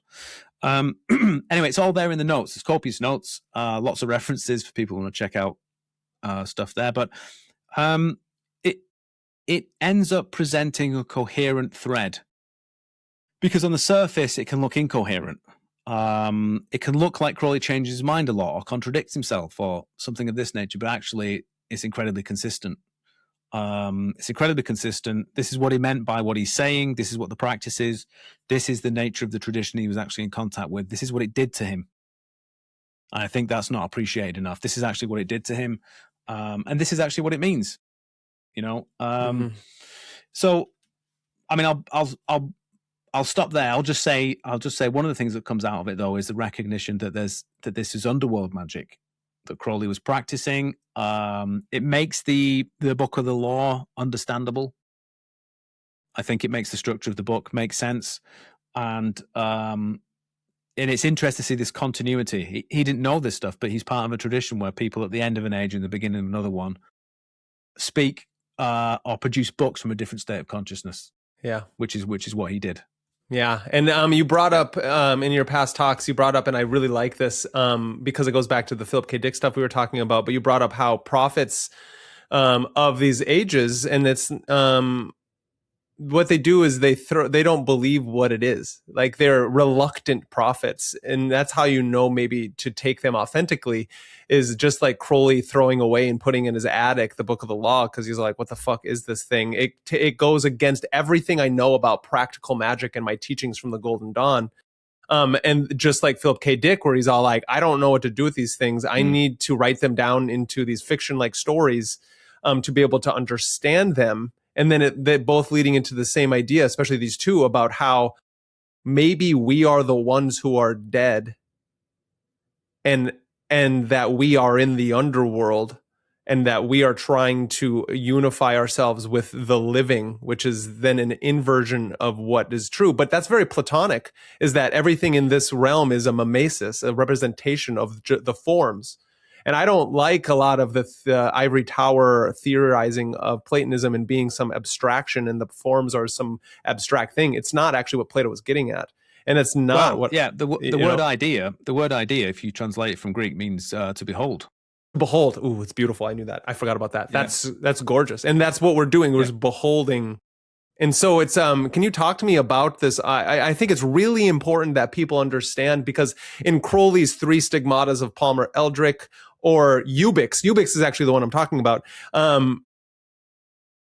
Anyway, it's all there in the notes. There's copious notes, lots of references for people who want to check out stuff there. But it ends up presenting a coherent thread, because on the surface it can look incoherent. It can look like Crowley changes his mind a lot or contradicts himself or something of this nature, but actually it's incredibly consistent. It's incredibly consistent. This is what he meant by what he's saying. This is what the practice is. This is the nature of the tradition he was actually in contact with. This is what it did to him. And I think that's not appreciated enough. This is actually what it did to him. And this is actually what it means, So, I mean, I'll stop there. I'll just say one of the things that comes out of it, though, is the recognition that this is underworld magic that Crowley was practicing. It makes the book of the law understandable. I think it makes the structure of the book make sense, and it's interesting to see this continuity. He didn't know this stuff, but he's part of a tradition where people at the end of an age and the beginning of another one speak or produce books from a different state of consciousness. Yeah, which is what he did. Yeah, and you brought up in your past talks, and I really like this because it goes back to the Philip K. Dick stuff we were talking about, but you brought up how prophets of these ages, and it's what they do is they don't believe what it is. Like, they're reluctant prophets, and that's how maybe to take them authentically is just like Crowley throwing away and putting in his attic the Book of the Law, because he's like, what the fuck is this thing? It goes against everything I know about practical magic and my teachings from the Golden Dawn. And just like Philip K. Dick, where he's all like, I don't know what to do with these things. I need to write them down into these fiction-like stories to be able to understand them. And then they're both leading into the same idea, especially these two, about how maybe we are the ones who are dead. And and that we are in the underworld, and that we are trying to unify ourselves with the living, which is then an inversion of what is true. But that's very Platonic, is that everything in this realm is a mimesis, a representation of the forms. And I don't like a lot of the ivory tower theorizing of Platonism and being some abstraction, and the forms are some abstract thing. It's not actually what Plato was getting at. And it's not the word idea, if you translate it from Greek, means to behold. Behold. Ooh, it's beautiful. I knew that. I forgot about that. That's gorgeous. And that's what we're doing. We're just beholding. And so it's can you talk to me about this? I think it's really important that people understand, because in Crowley's 3 Stigmatas of Palmer Eldritch, or Ubix is actually the one I'm talking about.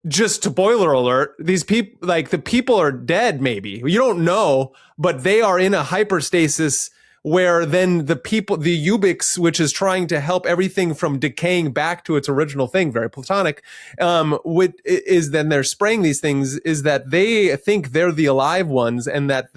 Just to boiler alert, these people, like, the people are dead, maybe. You don't know, but they are in a hyperstasis where then the Ubix, which is trying to help everything from decaying back to its original thing, very Platonic, is then they're spraying these things, is that they think they're the alive ones, and that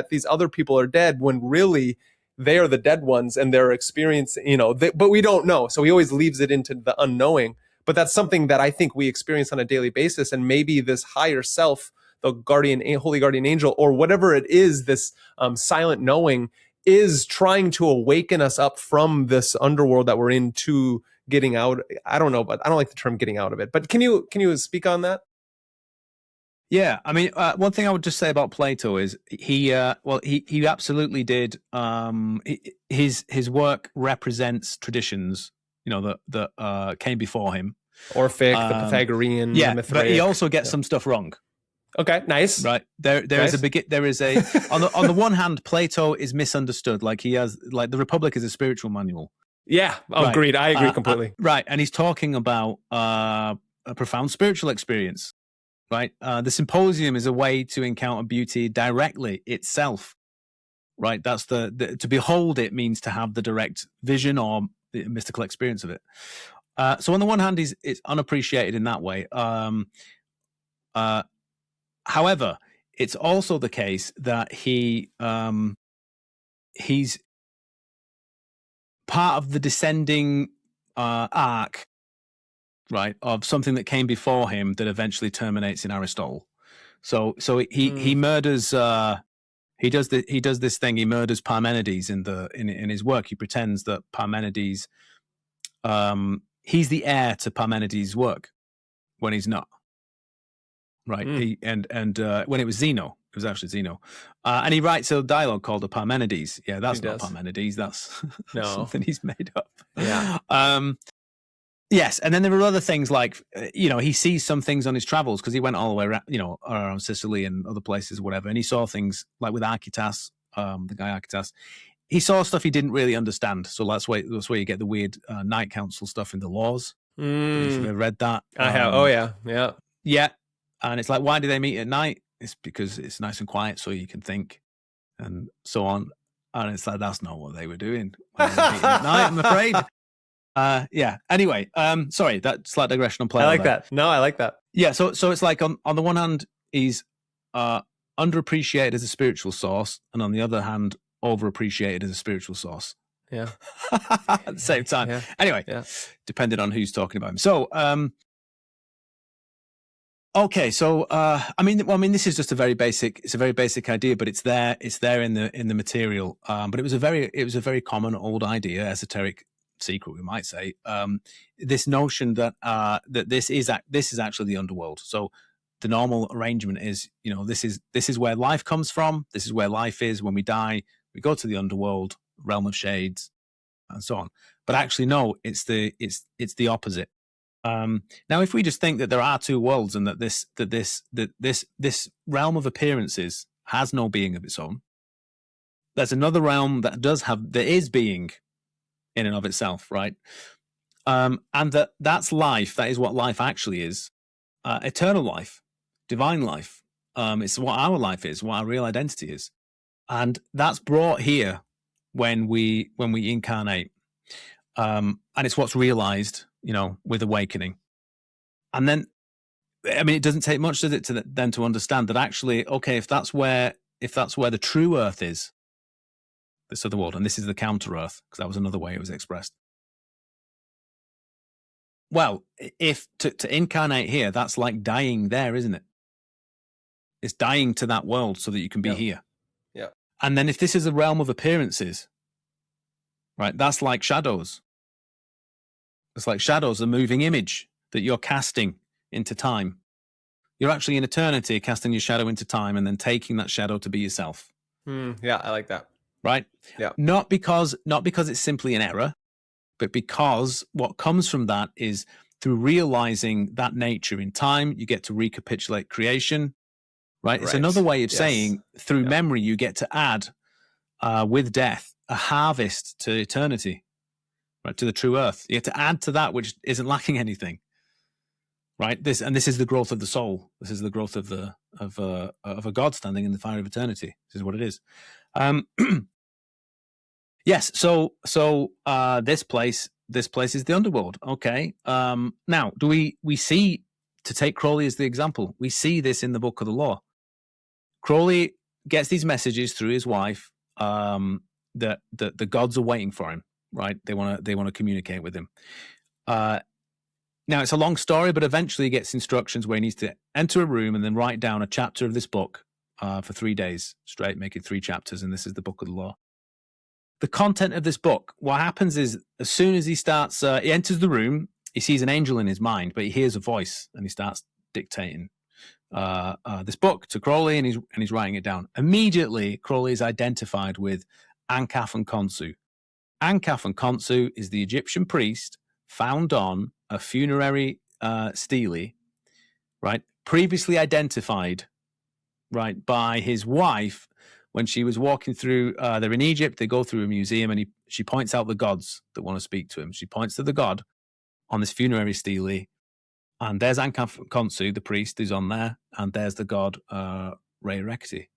these other people are dead, when really they are the dead ones, and they're experiencing, but we don't know. So he always leaves it into the unknowing. But that's something that I think we experience on a daily basis. And maybe this higher self, the holy guardian angel, or whatever it is, this silent knowing, is trying to awaken us up from this underworld that we're in, to getting out. I don't know, but I don't like the term getting out of it. But can you speak on that? Yeah, I mean, one thing I would just say about Plato is he absolutely did. His work represents traditions, that came before him. Orphic, the Pythagorean, the Mithraic. But he also gets some stuff wrong. Okay, nice. Right, there is on the one hand, Plato is misunderstood. Like, he has, like, the Republic is a spiritual manual. Yeah, agreed. I agree completely. Right, and he's talking about a profound spiritual experience. Right, the Symposium is a way to encounter beauty directly itself. Right, that's to behold it means to have the direct vision or the mystical experience of it. So on the one hand, it's unappreciated in that way. However, it's also the case that he's part of the descending arc, right, of something that came before him that eventually terminates in Aristotle. So he murders. He does this thing. He murders Parmenides in his work. He pretends that Parmenides, he's the heir to Parmenides' work, when he's not. Right. And when it was Zeno, it was actually Zeno, and he writes a dialogue called the Parmenides. Yeah, that's not Parmenides. That's something he's made up. Yeah. Yes, and then there are other things like, he sees some things on his travels, because he went all the way around, around Sicily and other places, whatever, and he saw things like with Archetypes, the guy Archetypes. He saw stuff he didn't really understand. So that's where you get the weird night council stuff in the laws. If you've ever read that, I have. Oh yeah. And it's like, why do they meet at night? It's because it's nice and quiet, so you can think, and so on. And it's like, that's not what they were doing when they were meeting at night, I'm afraid. Yeah. Anyway, sorry, that slight digression on Plato. I like that. No, I like that. Yeah. So it's like, on the one hand, he's underappreciated as a spiritual source, and on the other hand, overappreciated as a spiritual source. Yeah. At the same time. Yeah. Anyway, depending on who's talking about him. So, okay. So, I mean, this is just a very basic idea, but it's there in the material. But it was a very common old idea, esoteric secret, we might say, this notion that this is actually the underworld. So the normal arrangement is, this is where life comes from. This is where life is. When we die, we go to the underworld, realm of shades, and so on. But actually, no, it's the opposite. Now, if we just think that there are two worlds, and that this realm of appearances has no being of its own, there's another realm that is being in and of itself, right? And that's life. That is what life actually is. Eternal life, divine life. It's what our life is, what our real identity is. And that's brought here when we incarnate. And it's what's realized, with awakening. And then, I mean, it doesn't take much, does it, to understand that actually, okay, if that's where the true earth is, this other world, and this is the counter Earth, because that was another way it was expressed. Well, if to incarnate here, that's like dying there, isn't it? It's dying to that world so that you can be here. Yeah. And then if this is a realm of appearances, right, that's like shadows. It's like shadows, a moving image that you're casting into time. You're actually in eternity casting your shadow into time and then taking that shadow to be yourself. Yeah, I like that. Right? Yeah. Not because it's simply an error, but because what comes from that is through realizing that nature in time, you get to recapitulate creation. Right? It's another way of saying through memory, you get to add with death a harvest to eternity, right? To the true earth. You get to add to that which isn't lacking anything. Right? This is the growth of the soul. This is the growth of a God standing in the fire of eternity. This is what it is. Yes. So this place is the underworld. Okay. Now, do we see, to take Crowley as the example, we see this in the Book of the Law. Crowley gets these messages through his wife that the gods are waiting for him. Right? They want to communicate with him. Now, it's a long story, but eventually he gets instructions where he needs to enter a room and then write down a chapter of this book for 3 days straight, making 3 chapters, and this is the Book of the Law. The content of this book, what happens is, as soon as he starts, he enters the room, he sees an angel in his mind, but he hears a voice, and he starts dictating this book to Crowley, and he's writing it down. Immediately, Crowley is identified with Ankaf and Khonsu. Ankaf and Khonsu is the Egyptian priest found on a funerary stele, right? Previously identified, right, by his wife when she was walking through. They're in Egypt. They go through a museum, and she points out the gods that want to speak to him. She points to the god on this funerary stele, and there's Ankaf and Khonsu, the priest, who's on there, and there's the god Re-Erecti.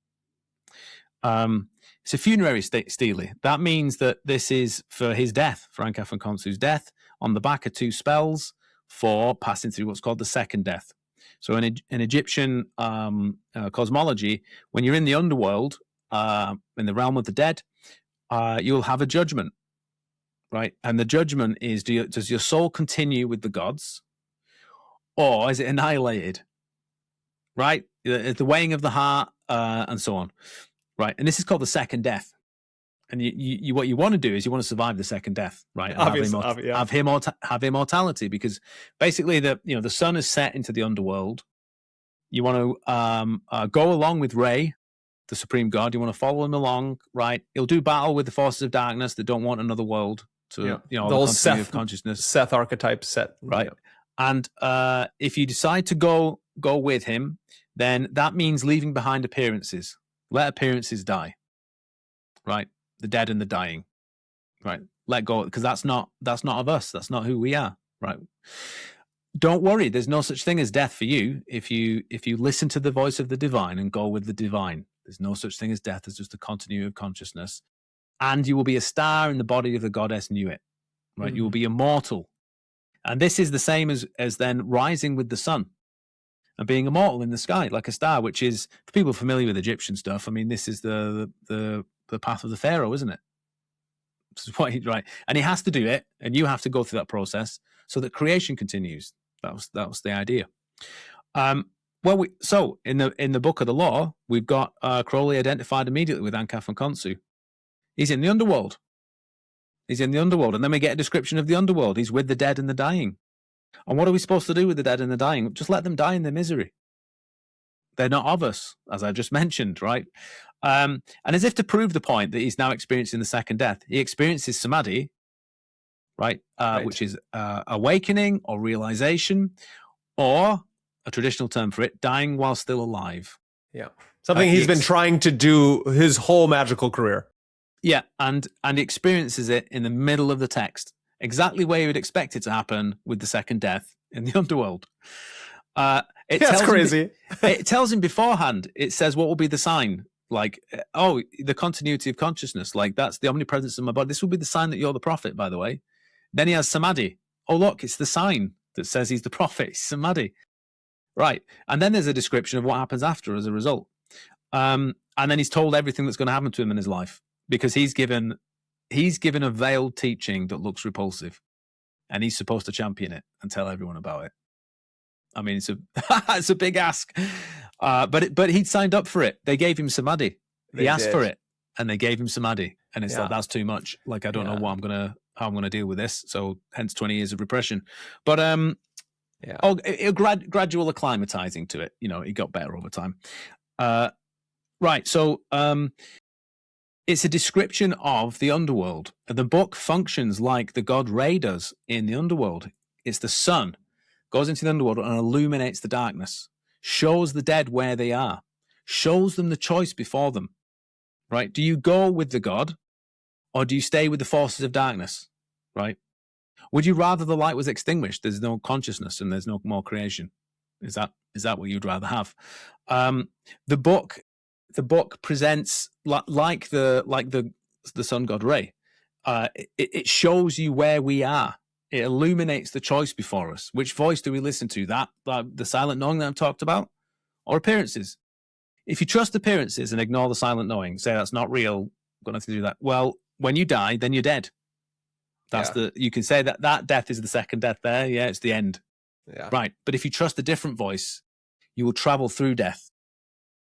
It's a funerary stele. That means that this is for his death, for Ankaf and Khonsu's death. On the back are 2 spells for passing through what's called the second death. So in Egyptian cosmology, when you're in the underworld, in the realm of the dead, you'll have a judgment, right? And the judgment is, does your soul continue with the gods, or is it annihilated? Right? The weighing of the heart, and so on. Right, and this is called the second death. And you what you want to do is you want to survive the second death, right? And have immortality, because basically the sun is set into the underworld. You want to go along with Re, the supreme god. You want to follow him along, right? He'll do battle with the forces of darkness that don't want another world to the whole Seth of consciousness. Seth archetype set, right? And if you decide to go with him, then that means leaving behind appearances. Let appearances die, right? The dead and the dying, right? Let go, because that's not of us. That's not who we are, right? Don't worry. There's no such thing as death for you if you listen to the voice of the divine and go with the divine. There's no such thing as death. There's just a continuity of consciousness, and you will be a star in the body of the goddess Nuit, right? You will be immortal, and this is the same as then rising with the sun and being immortal in the sky like a star, which is, for people familiar with Egyptian stuff, I mean, this is the path of the pharaoh, isn't it? This is what right, and he has to do it, and you have to go through that process so that creation continues. That was the idea. So in the Book of the Law, we've got Crowley identified immediately with Ankaf and Khonsu. He's in the underworld. And then we get a description of the underworld. He's with the dead and the dying. And what are we supposed to do with the dead and the dying? Just let them die in their misery. They're not of us, as I just mentioned, right? And as if to prove the point that he's now experiencing the second death, he experiences samadhi, right? Which is awakening or realization, or a traditional term for it, dying while still alive. Yeah. Something he's been trying to do his whole magical career. Yeah, and he experiences it in the middle of the text, exactly where you would expect it to happen with the second death in the underworld. That's crazy. It tells him beforehand. It says what will be the sign, like, the continuity of consciousness, like that's the omnipresence of my body. This will be the sign that you're the prophet, by the way. Then he has samadhi. Oh, look, it's the sign that says he's the prophet. It's samadhi. Right. And then there's a description of what happens after as a result. And then he's told everything that's going to happen to him in his life. because he's given a veiled teaching that looks repulsive, and he's supposed to champion it and tell everyone about it. I mean, it's a big ask, but he'd signed up for it. They gave him samadhi. He asked for it, and they gave him samadhi. And it's like, that's too much. Like, I don't know how I'm gonna deal with this. So hence 20 years of repression. But gradual acclimatizing to it. You know, it got better over time. Right. So it's a description of the underworld. The book functions like the god Re does in the underworld. It's the sun goes into the underworld and illuminates the darkness, shows the dead where they are, shows them the choice before them. Right? Do you go with the god, or do you stay with the forces of darkness? Right? Would you rather the light was extinguished? There's no consciousness and there's no more creation. Is that what you'd rather have? The book presents like the sun god Re. It shows you where we are. It illuminates the choice before us. Which voice do we listen to? That the silent knowing that I've talked about, or appearances? If you trust appearances and ignore the silent knowing, say that's not real, got nothing to do with that. Well, when you die, then you're dead. You can say that death is the second death there. Yeah, it's the end. Yeah. Right. But if you trust a different voice, you will travel through death.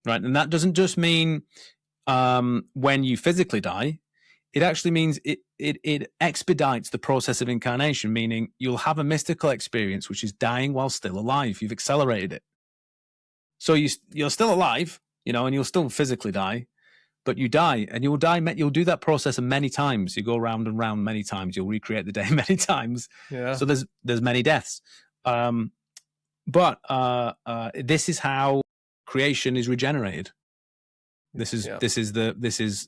Right. And that doesn't just mean when you physically die. It actually means it expedites the process of incarnation, meaning you'll have a mystical experience, which is dying while still alive. You've accelerated it. So you're still alive, you know, and you'll still physically die, but you die, and you'll die. You'll do that process many times. You go round and round many times. You'll recreate the day many times. Yeah. So there's many deaths. But this is how creation is regenerated. This is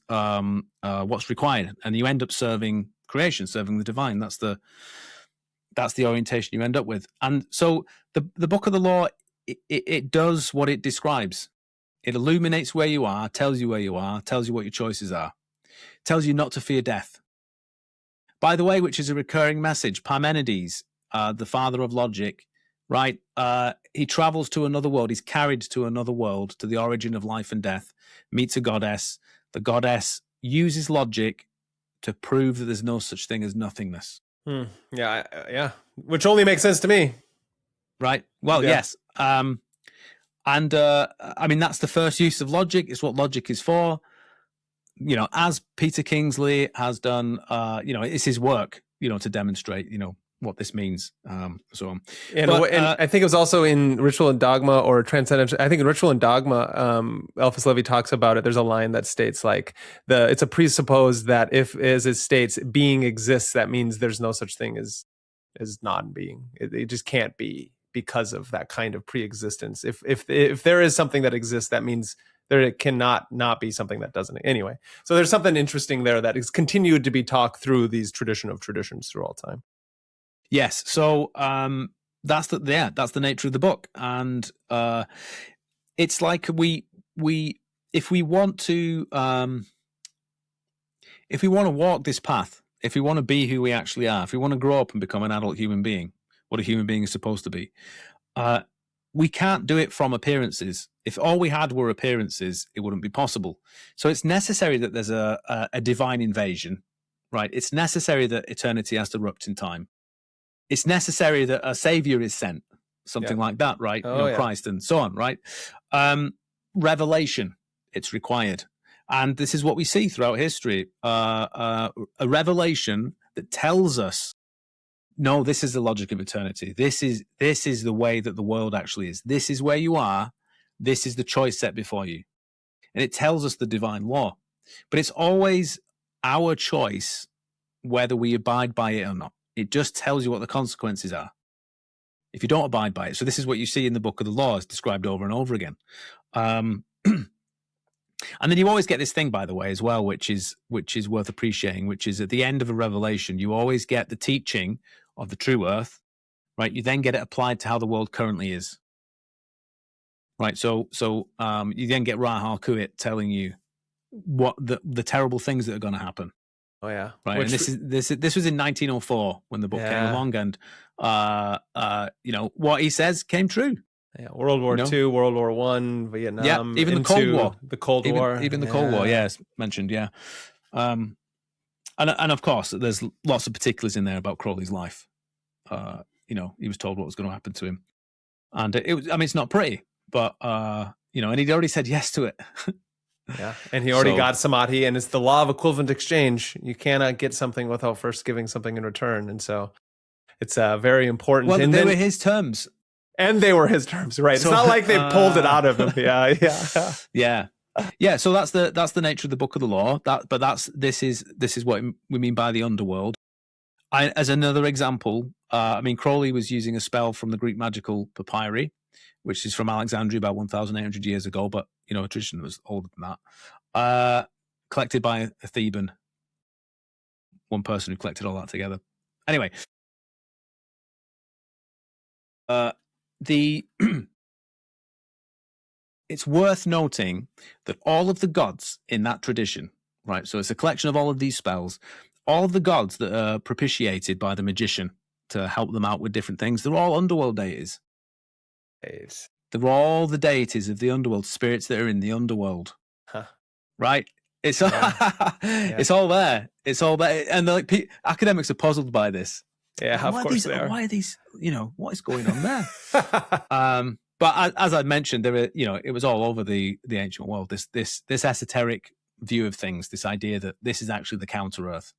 what's required, and you end up serving creation, serving the divine. That's the orientation you end up with. And so the book of the law, it does what it describes. It illuminates where you are, tells you where you are, tells you what your choices are, tells you not to fear death. By the way, which is a recurring message, Parmenides, the father of logic, right? He travels to another world. He's carried to another world, to the origin of life and death, meets a goddess. The goddess uses logic to prove that there's no such thing as nothingness. Yeah. Which only makes sense to me. Right. Well, yes. I mean, that's the first use of logic. It's what logic is for. You know, as Peter Kingsley has done, you know, it's his work, you know, to demonstrate, you know, what this means. So on. And I think it was also in Ritual and Dogma or Transcendent. I think in Ritual and Dogma, Eliphas Levi talks about it. There's a line that states like it's a presuppose that if, as it states, being exists, that means there's no such thing as non-being. It just can't be, because of that kind of pre-existence. If there is something that exists, that means there cannot not be something that doesn't. Anyway, so there's something interesting there that is continued to be talked through these traditions through all time. Yes. So that's the nature of the book. And it's like we if we want to walk this path, if we want to be who we actually are, if we want to grow up and become an adult human being, what a human being is supposed to be, we can't do it from appearances. If all we had were appearances, it wouldn't be possible. So it's necessary that there's a divine invasion, right? It's necessary that eternity has to erupt in time. It's necessary that a savior is sent, something like that, right? Christ and so on, right? Revelation, it's required. And this is what we see throughout history, a revelation that tells us, no, this is the logic of eternity. This is the way that the world actually is. This is where you are. This is the choice set before you. And it tells us the divine law. But it's always our choice whether we abide by it or not. It just tells you what the consequences are if you don't abide by it. So this is what you see in the book of the law. It's described over and over again. And then you always get this thing, by the way, as well, which is worth appreciating, which is at the end of a revelation, you always get the teaching of the true earth, right? You then get it applied to how the world currently is, right? So you then get Ra Harkuit telling you what the terrible things that are going to happen. Oh yeah, right. And this was in 1904 when the book came along, and you know what he says came true. Yeah, World War II, World War I, Vietnam, even the Cold War, the Cold War, even the Cold War, yes, mentioned, And of course, there's lots of particulars in there about Crowley's life. You know, he was told what was going to happen to him, and it was. I mean, it's not pretty, but you know, and he'd already said yes to it. Yeah, and he already got samadhi, and it's the law of equivalent exchange. You cannot get something without first giving something in return, and so it's very important. Well, and they were his terms, and they were his terms, right? So, it's not like they pulled it out of him. Yeah. So that's the nature of the Book of the Law. This is what we mean by the underworld. As another example, I mean, Crowley was using a spell from the Greek magical papyri, which is from Alexandria about 1,800 years ago, but, you know, a tradition that was older than that, collected by a Theban, one person who collected all that together. Anyway, it's worth noting that all of the gods in that tradition, right, so it's a collection of all of these spells, all of the gods that are propitiated by the magician to help them out with different things, they're all underworld deities. They're all the deities of the underworld, spirits that are in the underworld. Right? It's it's all there. It's all there. And like academics are puzzled by this. Yeah, of course they are. Why are these, you know, what is going on there? But as I mentioned, it was all over the ancient world. This esoteric view of things, this idea that this is actually the counter Earth.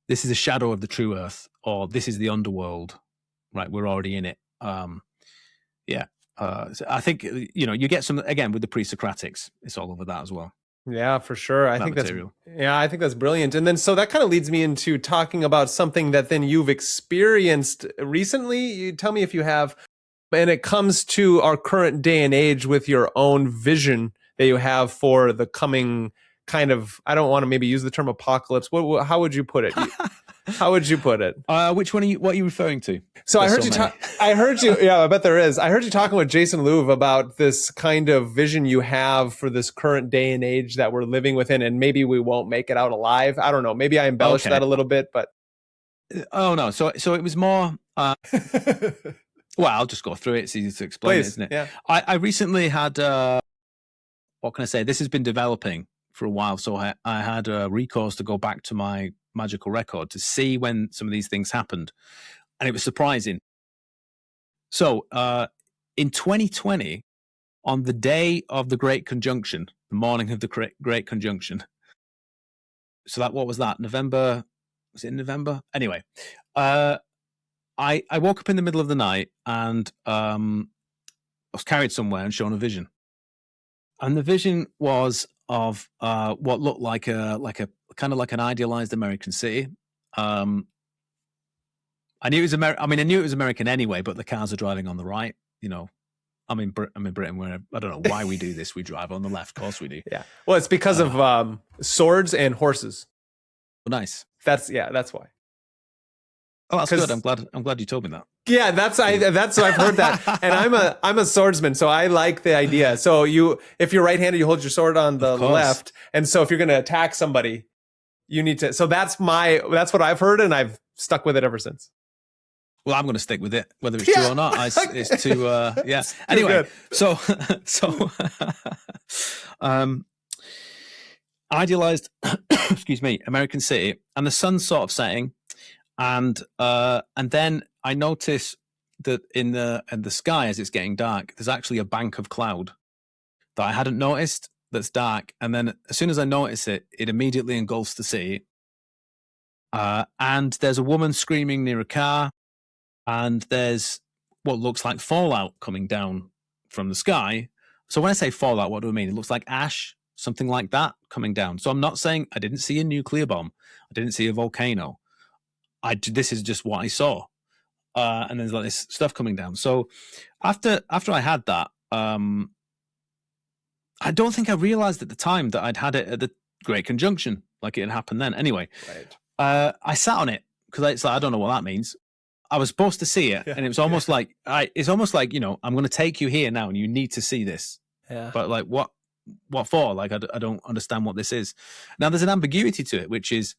This is a shadow of the true Earth, or this is the underworld. Right? We're already in it. So I think, you know, you get some, again, with the pre-Socratics, it's all over that as well. Yeah, for sure. I think that's brilliant. And then, so that kind of leads me into talking about something that then you've experienced recently. You tell me if you have, and it comes to our current day and age with your own vision that you have for the coming kind of, I don't want to maybe use the term apocalypse. How would you put it? How would you put it? Which one what are you referring to? So I heard you. Yeah, I bet there is. I heard you talking with Jason Louv about this kind of vision you have for this current day and age that we're living within, and maybe we won't make it out alive. I don't know. Maybe I embellished that a little bit, but oh no. So it was more. Well, I'll just go through it. It's easy to explain, isn't it? Yeah. I recently had. What can I say? This has been developing for a while, so I had recourse to go back to my magical record to see when some of these things happened, and it was surprising. So in 2020, on the day of the Great Conjunction, the morning of the Great Conjunction, so what was that? November? Was it in November? Anyway, I woke up in the middle of the night and I was carried somewhere and shown a vision, and the vision was of what looked like a kind of like an idealized American city. I knew it was I knew it was American anyway, but the cars are driving on the right. You know, I'm in Britain where I don't know why we do this. We drive on the left. Of course we do. Yeah. Well, it's because of swords and horses. Nice. That's why. Oh, that's good. I'm glad you told me that. Yeah, that's I've heard that, and I'm a swordsman, so I like the idea. So if you're right-handed, you hold your sword on the left, and so if you're going to attack somebody, you need to. So that's what I've heard, and I've stuck with it ever since. Well, I'm going to stick with it, whether it's true or not. It's too yeah. Anyway, so idealized, excuse me, American city, and the sun's sort of setting. And then I notice that in the sky as it's getting dark, there's actually a bank of cloud that I hadn't noticed that's dark. And then as soon as I notice it, it immediately engulfs the city. And there's a woman screaming near a car, and there's what looks like fallout coming down from the sky. So when I say fallout, what do I mean? It looks like ash, something like that coming down. So I'm not saying I didn't see a nuclear bomb. I didn't see a volcano. This is just what I saw, and there's like this stuff coming down. So after I had that, I don't think I realized at the time that I'd had it at the Great Conjunction, like it had happened then. Anyway, right. I sat on it because it's like I don't know what that means. I was supposed to see it, and it was almost like it's almost like, you know, I'm going to take you here now, and you need to see this. Yeah. But like what for? Like I don't understand what this is. Now there's an ambiguity to it, which is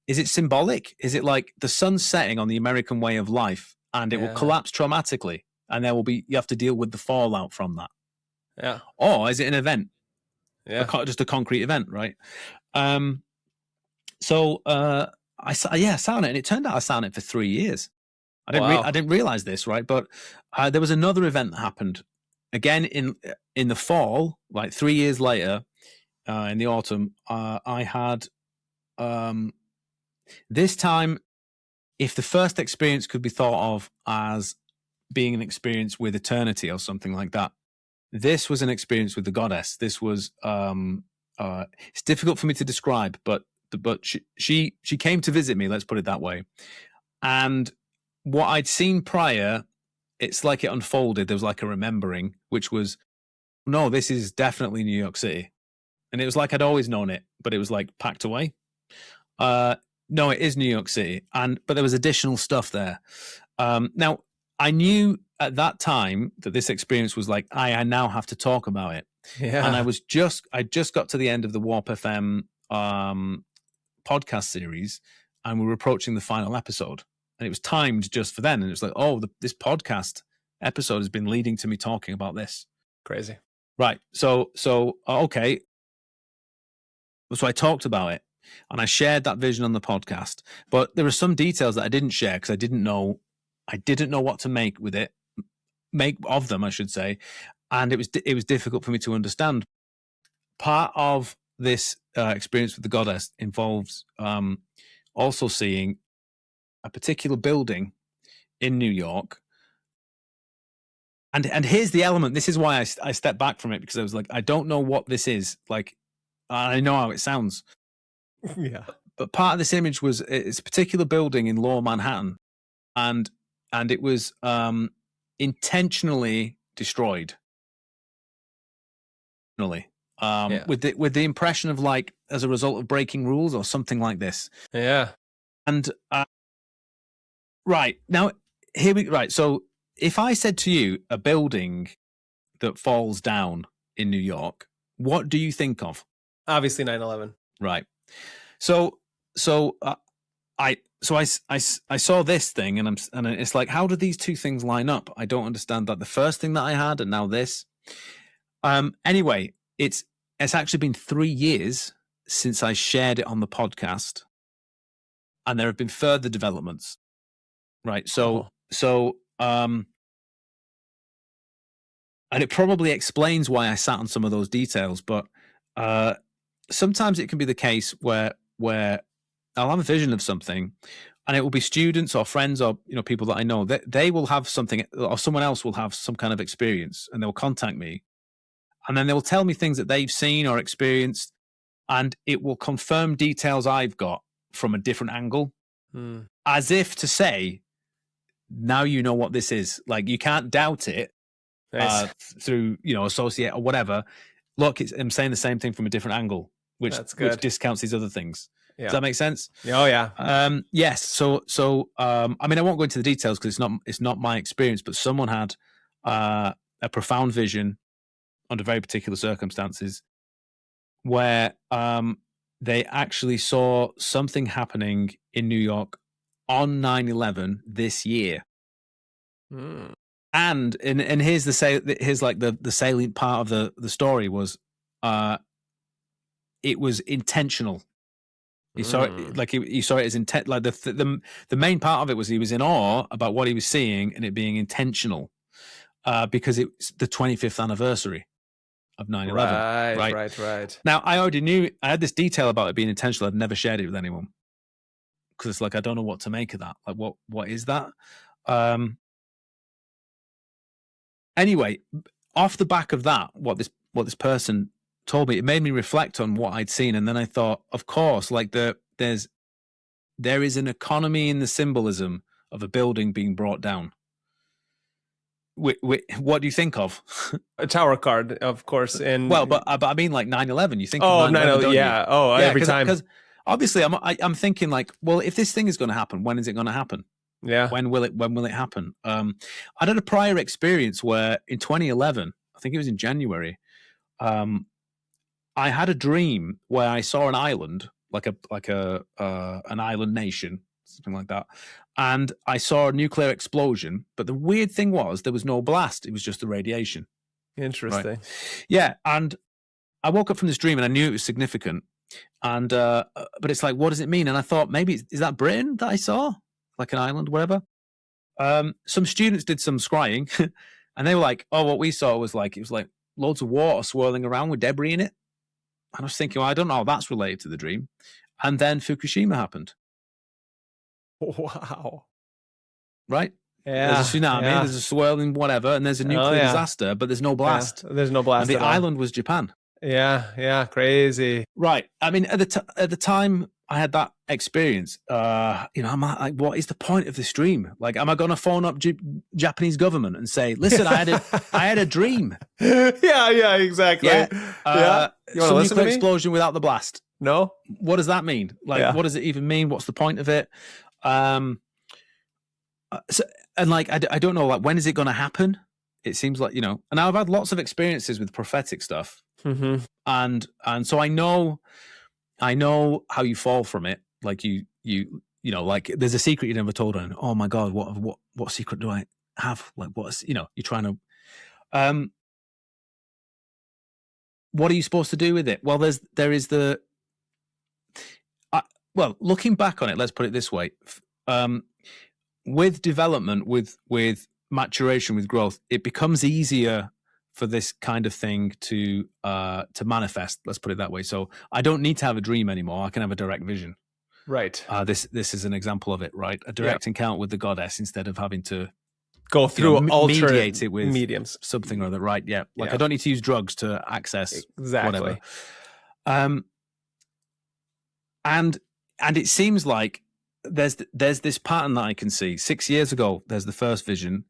it symbolic? Is it like the sun's setting on the American way of life and it will collapse traumatically, and you have to deal with the fallout from that? Yeah. Or is it an event? Yeah. Just a concrete event, right? So I sat on it, and it turned out I sat on it for 3 years. I didn't realize this, right? But there was another event that happened again in the fall, like 3 years later, in the autumn. I had this time, if the first experience could be thought of as being an experience with eternity or something like that, this was an experience with the goddess. This was it's difficult for me to describe, but she came to visit me. Let's put it that way. And what I'd seen prior, it's like it unfolded. There was like a remembering, which was, no, this is definitely New York City. And it was like I'd always known it, but it was like packed away. No, it is New York City. But there was additional stuff there. Now, I knew at that time that this experience was like, I now have to talk about it. Yeah. And I just got to the end of the Warp FM podcast series, and we were approaching the final episode. And it was timed just for then. And it was like, this podcast episode has been leading to me talking about this. Crazy. Right. So okay. So I talked about it, and I shared that vision on the podcast. But there were some details that I didn't share because I didn't know what to make of them, I should say. And it was difficult for me to understand. Part of this experience with the goddess involves also seeing a particular building in New York. And here's the element. This is why I stepped back from it, because I was like, I don't know what this is. Like, I know how it sounds. Yeah. But part of this image was it's a particular building in Lower Manhattan, and it was intentionally destroyed. With the impression of like as a result of breaking rules or something like this. Yeah. And right now, so if I said to you a building that falls down in New York, what do you think of? Obviously 9/11. Right. So I saw this thing, and it's like, how do these two things line up? I don't understand that. The first thing that I had, and now this. Anyway, it's actually been 3 years since I shared it on the podcast, and there have been further developments. Right. So and it probably explains why I sat on some of those details, but sometimes it can be the case where I'll have a vision of something, and it will be students or friends or people that I know that they will have something, or someone else will have some kind of experience, and they'll contact me, and then they will tell me things that they've seen or experienced, and it will confirm details I've got from a different angle, as if to say, now you know what this is. Like, you can't doubt it. Nice. Through associate or whatever. Look, I'm saying the same thing from a different angle, which discounts these other things. Yeah. Does that make sense? Oh yeah. Yes. So I mean, I won't go into the details because it's not my experience, but someone had a profound vision under very particular circumstances where they actually saw something happening in New York on 9/11 this year. And here's the salient part of the story was it was intentional. He saw it like he saw it as intent. Like the main part of it was he was in awe about what he was seeing and it being intentional, because it's the 25th anniversary of 9/11. Right. Now I already knew I had this detail about it being intentional. I'd never shared it with anyone because it's like I don't know what to make of that. Like what is that? Anyway, off the back of that, what this person told me, it made me reflect on what I'd seen, and then I thought, of course, like there is an economy in the symbolism of a building being brought down. What do you think of? A tower card, of course. And but I mean, like 9/11. You think? Oh, of 9/11, yeah. Oh, yeah, every time. Because obviously, I'm thinking like, well, if this thing is going to happen, when is it going to happen? Yeah. When will it happen? I had a prior experience where in 2011, I think it was in January, I had a dream where I saw an island, like an island nation, something like that, and I saw a nuclear explosion. But the weird thing was there was no blast; it was just the radiation. Interesting. Right? Yeah, and I woke up from this dream and I knew it was significant. And but it's like, what does it mean? And I thought, maybe is that Britain that I saw, like an island, whatever. Some students did some scrying, and they were like, "Oh, what we saw was like, it was like loads of water swirling around with debris in it." And I was thinking, well, I don't know how that's related to the dream. And then Fukushima happened. Wow. Right? Yeah. There's a tsunami, there's a swirling whatever, and there's a nuclear disaster, but there's no blast. Yeah, there's no blast. And the island was Japan. Yeah, crazy. Right. I mean, at the time I had that experience, I'm like, what is the point of this dream? Like, am I going to phone up Japanese government and say, listen, I had a dream? Yeah, exactly. Yeah. You want to listen to me? Explosion without the blast. No. What does that mean? Like, what does it even mean? What's the point of it? And like, I don't know, like, when is it going to happen? It seems like, and I've had lots of experiences with prophetic stuff. Mm-hmm. And so I know how you fall from it. Like you like there's a secret you never told, and oh my God, what secret do I have? Like, what's, you're trying to, what are you supposed to do with it? Well, there is well, looking back on it, let's put it this way. With development, with maturation, with growth, it becomes easier for this kind of thing to manifest. Let's put it that way. So I don't need to have a dream anymore. I can have a direct vision. Right. This is an example of it, right? A direct encounter with the goddess instead of having to go through mediate it with mediums, something or other, right? Yeah. Like I don't need to use drugs to access whatever. And it seems like there's this pattern that I can see. 6 years ago, there's the first vision.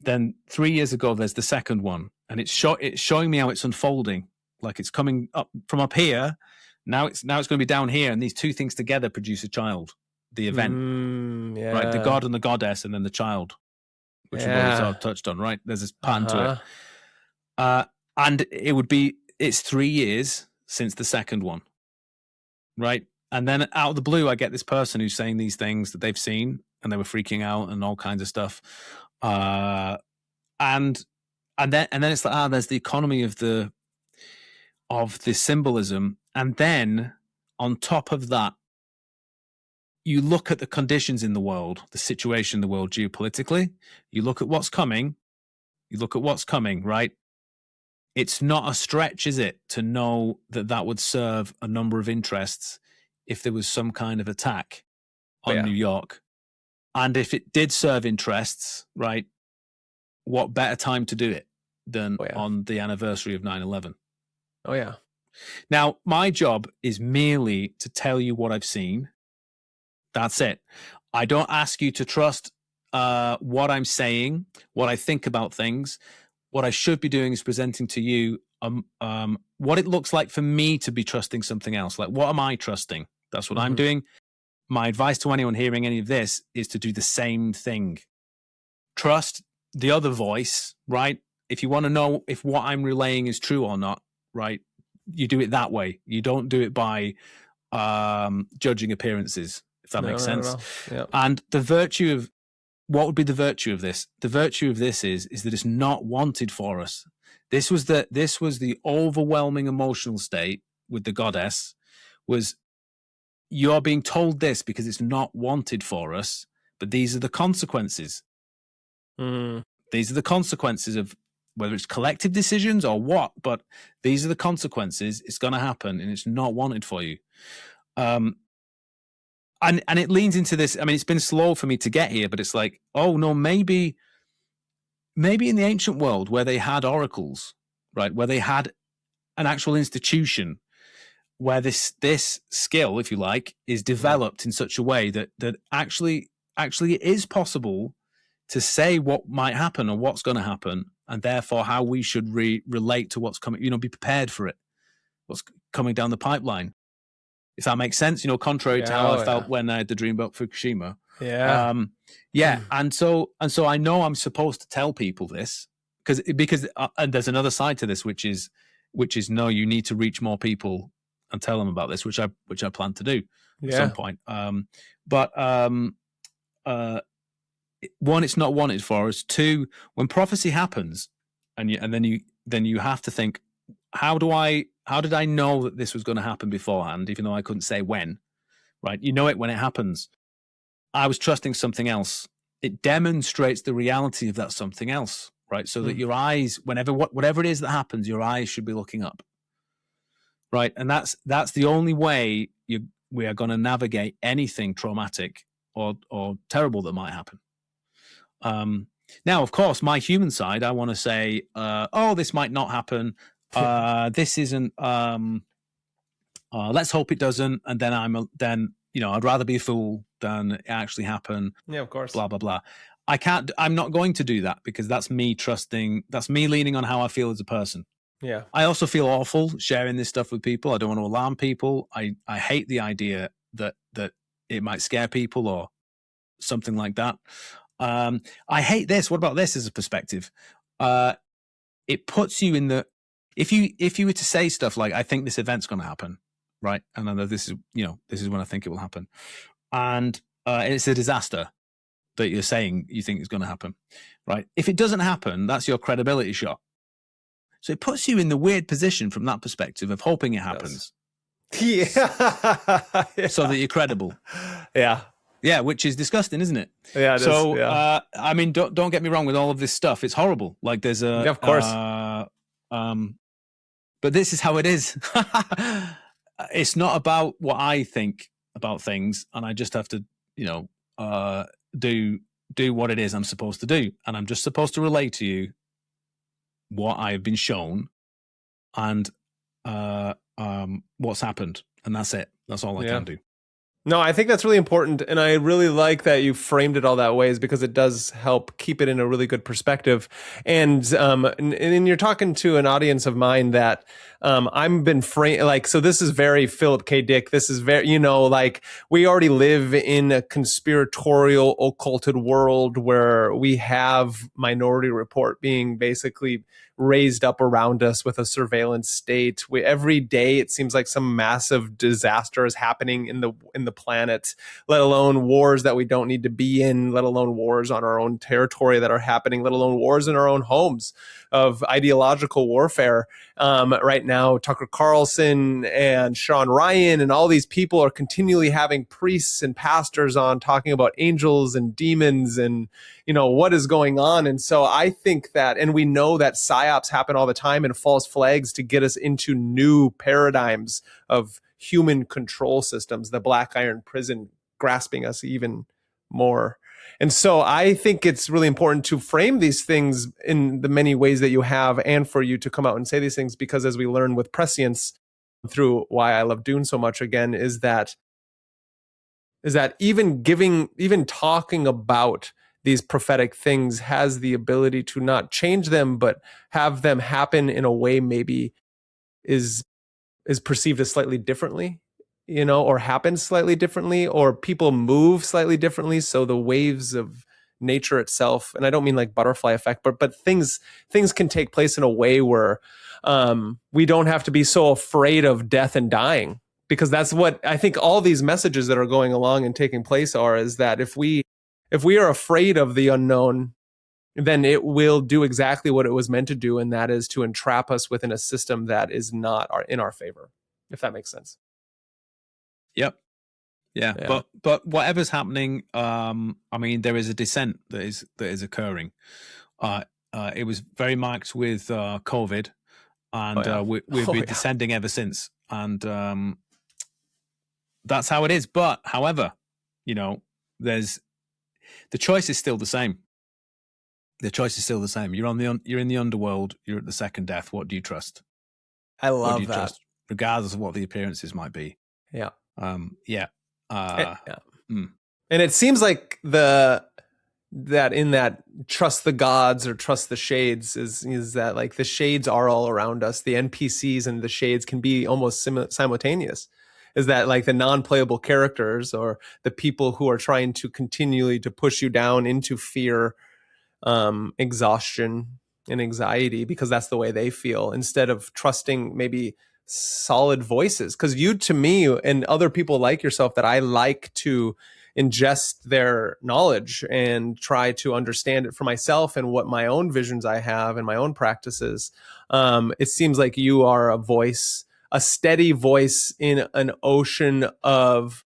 Then 3 years ago, there's the second one, and it's showing me how it's unfolding. Like it's coming up from up here. Now it's going to be down here, and these two things together produce a child. The event, right? The god and the goddess, and then the child, which we've already sort of touched on. Right? There's this pattern to it, and it's 3 years since the second one, right? And then out of the blue, I get this person who's saying these things that they've seen, and they were freaking out and all kinds of stuff. And then it's like, there's the economy of the symbolism. And then on top of that, you look at the conditions in the world, the situation in the world geopolitically, you look at what's coming, right? It's not a stretch, is it, to know that would serve a number of interests if there was some kind of attack on New York. And if it did serve interests, right, what better time to do it than on the anniversary of 9/11? Oh, yeah. Now, my job is merely to tell you what I've seen. That's it. I don't ask you to trust what I'm saying, what I think about things. What I should be doing is presenting to you what it looks like for me to be trusting something else. Like, what am I trusting? That's what I'm doing. My advice to anyone hearing any of this is to do the same thing. Trust the other voice, right? If you want to know if what I'm relaying is true or not, right, you do it that way. You don't do it by judging appearances, if that makes sense. Yep. And what would be the virtue of this? The virtue of this is that it's not wanted for us. This was the overwhelming emotional state with the goddess, was you're being told this because it's not wanted for us, but these are the consequences. These are the consequences of whether it's collective decisions or what, but these are the consequences. It's going to happen, and it's not wanted for you. And it leans into this. I mean, it's been slow for me to get here, but it's like, oh no, maybe in the ancient world where they had oracles, right, where they had an actual institution, where this skill, if you like, is developed in such a way that actually it is possible to say what might happen or what's going to happen, and therefore how we should relate to what's coming, be prepared for it, what's coming down the pipeline. If that makes sense, contrary to how I felt when I had the dream about Fukushima. And so I know I'm supposed to tell people this because and there's another side to this, which is no, you need to reach more people and tell them about this, which I plan to do at some point. One, it's not wanted for us. Two, when prophecy happens, and then you have to think, how do I How did I know that this was going to happen beforehand, even though I couldn't say when? Right? You know it when it happens. I was trusting something else. It demonstrates the reality of that something else, right? So that your eyes, whatever it is that happens, your eyes should be looking up, right? And that's the only way we are going to navigate anything traumatic or terrible that might happen. Now, of course, my human side, I want to say, oh, this might not happen. This isn't. Let's hope it doesn't. And then I'd rather be a fool than it actually happen. Yeah, of course. Blah blah blah. I'm not going to do that because that's me trusting. That's me leaning on how I feel as a person. Yeah. I also feel awful sharing this stuff with people. I don't want to alarm people. I hate the idea that it might scare people or something like that. I hate this. What about this as a perspective? It puts you in the, if you were to say stuff like, I think this event's going to happen, right? And I know this is when I think it will happen. And it's a disaster that you're saying you think is going to happen, right? If it doesn't happen, that's your credibility shot. So it puts you in the weird position from that perspective of hoping it happens. Yeah. So that you're credible. Yeah. Yeah, which is disgusting, isn't it? Yeah. It so, is, yeah. I mean, don't get me wrong with all of this stuff. It's horrible. Like there's a, yeah, of course. But this is how it is. It's not about what I think about things, and I just have to, do what it is I'm supposed to do, and I'm just supposed to relay to you what I've been shown and what's happened, and that's it. That's all I can do. No, I think that's really important, and I really like that you framed it all that way, is because it does help keep it in a really good perspective. And you're talking to an audience of mine that I've been framed so. This is very Philip K. Dick. This is very we already live in a conspiratorial, occulted world where we have Minority Report being basically raised up around us with a surveillance state. Every day it seems like some massive disaster is happening in the planet, let alone wars that we don't need to be in, let alone wars on our own territory that are happening, let alone wars in our own homes of ideological warfare. Right now, Tucker Carlson and Sean Ryan and all these people are continually having priests and pastors on talking about angels and demons and what is going on. And so I think that, and we know that psyops happen all the time and false flags to get us into new paradigms of human control systems, the black iron prison grasping us even more. And so I think it's really important to frame these things in the many ways that you have, and for you to come out and say these things, because as we learn with prescience through why I love Dune so much again, is that even talking about these prophetic things has the ability to not change them, but have them happen in a way maybe is perceived as slightly differently, or happens slightly differently, or people move slightly differently. So the waves of nature itself, and I don't mean like butterfly effect, but things can take place in a way where we don't have to be so afraid of death and dying, because that's what I think all these messages that are going along and taking place is that if we are afraid of the unknown, then it will do exactly what it was meant to do, and that is to entrap us within a system that is not in our favor, if that makes sense. Yep. Yeah. But whatever's happening, I mean, there is a descent that is occurring. It was very marked with COVID, and we've been descending ever since, and that's how it is. But however, there's the choice is still the same. The choice is still the same. You're in the underworld. You're at the second death. What do you trust? I love that. Trust, regardless of what the appearances might be. Yeah. And it seems like that trust the gods or trust the shades is that like the shades are all around us. The NPCs and the shades can be almost simultaneous. Is that like the non-playable characters or the people who are trying to continually to push you down into fear, exhaustion and anxiety, because that's the way they feel, instead of trusting maybe solid voices. Because you, to me, and other people like yourself that I like to ingest their knowledge and try to understand it for myself and what my own visions I have and my own practices. It seems like you are a voice a steady voice in an ocean of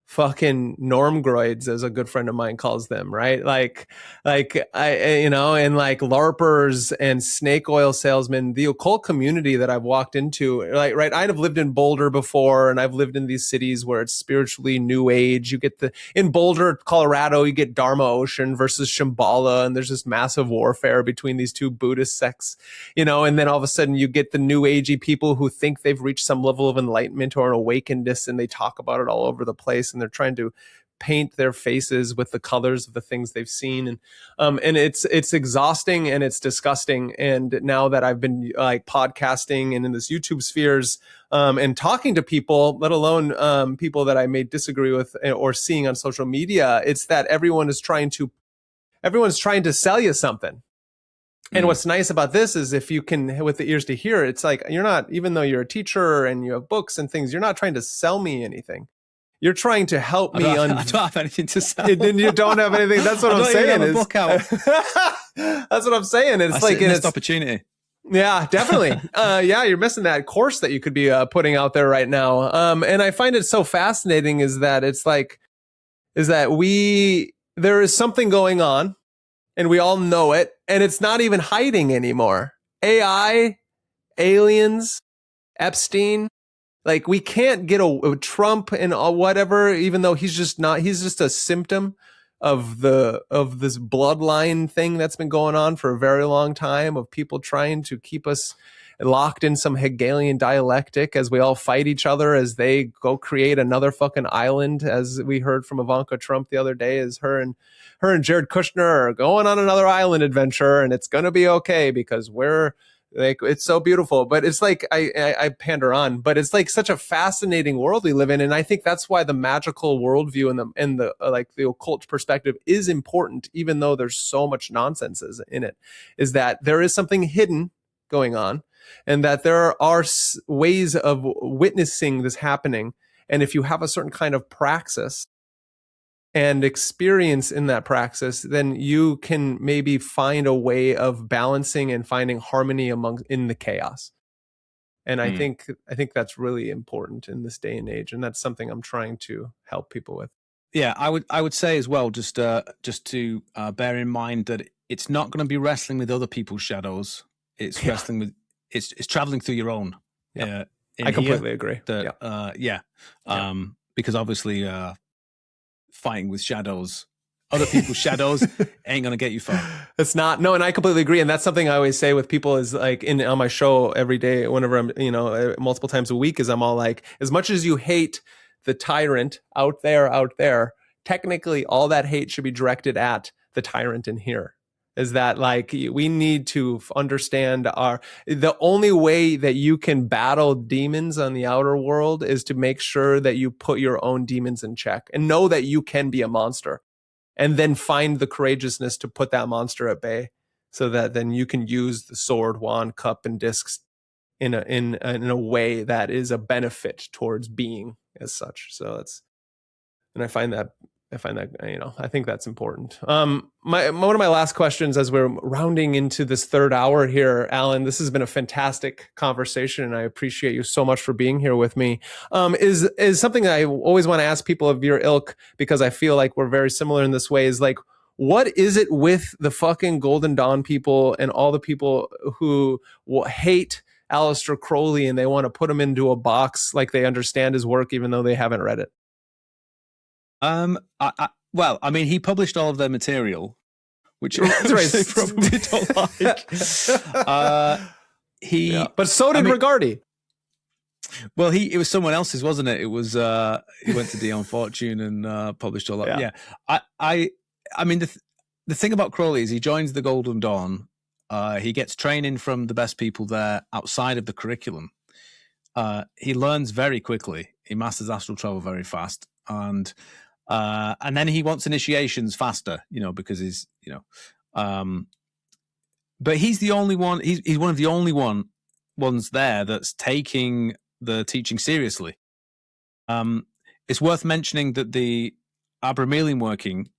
fucking normgroids, as a good friend of mine calls them, right? Like and like LARPers and snake oil salesmen, the occult community that I've walked into, like, right, I've lived in Boulder before, and I've lived in these cities where it's spiritually new age. You get in Boulder, Colorado, you get Dharma Ocean versus Shambhala, and there's this massive warfare between these two Buddhist sects, and then all of a sudden you get the new agey people who think they've reached some level of enlightenment or an awakenedness, and they talk about it all over the place, and they're trying to paint their faces with the colors of the things they've seen, and it's exhausting and it's disgusting. And now that I've been like podcasting and in this YouTube spheres, and talking to people, let alone people that I may disagree with or seeing on social media, it's that everyone's trying to sell you something. And what's nice about this is, if you can, with the ears to hear, it's like, you're not, even though you're a teacher and you have books and things, you're not trying to sell me anything. You're trying to help me. I don't have anything to sell. You don't have anything. That's what I'm saying. Even have a book out. That's what I'm saying. It's like an opportunity. Yeah, definitely. Yeah, you're missing that course that you could be putting out there right now. And I find it so fascinating is that there is something going on, and we all know it, and it's not even hiding anymore. AI, aliens, Epstein. Like, we can't get a Trump and whatever, even though he's just a symptom of this bloodline thing that's been going on for a very long time, of people trying to keep us locked in some Hegelian dialectic as we all fight each other, as they go create another fucking island, as we heard from Ivanka Trump the other day, as her and Jared Kushner are going on another island adventure, and it's going to be okay because we're like, it's so beautiful. But it's like, I pander on, but it's like such a fascinating world we live in. And I think that's why the magical worldview and the like the occult perspective is important, even though there's so much nonsense in it, is that there is something hidden going on, and that there are ways of witnessing this happening. And if you have a certain kind of praxis and experience in that praxis, then you can maybe find a way of balancing and finding harmony in the chaos. And I think that's really important in this day and age, and that's something I'm trying to help people with. Yeah, I would say as well, just to bear in mind that it's not going to be wrestling with other people's shadows. It's wrestling with it's traveling through your own. Yeah, I completely agree. Because obviously. Fighting with shadows, other people's shadows, ain't gonna get you far. It's not. No, and I completely agree. And that's something I always say with people is like on my show every day, whenever I'm, multiple times a week, is I'm all like, as much as you hate the tyrant out there, technically all that hate should be directed at the tyrant in here. Is that like, we need to understand the only way that you can battle demons on the outer world is to make sure that you put your own demons in check and know that you can be a monster, and then find the courageousness to put that monster at bay, so that then you can use the sword, wand, cup, and discs in a way that is a benefit towards being as such. So I find that, I think that's important. One of my last questions as we're rounding into this third hour here, Alan, this has been a fantastic conversation, and I appreciate you so much for being here with me. Is something I always want to ask people of your ilk, because I feel like we're very similar in this way, is like, what is it with the fucking Golden Dawn people and all the people who hate Aleister Crowley and they want to put him into a box like they understand his work even though they haven't read it? Well, I mean, he published all of their material, which they probably don't like. But so did Rigardi. Well, it was someone else's, wasn't it? It was he went to Dion Fortune and published all that. Yeah. I mean, the thing about Crowley is he joins the Golden Dawn. He gets training from the best people there outside of the curriculum. He learns very quickly. He masters astral travel very fast, and then he wants initiations faster, because he's, but he's the only one. He's one of the only ones there that's taking the teaching seriously. It's worth mentioning that the Abramelian working,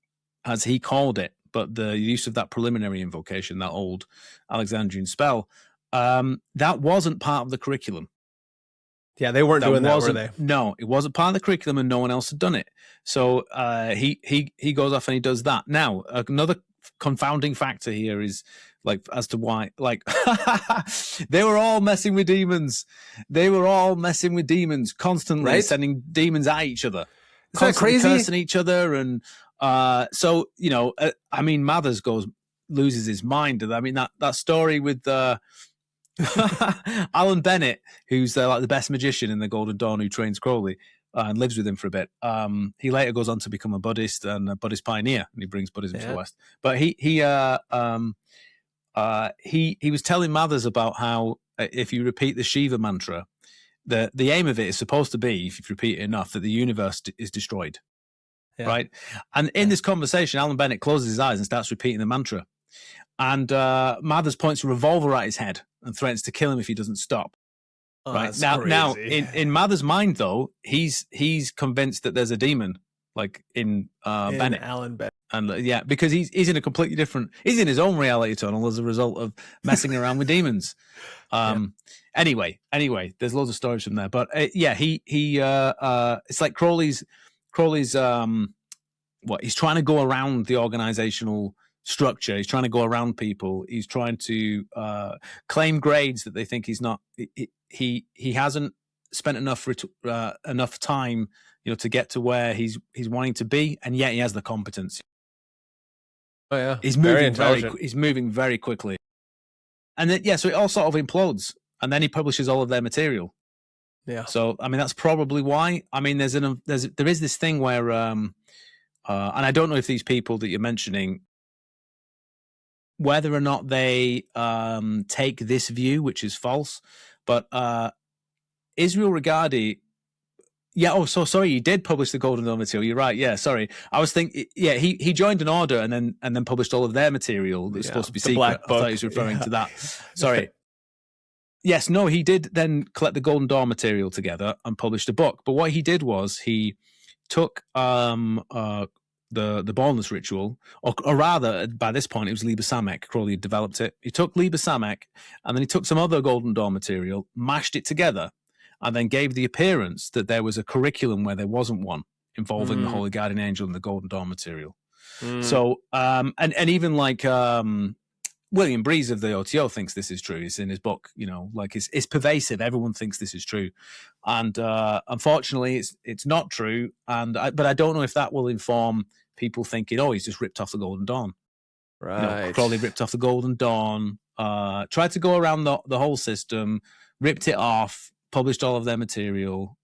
as he called it, but the use of that preliminary invocation, that old Alexandrian spell, that wasn't part of the curriculum. Yeah, they weren't doing that, were they? No, it wasn't part of the curriculum, and no one else had done it. So he goes off and he does that. Now, another confounding factor here is like as to why, like they were all messing with demons. They were all messing with demons constantly, right? Sending demons at each other, is that crazy? Cursing each other, and so you know, I mean, Mathers loses his mind. I mean that story with Alan Bennett, who's like the best magician in the Golden Dawn, who trains Crowley and lives with him for a bit. He later goes on to become a Buddhist and a Buddhist pioneer, and he brings Buddhism to the West. But he was telling Mathers about how if you repeat the Shiva mantra, the aim of it is supposed to be, if you repeat it enough, that the universe is destroyed. Yeah. Right? And in this conversation, Alan Bennett closes his eyes and starts repeating the mantra. And Mathers points a revolver at his head and threatens to kill him if he doesn't stop. Right now, in Mathers' mind, though, he's convinced that there's a demon, like in Bennett, Alan Bennett, and because he's in a completely different, he's in his own reality tunnel as a result of messing around with demons. Anyway, there's loads of stories from there, but it's like Crowley's he's trying to go around the organizational structure. He's trying to go around people. He's trying to claim grades that they think he's not. He hasn't spent enough time, to get to where he's wanting to be, and yet he has the competence. Oh yeah, he's moving very quickly, and then so it all sort of implodes, and then he publishes all of their material. Yeah. So I mean, that's probably why. I mean, there is this thing where, and I don't know if these people that you're mentioning, whether or not they take this view, which is false, but Israel Regardie, he did publish the Golden Dawn material. You're right. Yeah, sorry, I was thinking. Yeah, he joined an order and then published all of their material that was supposed to be secret. Black Book. I thought he was referring to that. Sorry. Yes, no, he did then collect the Golden Dawn material together and published a book. But what he did was he took the Baldness ritual, or rather, by this point, it was Liber Samek. Crowley had developed it. He took Liber Samek, and then he took some other Golden Dawn material, mashed it together, and then gave the appearance that there was a curriculum where there wasn't one involving the Holy Guardian Angel and the Golden Dawn material. So, and even like William Breeze of the OTO thinks this is true. It's in his book, like it's pervasive. Everyone thinks this is true. And unfortunately, it's not true. But I don't know if that will inform people thinking, he's just ripped off the Golden Dawn. Right. Crowley ripped off the Golden Dawn, tried to go around the whole system, ripped it off, published all of their material,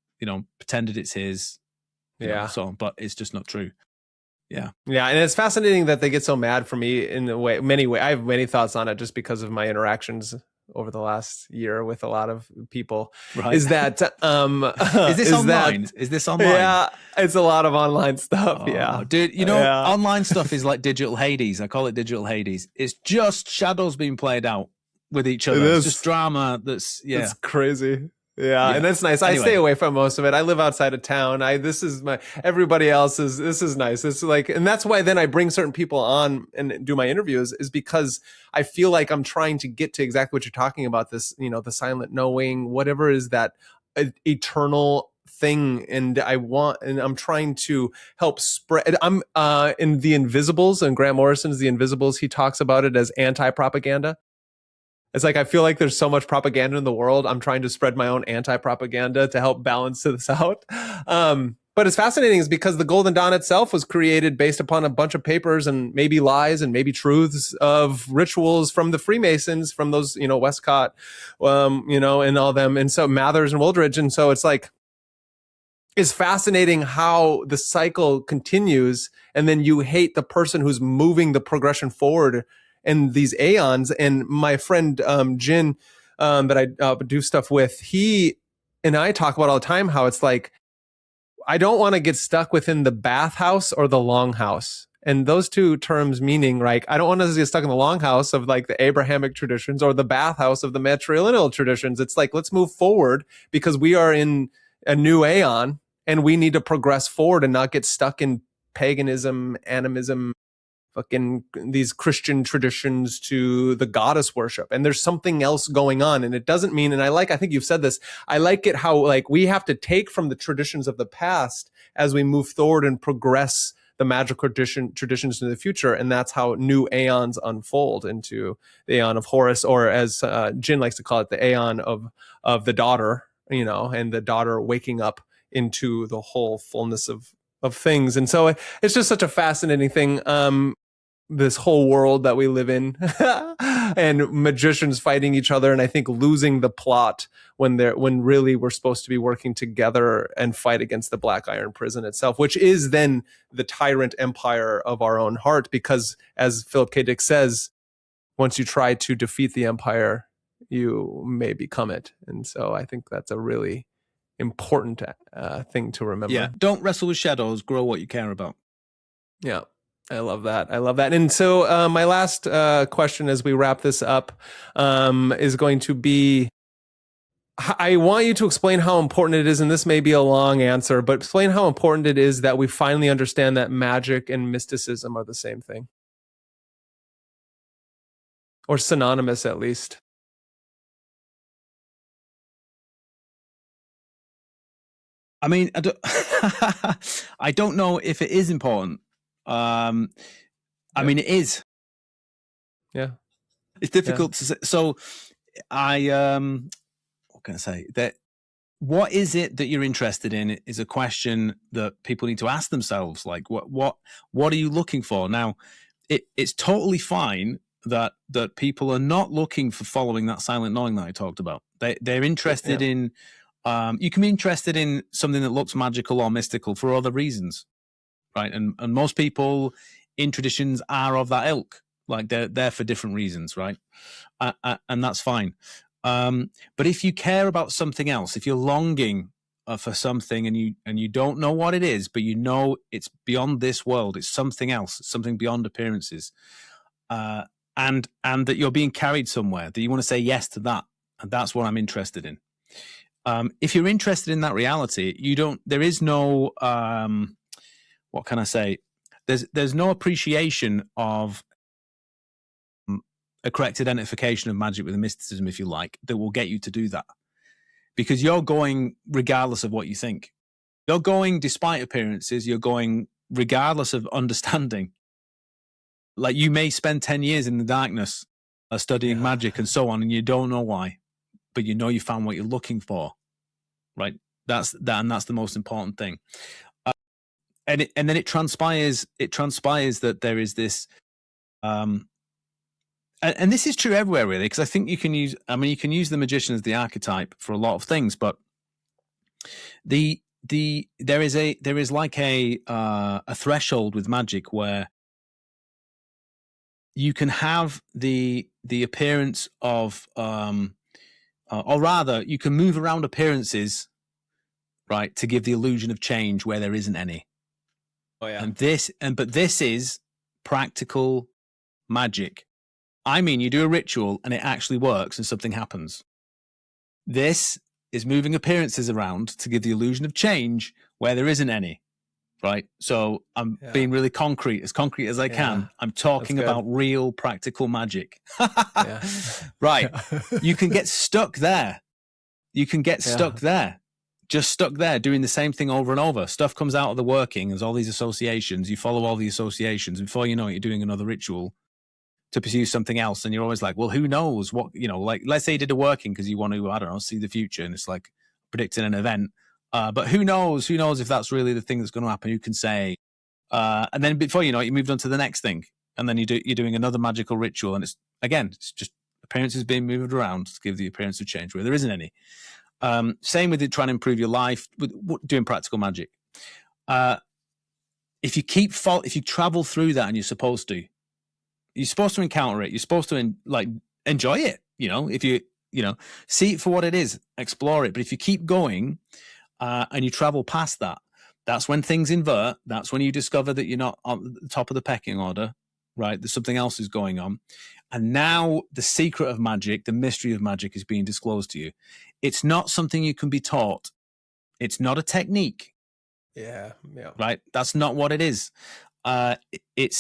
pretended it's his. But it's just not true. Yeah. Yeah. And it's fascinating that they get so mad for me in many ways. I have many thoughts on it just because of my interactions over the last year with a lot of people. Right. Is that, is this online? Is this online? Yeah. It's a lot of online stuff. Yeah. Dude, online stuff is like digital Hades. I call it digital Hades. It's just shadows being played out with each other. It's just drama. It's crazy. Yeah, and that's nice. Anyway. I stay away from most of it. I live outside of town. Everybody else this is nice. It's like, and that's why then I bring certain people on and do my interviews, is because I feel like I'm trying to get to exactly what you're talking about, this, the silent knowing, whatever is that eternal thing. And I'm trying to help spread. I'm in The Invisibles, and Grant Morrison's The Invisibles, he talks about it as anti-propaganda. It's like, I feel like there's so much propaganda in the world. I'm trying to spread my own anti-propaganda to help balance this out. But it's fascinating is because the Golden Dawn itself was created based upon a bunch of papers and maybe lies and maybe truths of rituals from the Freemasons, from those, Westcott, and all them. And so Mathers and Wooldridge. And so it's like, it's fascinating how the cycle continues. And then you hate the person who's moving the progression forward and these aeons. And my friend Jin, that I do stuff with, he and I talk about all the time how it's like, I don't want to get stuck within the bathhouse or the longhouse. And those two terms meaning, like, I don't want to get stuck in the longhouse of like the Abrahamic traditions or the bathhouse of the matrilineal traditions. It's like, let's move forward because we are in a new aeon and we need to progress forward and not get stuck in paganism, animism, fucking these Christian traditions to the goddess worship. And there's something else going on. And it doesn't mean, and I think you've said this, I like it how like we have to take from the traditions of the past as we move forward and progress the magical traditions into the future. And that's how new aeons unfold into the Aeon of Horus, or as Jin likes to call it, the Aeon of the daughter, you know, and the daughter waking up into the whole fullness of things. And so it's just such a fascinating thing. This whole world that we live in and magicians fighting each other. And I think losing the plot when really we're supposed to be working together and fight against the Black Iron Prison itself, which is then the tyrant empire of our own heart. Because as Philip K. Dick says, once you try to defeat the empire, you may become it. And so I think that's a really important thing to remember. Yeah. Don't wrestle with shadows, grow what you care about. Yeah. I love that. And so my last question as we wrap this up is going to be, I want you to explain how important it is, and this may be a long answer, but explain how important it is that we finally understand that magic and mysticism are the same thing. Or synonymous, at least. I mean, I don't know if it is important. I mean, it is. Yeah. It's difficult to say. So what can I say? That what is it that you're interested in is a question that people need to ask themselves. Like, what are you looking for? Now, it's totally fine that people are not looking for following that silent knowing that I talked about. They're interested in, you can be interested in something that looks magical or mystical for other reasons. Right. And most people in traditions are of that ilk, like they're there for different reasons. Right. And that's fine. But if you care about something else, if you're longing for something and you don't know what it is, but you know it's beyond this world, it's something else, it's something beyond appearances, and that you're being carried somewhere, that you want to say yes to that. And that's what I'm interested in. If you're interested in that reality, there is no, what can I say? There's no appreciation of a correct identification of magic with a mysticism, if you like, that will get you to do that. Because you're going regardless of what you think. You're going despite appearances, you're going regardless of understanding. Like you may spend 10 years in the darkness studying magic and so on, and you don't know why, but you know you found what you're looking for, right? That's the most important thing. And then it transpires that there is this, and this is true everywhere really, because I think you can use the magician as the archetype for a lot of things, but there is like a threshold with magic where you can have the appearance of, or rather, you can move around appearances, right, to give the illusion of change where there isn't any. Oh yeah. But this is practical magic. I mean, you do a ritual and it actually works and something happens. This is moving appearances around to give the illusion of change where there isn't any, right? So I'm being really concrete as I can. I'm talking about real practical magic. Right. You can get stuck there. Just stuck there doing the same thing over and over. Stuff comes out of the working. There's all these associations. You follow all the associations. Before you know it, you're doing another ritual to pursue something else. And you're always like, well, who knows what, like, let's say you did a working because you want to, I don't know, see the future. And it's like predicting an event. But who knows if that's really the thing that's going to happen? Who can say? And then before you know it, you moved on to the next thing. And then you're doing another magical ritual. And it's just appearances being moved around to give the appearance of change where there isn't any. Same with it, trying to improve your life, with doing practical magic. If you travel through that and you're supposed to encounter it. You're supposed to enjoy it. If you see it for what it is, explore it. But if you keep going and you travel past that, that's when things invert. That's when you discover that you're not on the top of the pecking order, right? There's something else is going on. And now the secret of magic, the mystery of magic is being disclosed to you. It's not something you can be taught. It's not a technique. Yeah. Right? That's not what it is. it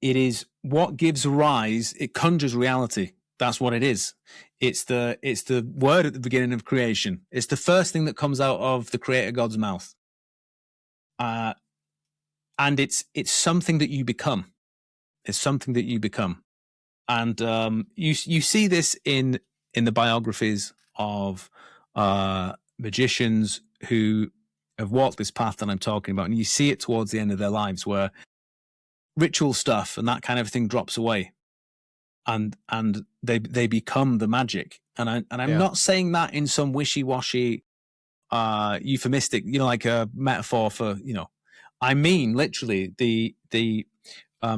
is what gives rise. It conjures reality. That's what it is. It's the word at the beginning of creation. It's the first thing that comes out of the Creator God's mouth. And it's something that you become. It's something that you become. And you see this in the biographies of magicians who have walked this path that I'm talking about, and you see it towards the end of their lives, where ritual stuff and that kind of thing drops away, and they become the magic. And I'm not saying that in some wishy-washy, euphemistic, like a metaphor for, I mean literally the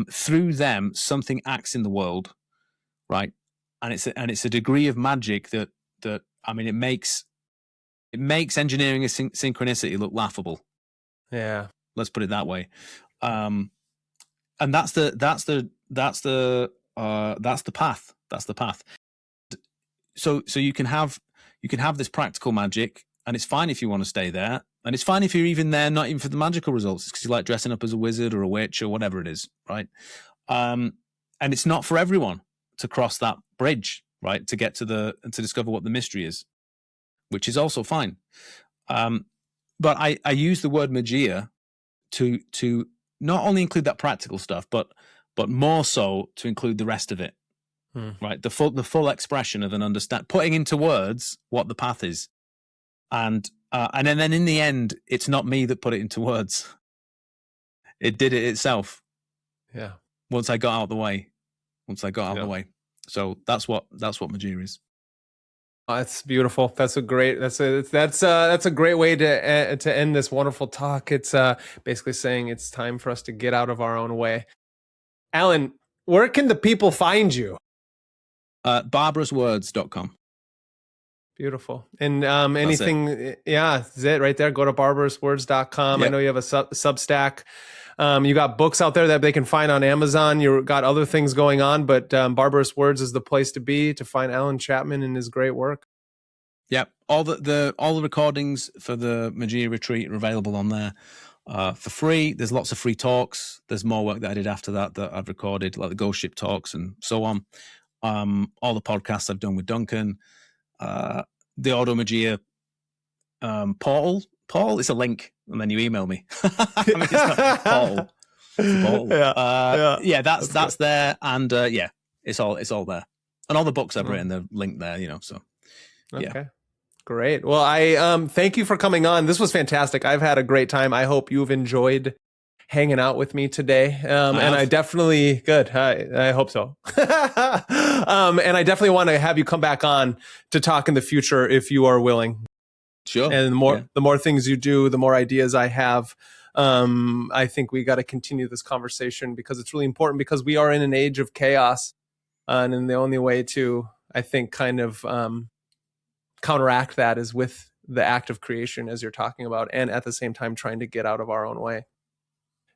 through them something acts in the world, right? And it's a degree of magic that I mean, it makes engineering a synchronicity look laughable. Yeah, let's put it that way. And that's the path. That's the path. So you can have this practical magic, and it's fine if you want to stay there, and it's fine if you're even there not even for the magical results, because you like dressing up as a wizard or a witch or whatever it is, right? And it's not for everyone to cross that bridge, right, to get to discover what the mystery is, which is also fine. But I use the word magia to not only include that practical stuff, but more so to include the rest of it, right? The full expression of an putting into words what the path is, and then in the end, it's not me that put it into words. It did it itself. Yeah. Once I got out of the way. So that's what magia is. Oh, that's beautiful. That's a great way to end this wonderful talk. It's basically saying it's time for us to get out of our own way. Alan, where can the people find you? barbarouswords.com. Beautiful. And anything, that's it right there. Go to barbarouswords.com. Yep. I know you have a Substack. You got books out there that they can find on Amazon. You got other things going on, but Barbarous Words is the place to be to find Alan Chapman and his great work. Yep. All the recordings for the Magia retreat are available on there for free. There's lots of free talks. There's more work that I did after that I've recorded, like the Ghost Ship talks and so on. All the podcasts I've done with Duncan. The Auto Magia portal. Paul, it's a link, and then you email me. I mean, it's not portal. That's there, and it's all there, and all the books I've written, they're linked there. So okay, great. Well, I thank you for coming on. This was fantastic. I've had a great time. I hope you've enjoyed hanging out with me today. And I definitely good. I hope so. And I definitely want to have you come back on to talk in the future if you are willing. Sure. And the more things you do, the more ideas I have. I think we got to continue this conversation because it's really important, because we are in an age of chaos. And the only way to, I think, kind of counteract that is with the act of creation, as you're talking about, and at the same time trying to get out of our own way.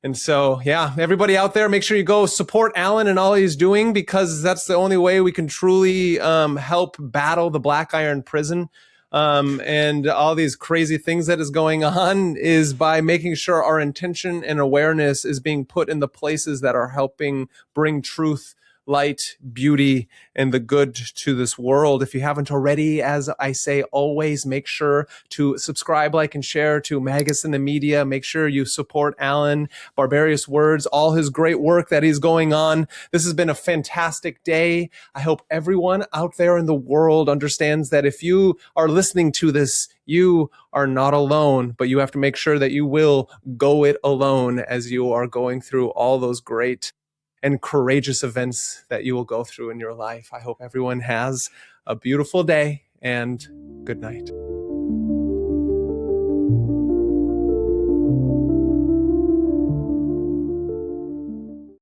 And so, everybody out there, make sure you go support Alan and all he's doing, because that's the only way we can truly help battle the Black Iron Prison. And all these crazy things that is going on is by making sure our intention and awareness is being put in the places that are helping bring truth, light, beauty, and the good to this world. If you haven't already, as I say always, make sure to subscribe, like, and share to MagusintheMedia. Make sure you support Alan, Barbarous Words, all his great work that he's going on. This has been a fantastic day. I hope everyone out there in the world understands that if you are listening to this, you are not alone, but you have to make sure that you will go it alone as you are going through all those great and courageous events that you will go through in your life. I hope everyone has a beautiful day, and good night.